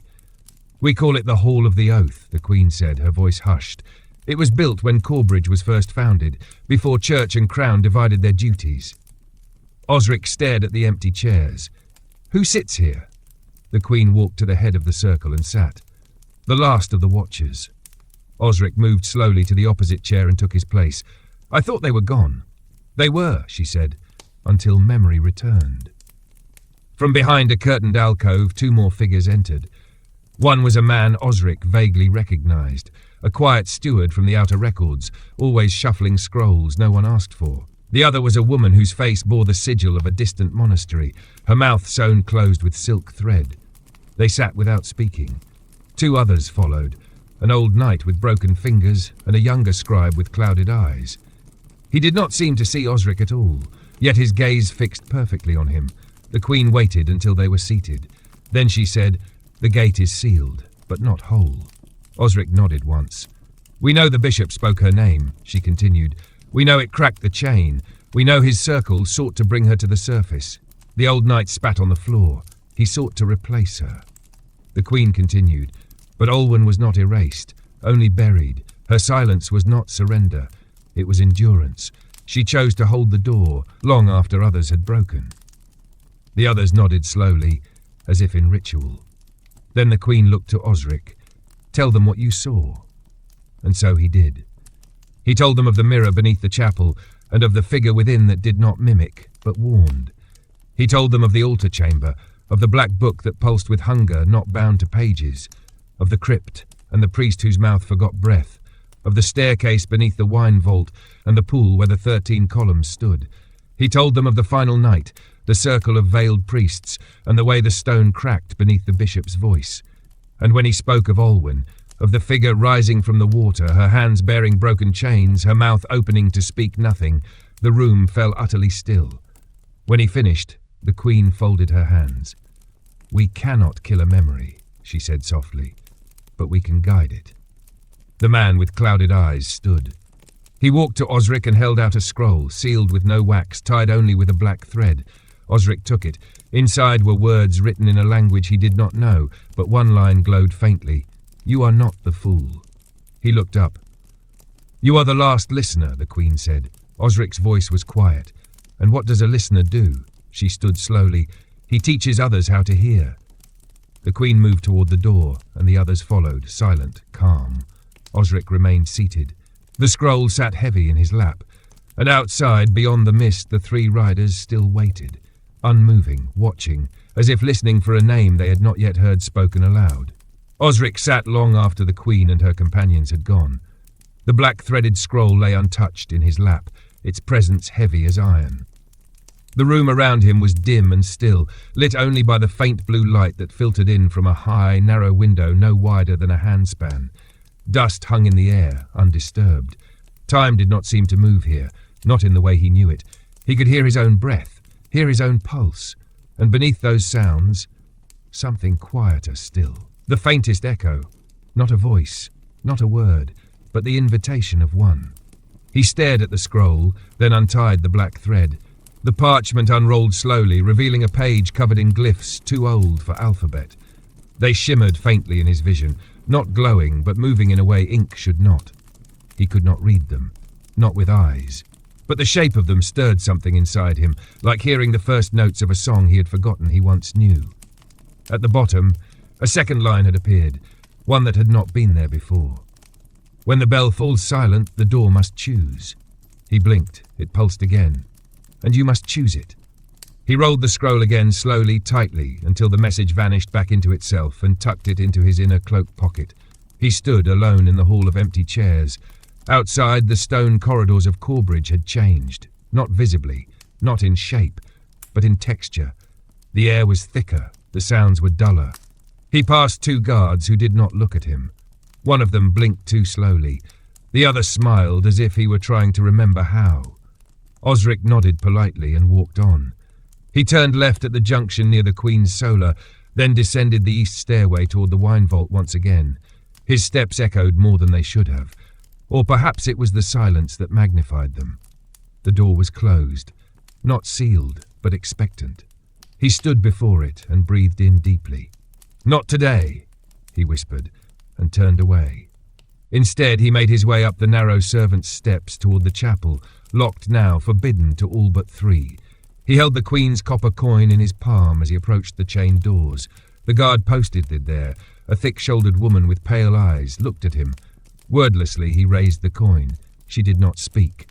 "We call it the Hall of the Oath," the queen said, her voice hushed. "It was built when Corbridge was first founded, before church and crown divided their duties." Osric stared at the empty chairs. "Who sits here?" The queen walked to the head of the circle and sat. "The last of the watchers." Osric moved slowly to the opposite chair and took his place. "I thought they were gone." "They were," she said, "until memory returned." From behind a curtained alcove, 2 more figures entered. One was a man Osric vaguely recognized, a quiet steward from the outer records, always shuffling scrolls no one asked for. The other was a woman whose face bore the sigil of a distant monastery, her mouth sewn closed with silk thread. They sat without speaking. 2 others followed, an old knight with broken fingers and a younger scribe with clouded eyes. He did not seem to see Osric at all, yet his gaze fixed perfectly on him. The queen waited until they were seated. Then she said, "The gate is sealed, but not whole." Osric nodded once. "We know the bishop spoke her name," she continued. "We know it cracked the chain. We know his circle sought to bring her to the surface." The old knight spat on the floor. He sought to replace her. The queen continued, "But Olwen was not erased, only buried. Her silence was not surrender. It was endurance. She chose to hold the door, long after others had broken." The others nodded slowly, as if in ritual. Then the queen looked to Osric. "Tell them what you saw." and so he did. He told them of the mirror beneath the chapel, and of the figure within that did not mimic, but warned. He told them of the altar chamber, of the black book that pulsed with hunger not bound to pages, of the crypt, and the priest whose mouth forgot breath, of the staircase beneath the wine vault, and the pool where the 13 columns stood. He told them of the final night, the circle of veiled priests, and the way the stone cracked beneath the bishop's voice. And when he spoke of Olwen, of the figure rising from the water, her hands bearing broken chains, her mouth opening to speak nothing, the room fell utterly still. When he finished, the Queen folded her hands. "We cannot kill a memory," she said softly, "but we can guide it." The man with clouded eyes stood. He walked to Osric and held out a scroll, sealed with no wax, tied only with a black thread. Osric took it. Inside were words written in a language he did not know, but one line glowed faintly. "You are not the fool." He looked up. "You are the last listener," the Queen said. Osric's voice was quiet. "And what does a listener do?" She stood slowly. "He teaches others how to hear." The Queen moved toward the door, and the others followed, silent, calm. Osric remained seated. The scroll sat heavy in his lap, and outside, beyond the mist, the 3 riders still waited, unmoving, watching, as if listening for a name they had not yet heard spoken aloud. Osric sat long after the Queen and her companions had gone. The black-threaded scroll lay untouched in his lap, its presence heavy as iron. The room around him was dim and still, lit only by the faint blue light that filtered in from a high, narrow window no wider than a handspan. Dust hung in the air, undisturbed. Time did not seem to move here, not in the way he knew it. He could hear his own breath, hear his own pulse, and beneath those sounds, something quieter still. The faintest echo, not a voice, not a word, but the invitation of one. He stared at the scroll, then untied the black thread. The parchment unrolled slowly, revealing a page covered in glyphs too old for alphabet. They shimmered faintly in his vision, not glowing, but moving in a way ink should not. He could not read them, not with eyes. But the shape of them stirred something inside him, like hearing the first notes of a song he had forgotten he once knew. At the bottom, a second line had appeared, one that had not been there before. "When the bell falls silent, the door must choose." He blinked. It pulsed again. "And you must choose it." He rolled the scroll again slowly, tightly, until the message vanished back into itself and tucked it into his inner cloak pocket. He stood alone in the hall of empty chairs. Outside, the stone corridors of Corbridge had changed, not visibly, not in shape, but in texture. The air was thicker, the sounds were duller. He passed 2 guards who did not look at him. One of them blinked too slowly. The other smiled as if he were trying to remember how. Osric nodded politely and walked on. He turned left at the junction near the Queen's Solar, then descended the east stairway toward the wine vault once again. His steps echoed more than they should have. Or perhaps it was the silence that magnified them. The door was closed, not sealed, but expectant. He stood before it and breathed in deeply. "Not today," he whispered, and turned away. Instead, he made his way up the narrow servants' steps toward the chapel, locked now, forbidden to all but 3. He held the Queen's copper coin in his palm as he approached the chained doors. The guard posted it there. A thick-shouldered woman with pale eyes looked at him. Wordlessly, he raised the coin. She did not speak,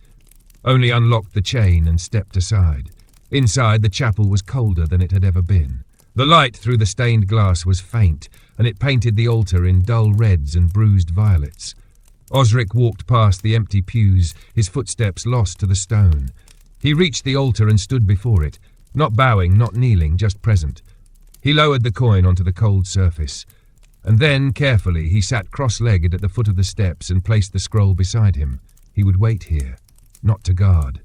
only unlocked the chain and stepped aside. Inside, the chapel was colder than it had ever been. The light through the stained glass was faint, and it painted the altar in dull reds and bruised violets. Osric walked past the empty pews, his footsteps lost to the stone. He reached the altar and stood before it, not bowing, not kneeling, just present. He lowered the coin onto the cold surface, and then, carefully, he sat cross-legged at the foot of the steps and placed the scroll beside him. He would wait here, not to guard,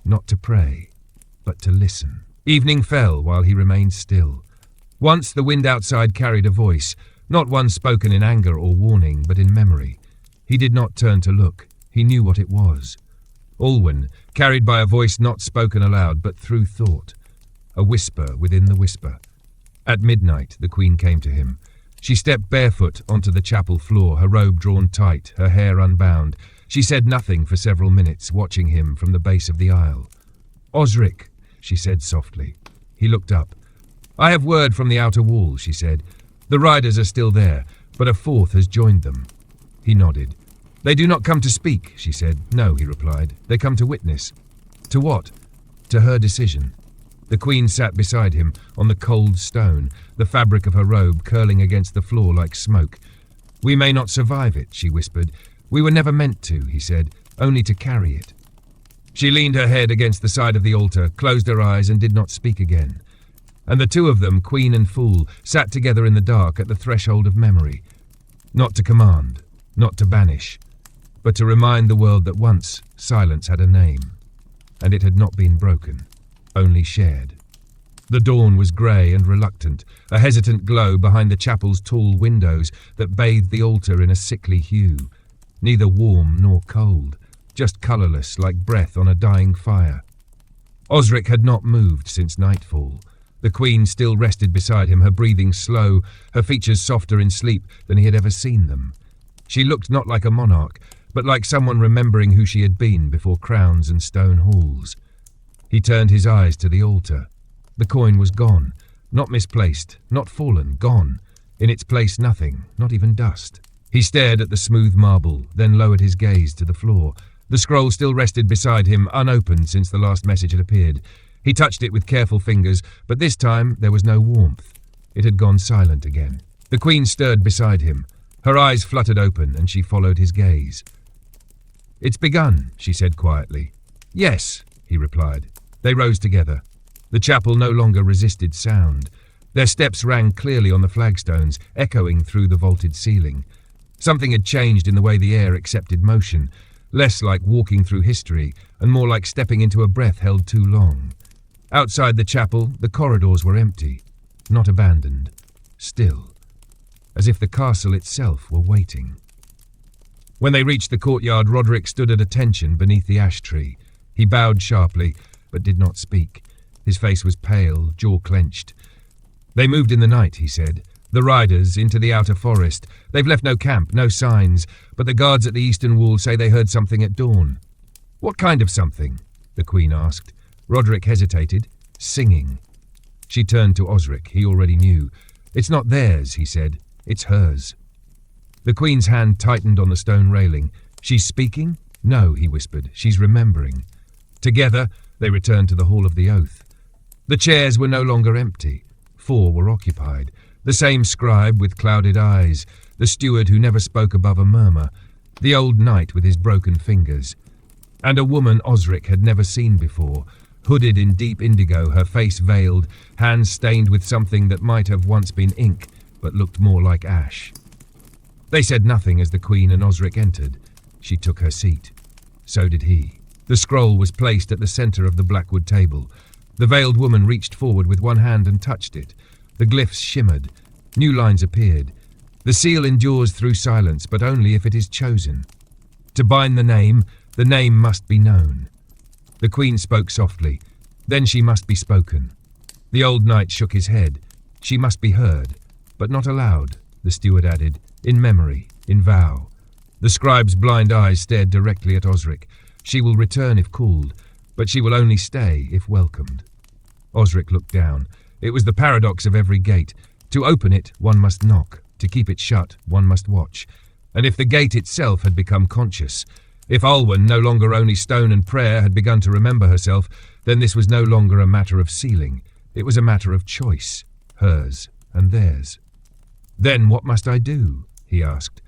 not to pray, but to listen. Evening fell while he remained still. Once the wind outside carried a voice, not one spoken in anger or warning, but in memory. He did not turn to look. He knew what it was. Olwen, carried by a voice not spoken aloud, but through thought. A whisper within the whisper. At midnight, the Queen came to him. She stepped barefoot onto the chapel floor, her robe drawn tight, her hair unbound. She said nothing for several minutes, watching him from the base of the aisle. "Osric," she said softly. He looked up. "I have word from the outer wall," she said. "The riders are still there, but a 4th has joined them." He nodded. "They do not come to speak," she said. "No," he replied. "They come to witness." "To what?" "To her decision." The Queen sat beside him on the cold stone, the fabric of her robe curling against the floor like smoke. "We may not survive it," she whispered. "We were never meant to," he said, "only to carry it." She leaned her head against the side of the altar, closed her eyes and did not speak again. And the two of them, queen and fool, sat together in the dark at the threshold of memory. Not to command, not to banish, but to remind the world that once silence had a name, and it had not been broken, only shared. The dawn was grey and reluctant, a hesitant glow behind the chapel's tall windows that bathed the altar in a sickly hue, neither warm nor cold, just colourless like breath on a dying fire. Osric had not moved since nightfall. The Queen still rested beside him, her breathing slow, her features softer in sleep than he had ever seen them. She looked not like a monarch, but like someone remembering who she had been before crowns and stone halls. He turned his eyes to the altar. The coin was gone, not misplaced, not fallen, gone. In its place nothing, not even dust. He stared at the smooth marble, then lowered his gaze to the floor. The scroll still rested beside him, unopened since the last message had appeared. He touched it with careful fingers, but this time there was no warmth. It had gone silent again. The Queen stirred beside him. Her eyes fluttered open, and she followed his gaze. "It's begun," she said quietly. "Yes," he replied. They rose together. The chapel no longer resisted sound. Their steps rang clearly on the flagstones, echoing through the vaulted ceiling. Something had changed in the way the air accepted motion, less like walking through history, and more like stepping into a breath held too long. Outside the chapel, the corridors were empty, not abandoned, still, as if the castle itself were waiting. When they reached the courtyard, Roderick stood at attention beneath the ash tree. He bowed sharply, but did not speak. His face was pale, jaw clenched. "They moved in the night," he said. "The riders into the outer forest. They've left no camp, no signs, but the guards at the eastern wall say they heard something at dawn." "What kind of something?" the Queen asked. Roderick hesitated. "Singing." She turned to Osric. He already knew. "It's not theirs," he said. "It's hers." The Queen's hand tightened on the stone railing. "She's speaking?" "No," he whispered. "She's remembering." Together, they returned to the Hall of the Oath. The chairs were no longer empty. 4 were occupied. The same scribe with clouded eyes, the steward who never spoke above a murmur, the old knight with his broken fingers, and a woman Osric had never seen before, hooded in deep indigo, her face veiled, hands stained with something that might have once been ink, but looked more like ash. They said nothing as the Queen and Osric entered. She took her seat. So did he. The scroll was placed at the centre of the blackwood table. The veiled woman reached forward with one hand and touched it. The glyphs shimmered. New lines appeared. The seal endures through silence, but only if it is chosen. To bind the name must be known. The Queen spoke softly. Then she must be spoken. The old knight shook his head. She must be heard, but not aloud, the steward added, in memory, in vow. The scribe's blind eyes stared directly at Osric. She will return if called, but she will only stay if welcomed. Osric looked down. It was the paradox of every gate. To open it, one must knock. To keep it shut, one must watch. And if the gate itself had become conscious, if Alwyn, no longer only stone and prayer, had begun to remember herself, then this was no longer a matter of sealing. It was a matter of choice, hers and theirs. "Then what must I do?" he asked.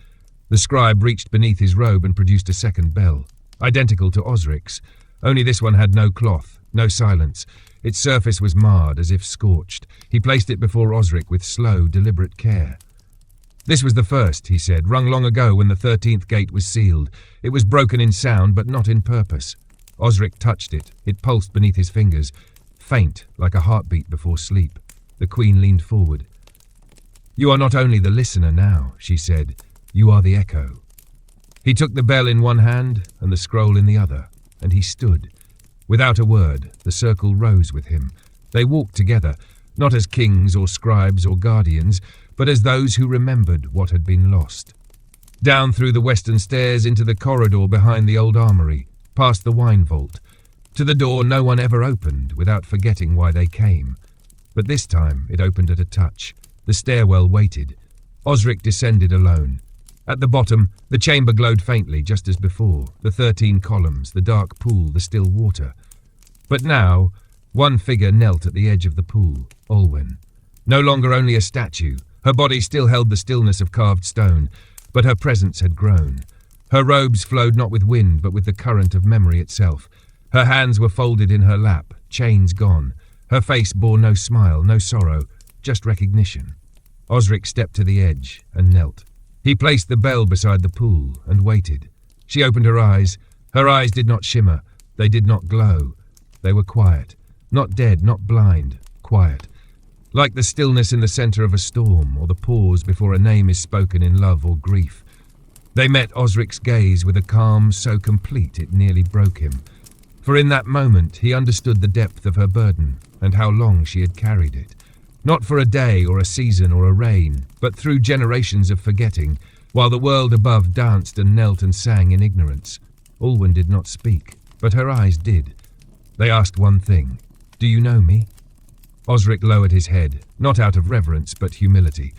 The scribe reached beneath his robe and produced a second bell, identical to Osric's, only this one had no cloth, no silence. Its surface was marred, as if scorched. He placed it before Osric with slow, deliberate care. "This was the first," he said, "rung long ago when the 13th gate was sealed. It was broken in sound, but not in purpose." Osric touched it. It pulsed beneath his fingers, faint, like a heartbeat before sleep. The Queen leaned forward. "You are not only the listener now," she said. "You are the echo." He took the bell in one hand and the scroll in the other, and he stood. Without a word, the circle rose with him. They walked together, not as kings or scribes or guardians, but as those who remembered what had been lost. Down through the western stairs into the corridor behind the old armoury, past the wine vault. To the door no one ever opened without forgetting why they came. But this time it opened at a touch. The stairwell waited. Osric descended alone. At the bottom, the chamber glowed faintly, just as before, the 13 columns, the dark pool, the still water. But now, one figure knelt at the edge of the pool, Olwen. No longer only a statue, her body still held the stillness of carved stone, but her presence had grown. Her robes flowed not with wind, but with the current of memory itself. Her hands were folded in her lap, chains gone. Her face bore no smile, no sorrow, just recognition. Osric stepped to the edge and knelt. He placed the bell beside the pool and waited. She opened her eyes. Her eyes did not shimmer. They did not glow. They were quiet. Not dead, not blind. Quiet. Like the stillness in the center of a storm, or the pause before a name is spoken in love or grief. They met Osric's gaze with a calm so complete it nearly broke him. For in that moment he understood the depth of her burden and how long she had carried it. Not for a day or a season or a reign, but through generations of forgetting, while the world above danced and knelt and sang in ignorance. Olwen did not speak, but her eyes did. They asked one thing: "Do you know me?" Osric lowered his head, not out of reverence but humility.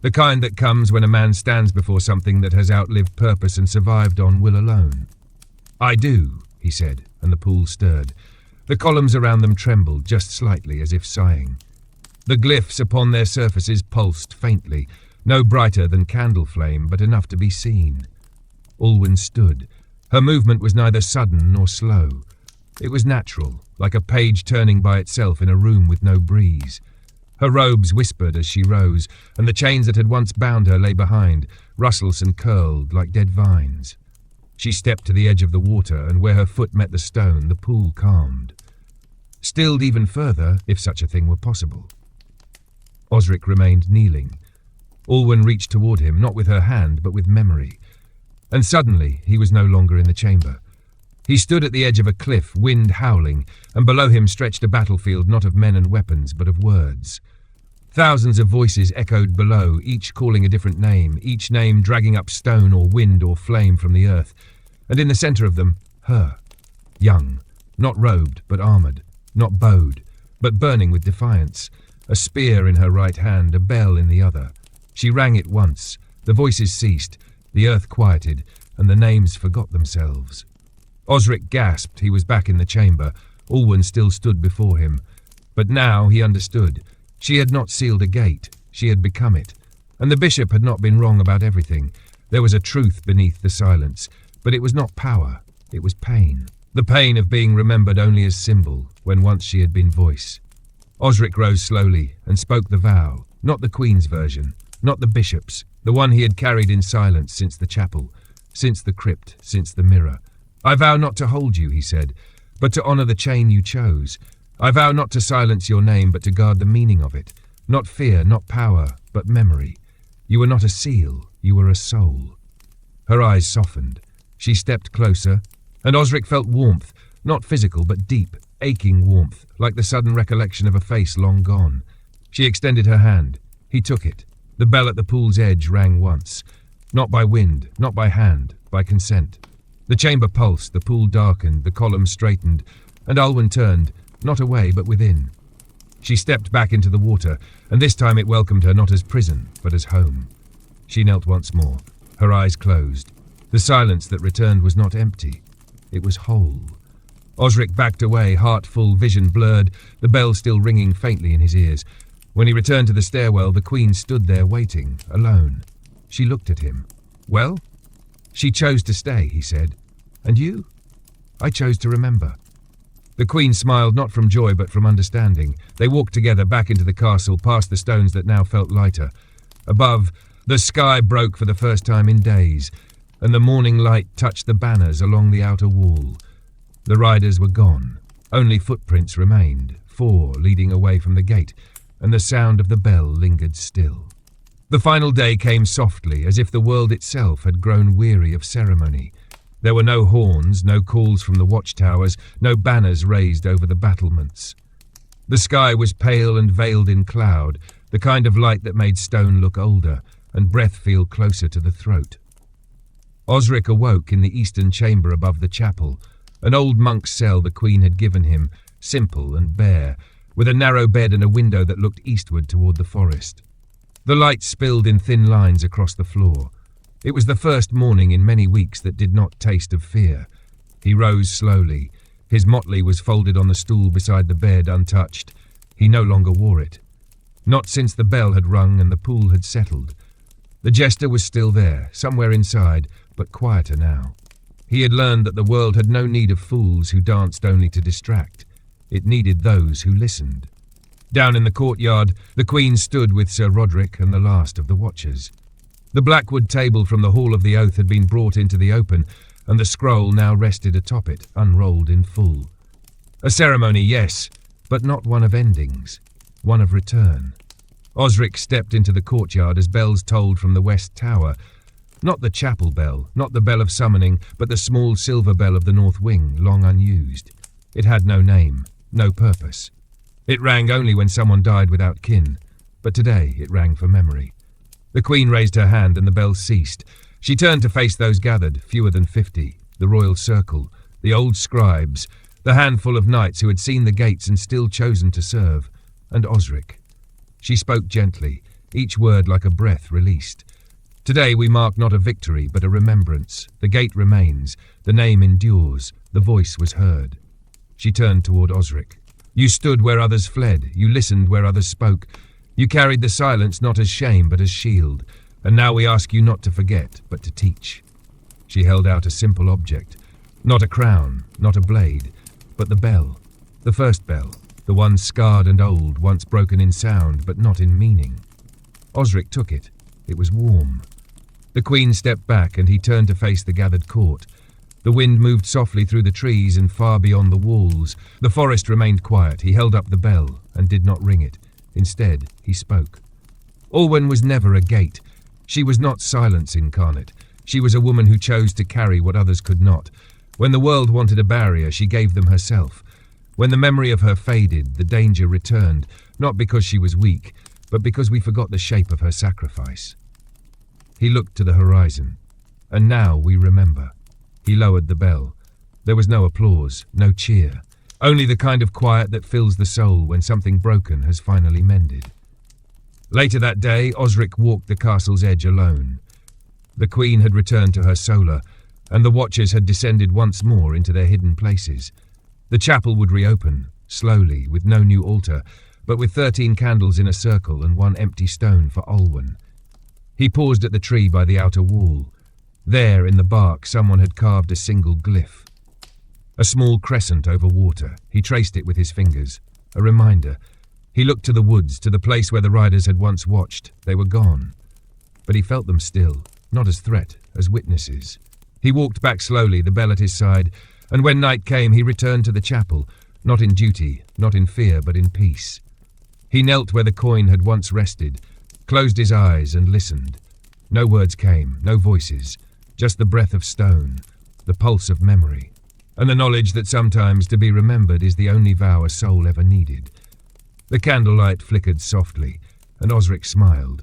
The kind that comes when a man stands before something that has outlived purpose and survived on will alone. "I do," he said, and the pool stirred. The columns around them trembled, just slightly, as if sighing. The glyphs upon their surfaces pulsed faintly, no brighter than candle flame, but enough to be seen. Olwen stood. Her movement was neither sudden nor slow. It was natural, like a page turning by itself in a room with no breeze. Her robes whispered as she rose, and the chains that had once bound her lay behind, rustled and curled like dead vines. She stepped to the edge of the water, and where her foot met the stone, the pool calmed. Stilled even further, if such a thing were possible. Osric remained kneeling. Olwen reached toward him, not with her hand, but with memory. And suddenly he was no longer in the chamber. He stood at the edge of a cliff, wind howling, and below him stretched a battlefield not of men and weapons, but of words. Thousands of voices echoed below, each calling a different name, each name dragging up stone or wind or flame from the earth. And in the center of them, her. Young, not robed, but armored, not bowed, but burning with defiance. A spear in her right hand, a bell in the other. She rang it once. The voices ceased, the earth quieted, and the names forgot themselves. Osric gasped. He was back in the chamber. Olwen still stood before him. But now he understood. She had not sealed a gate. She had become it. And the bishop had not been wrong about everything. There was a truth beneath the silence. But it was not power. It was pain. The pain of being remembered only as symbol, when once she had been voice. Osric rose slowly and spoke the vow, not the Queen's version, not the bishop's, the one he had carried in silence since the chapel, since the crypt, since the mirror. "I vow not to hold you," he said, "but to honour the chain you chose. I vow not to silence your name, but to guard the meaning of it. Not fear, not power, but memory. You were not a seal, you were a soul." Her eyes softened. She stepped closer, and Osric felt warmth, not physical, but deep, aching warmth, like the sudden recollection of a face long gone. She extended her hand. He took it. The bell at the pool's edge rang once. Not by wind, not by hand, by consent. The chamber pulsed, the pool darkened, the columns straightened, and Olwen turned, not away but within. She stepped back into the water, and this time it welcomed her not as prison, but as home. She knelt once more, her eyes closed. The silence that returned was not empty. It was whole. Osric backed away, heart full, vision blurred, the bell still ringing faintly in his ears. When he returned to the stairwell, the Queen stood there waiting, alone. She looked at him. "Well?" "She chose to stay," he said. "And you?" "I chose to remember." The Queen smiled, not from joy but from understanding. They walked together back into the castle, past the stones that now felt lighter. Above, the sky broke for the first time in days, and the morning light touched the banners along the outer wall. The riders were gone. Only footprints remained, 4 leading away from the gate, and the sound of the bell lingered still. The final day came softly, as if the world itself had grown weary of ceremony. There were no horns, no calls from the watchtowers, no banners raised over the battlements. The sky was pale and veiled in cloud, the kind of light that made stone look older, and breath feel closer to the throat. Osric awoke in the eastern chamber above the chapel, an old monk's cell the Queen had given him, simple and bare, with a narrow bed and a window that looked eastward toward the forest. The light spilled in thin lines across the floor. It was the first morning in many weeks that did not taste of fear. He rose slowly. His motley was folded on the stool beside the bed, untouched. He no longer wore it. Not since the bell had rung and the pool had settled. The Jester was still there, somewhere inside, but quieter now. He had learned that the world had no need of fools who danced only to distract. It needed those who listened. Down in the courtyard, the Queen stood with Sir Roderick and the last of the Watchers. The blackwood table from the Hall of the Oath had been brought into the open, and the scroll now rested atop it, unrolled in full. A ceremony, yes, but not one of endings, one of return. Osric stepped into the courtyard as bells tolled from the west tower. Not the chapel bell, not the bell of summoning, but the small silver bell of the north wing, long unused. It had no name, no purpose. It rang only when someone died without kin, but today it rang for memory. The Queen raised her hand and the bell ceased. She turned to face those gathered, fewer than 50, the royal circle, the old scribes, the handful of knights who had seen the gates and still chosen to serve, and Osric. She spoke gently, each word like a breath released. Today we mark not a victory, but a remembrance. The gate remains, the name endures, the voice was heard. She turned toward Osric. You stood where others fled, you listened where others spoke. You carried the silence not as shame, but as shield. And now we ask you not to forget, but to teach. She held out a simple object. Not a crown, not a blade, but the bell. The first bell, the one scarred and old, once broken in sound, but not in meaning. Osric took it. It was warm. The Queen stepped back and he turned to face the gathered court. The wind moved softly through the trees and far beyond the walls. The forest remained quiet. He held up the bell and did not ring it. Instead, he spoke. Olwen was never a gate. She was not silence incarnate. She was a woman who chose to carry what others could not. When the world wanted a barrier, she gave them herself. When the memory of her faded, the danger returned, not because she was weak, but because we forgot the shape of her sacrifice. He looked to the horizon, and now we remember. He lowered the bell. There was no applause, no cheer, only the kind of quiet that fills the soul when something broken has finally mended. Later that day, Osric walked the castle's edge alone. The Queen had returned to her solar, and the Watchers had descended once more into their hidden places. The chapel would reopen, slowly, with no new altar, but with 13 candles in a circle and one empty stone for Olwen. He paused at the tree by the outer wall. There, in the bark, someone had carved a single glyph. A small crescent over water. He traced it with his fingers. A reminder. He looked to the woods, to the place where the riders had once watched. They were gone. But he felt them still, not as threat, as witnesses. He walked back slowly, the bell at his side, and when night came he returned to the chapel, not in duty, not in fear, but in peace. He knelt where the coin had once rested, closed his eyes and listened. No words came, no voices, just the breath of stone, the pulse of memory, and the knowledge that sometimes to be remembered is the only vow a soul ever needed. The candlelight flickered softly, and Osric smiled.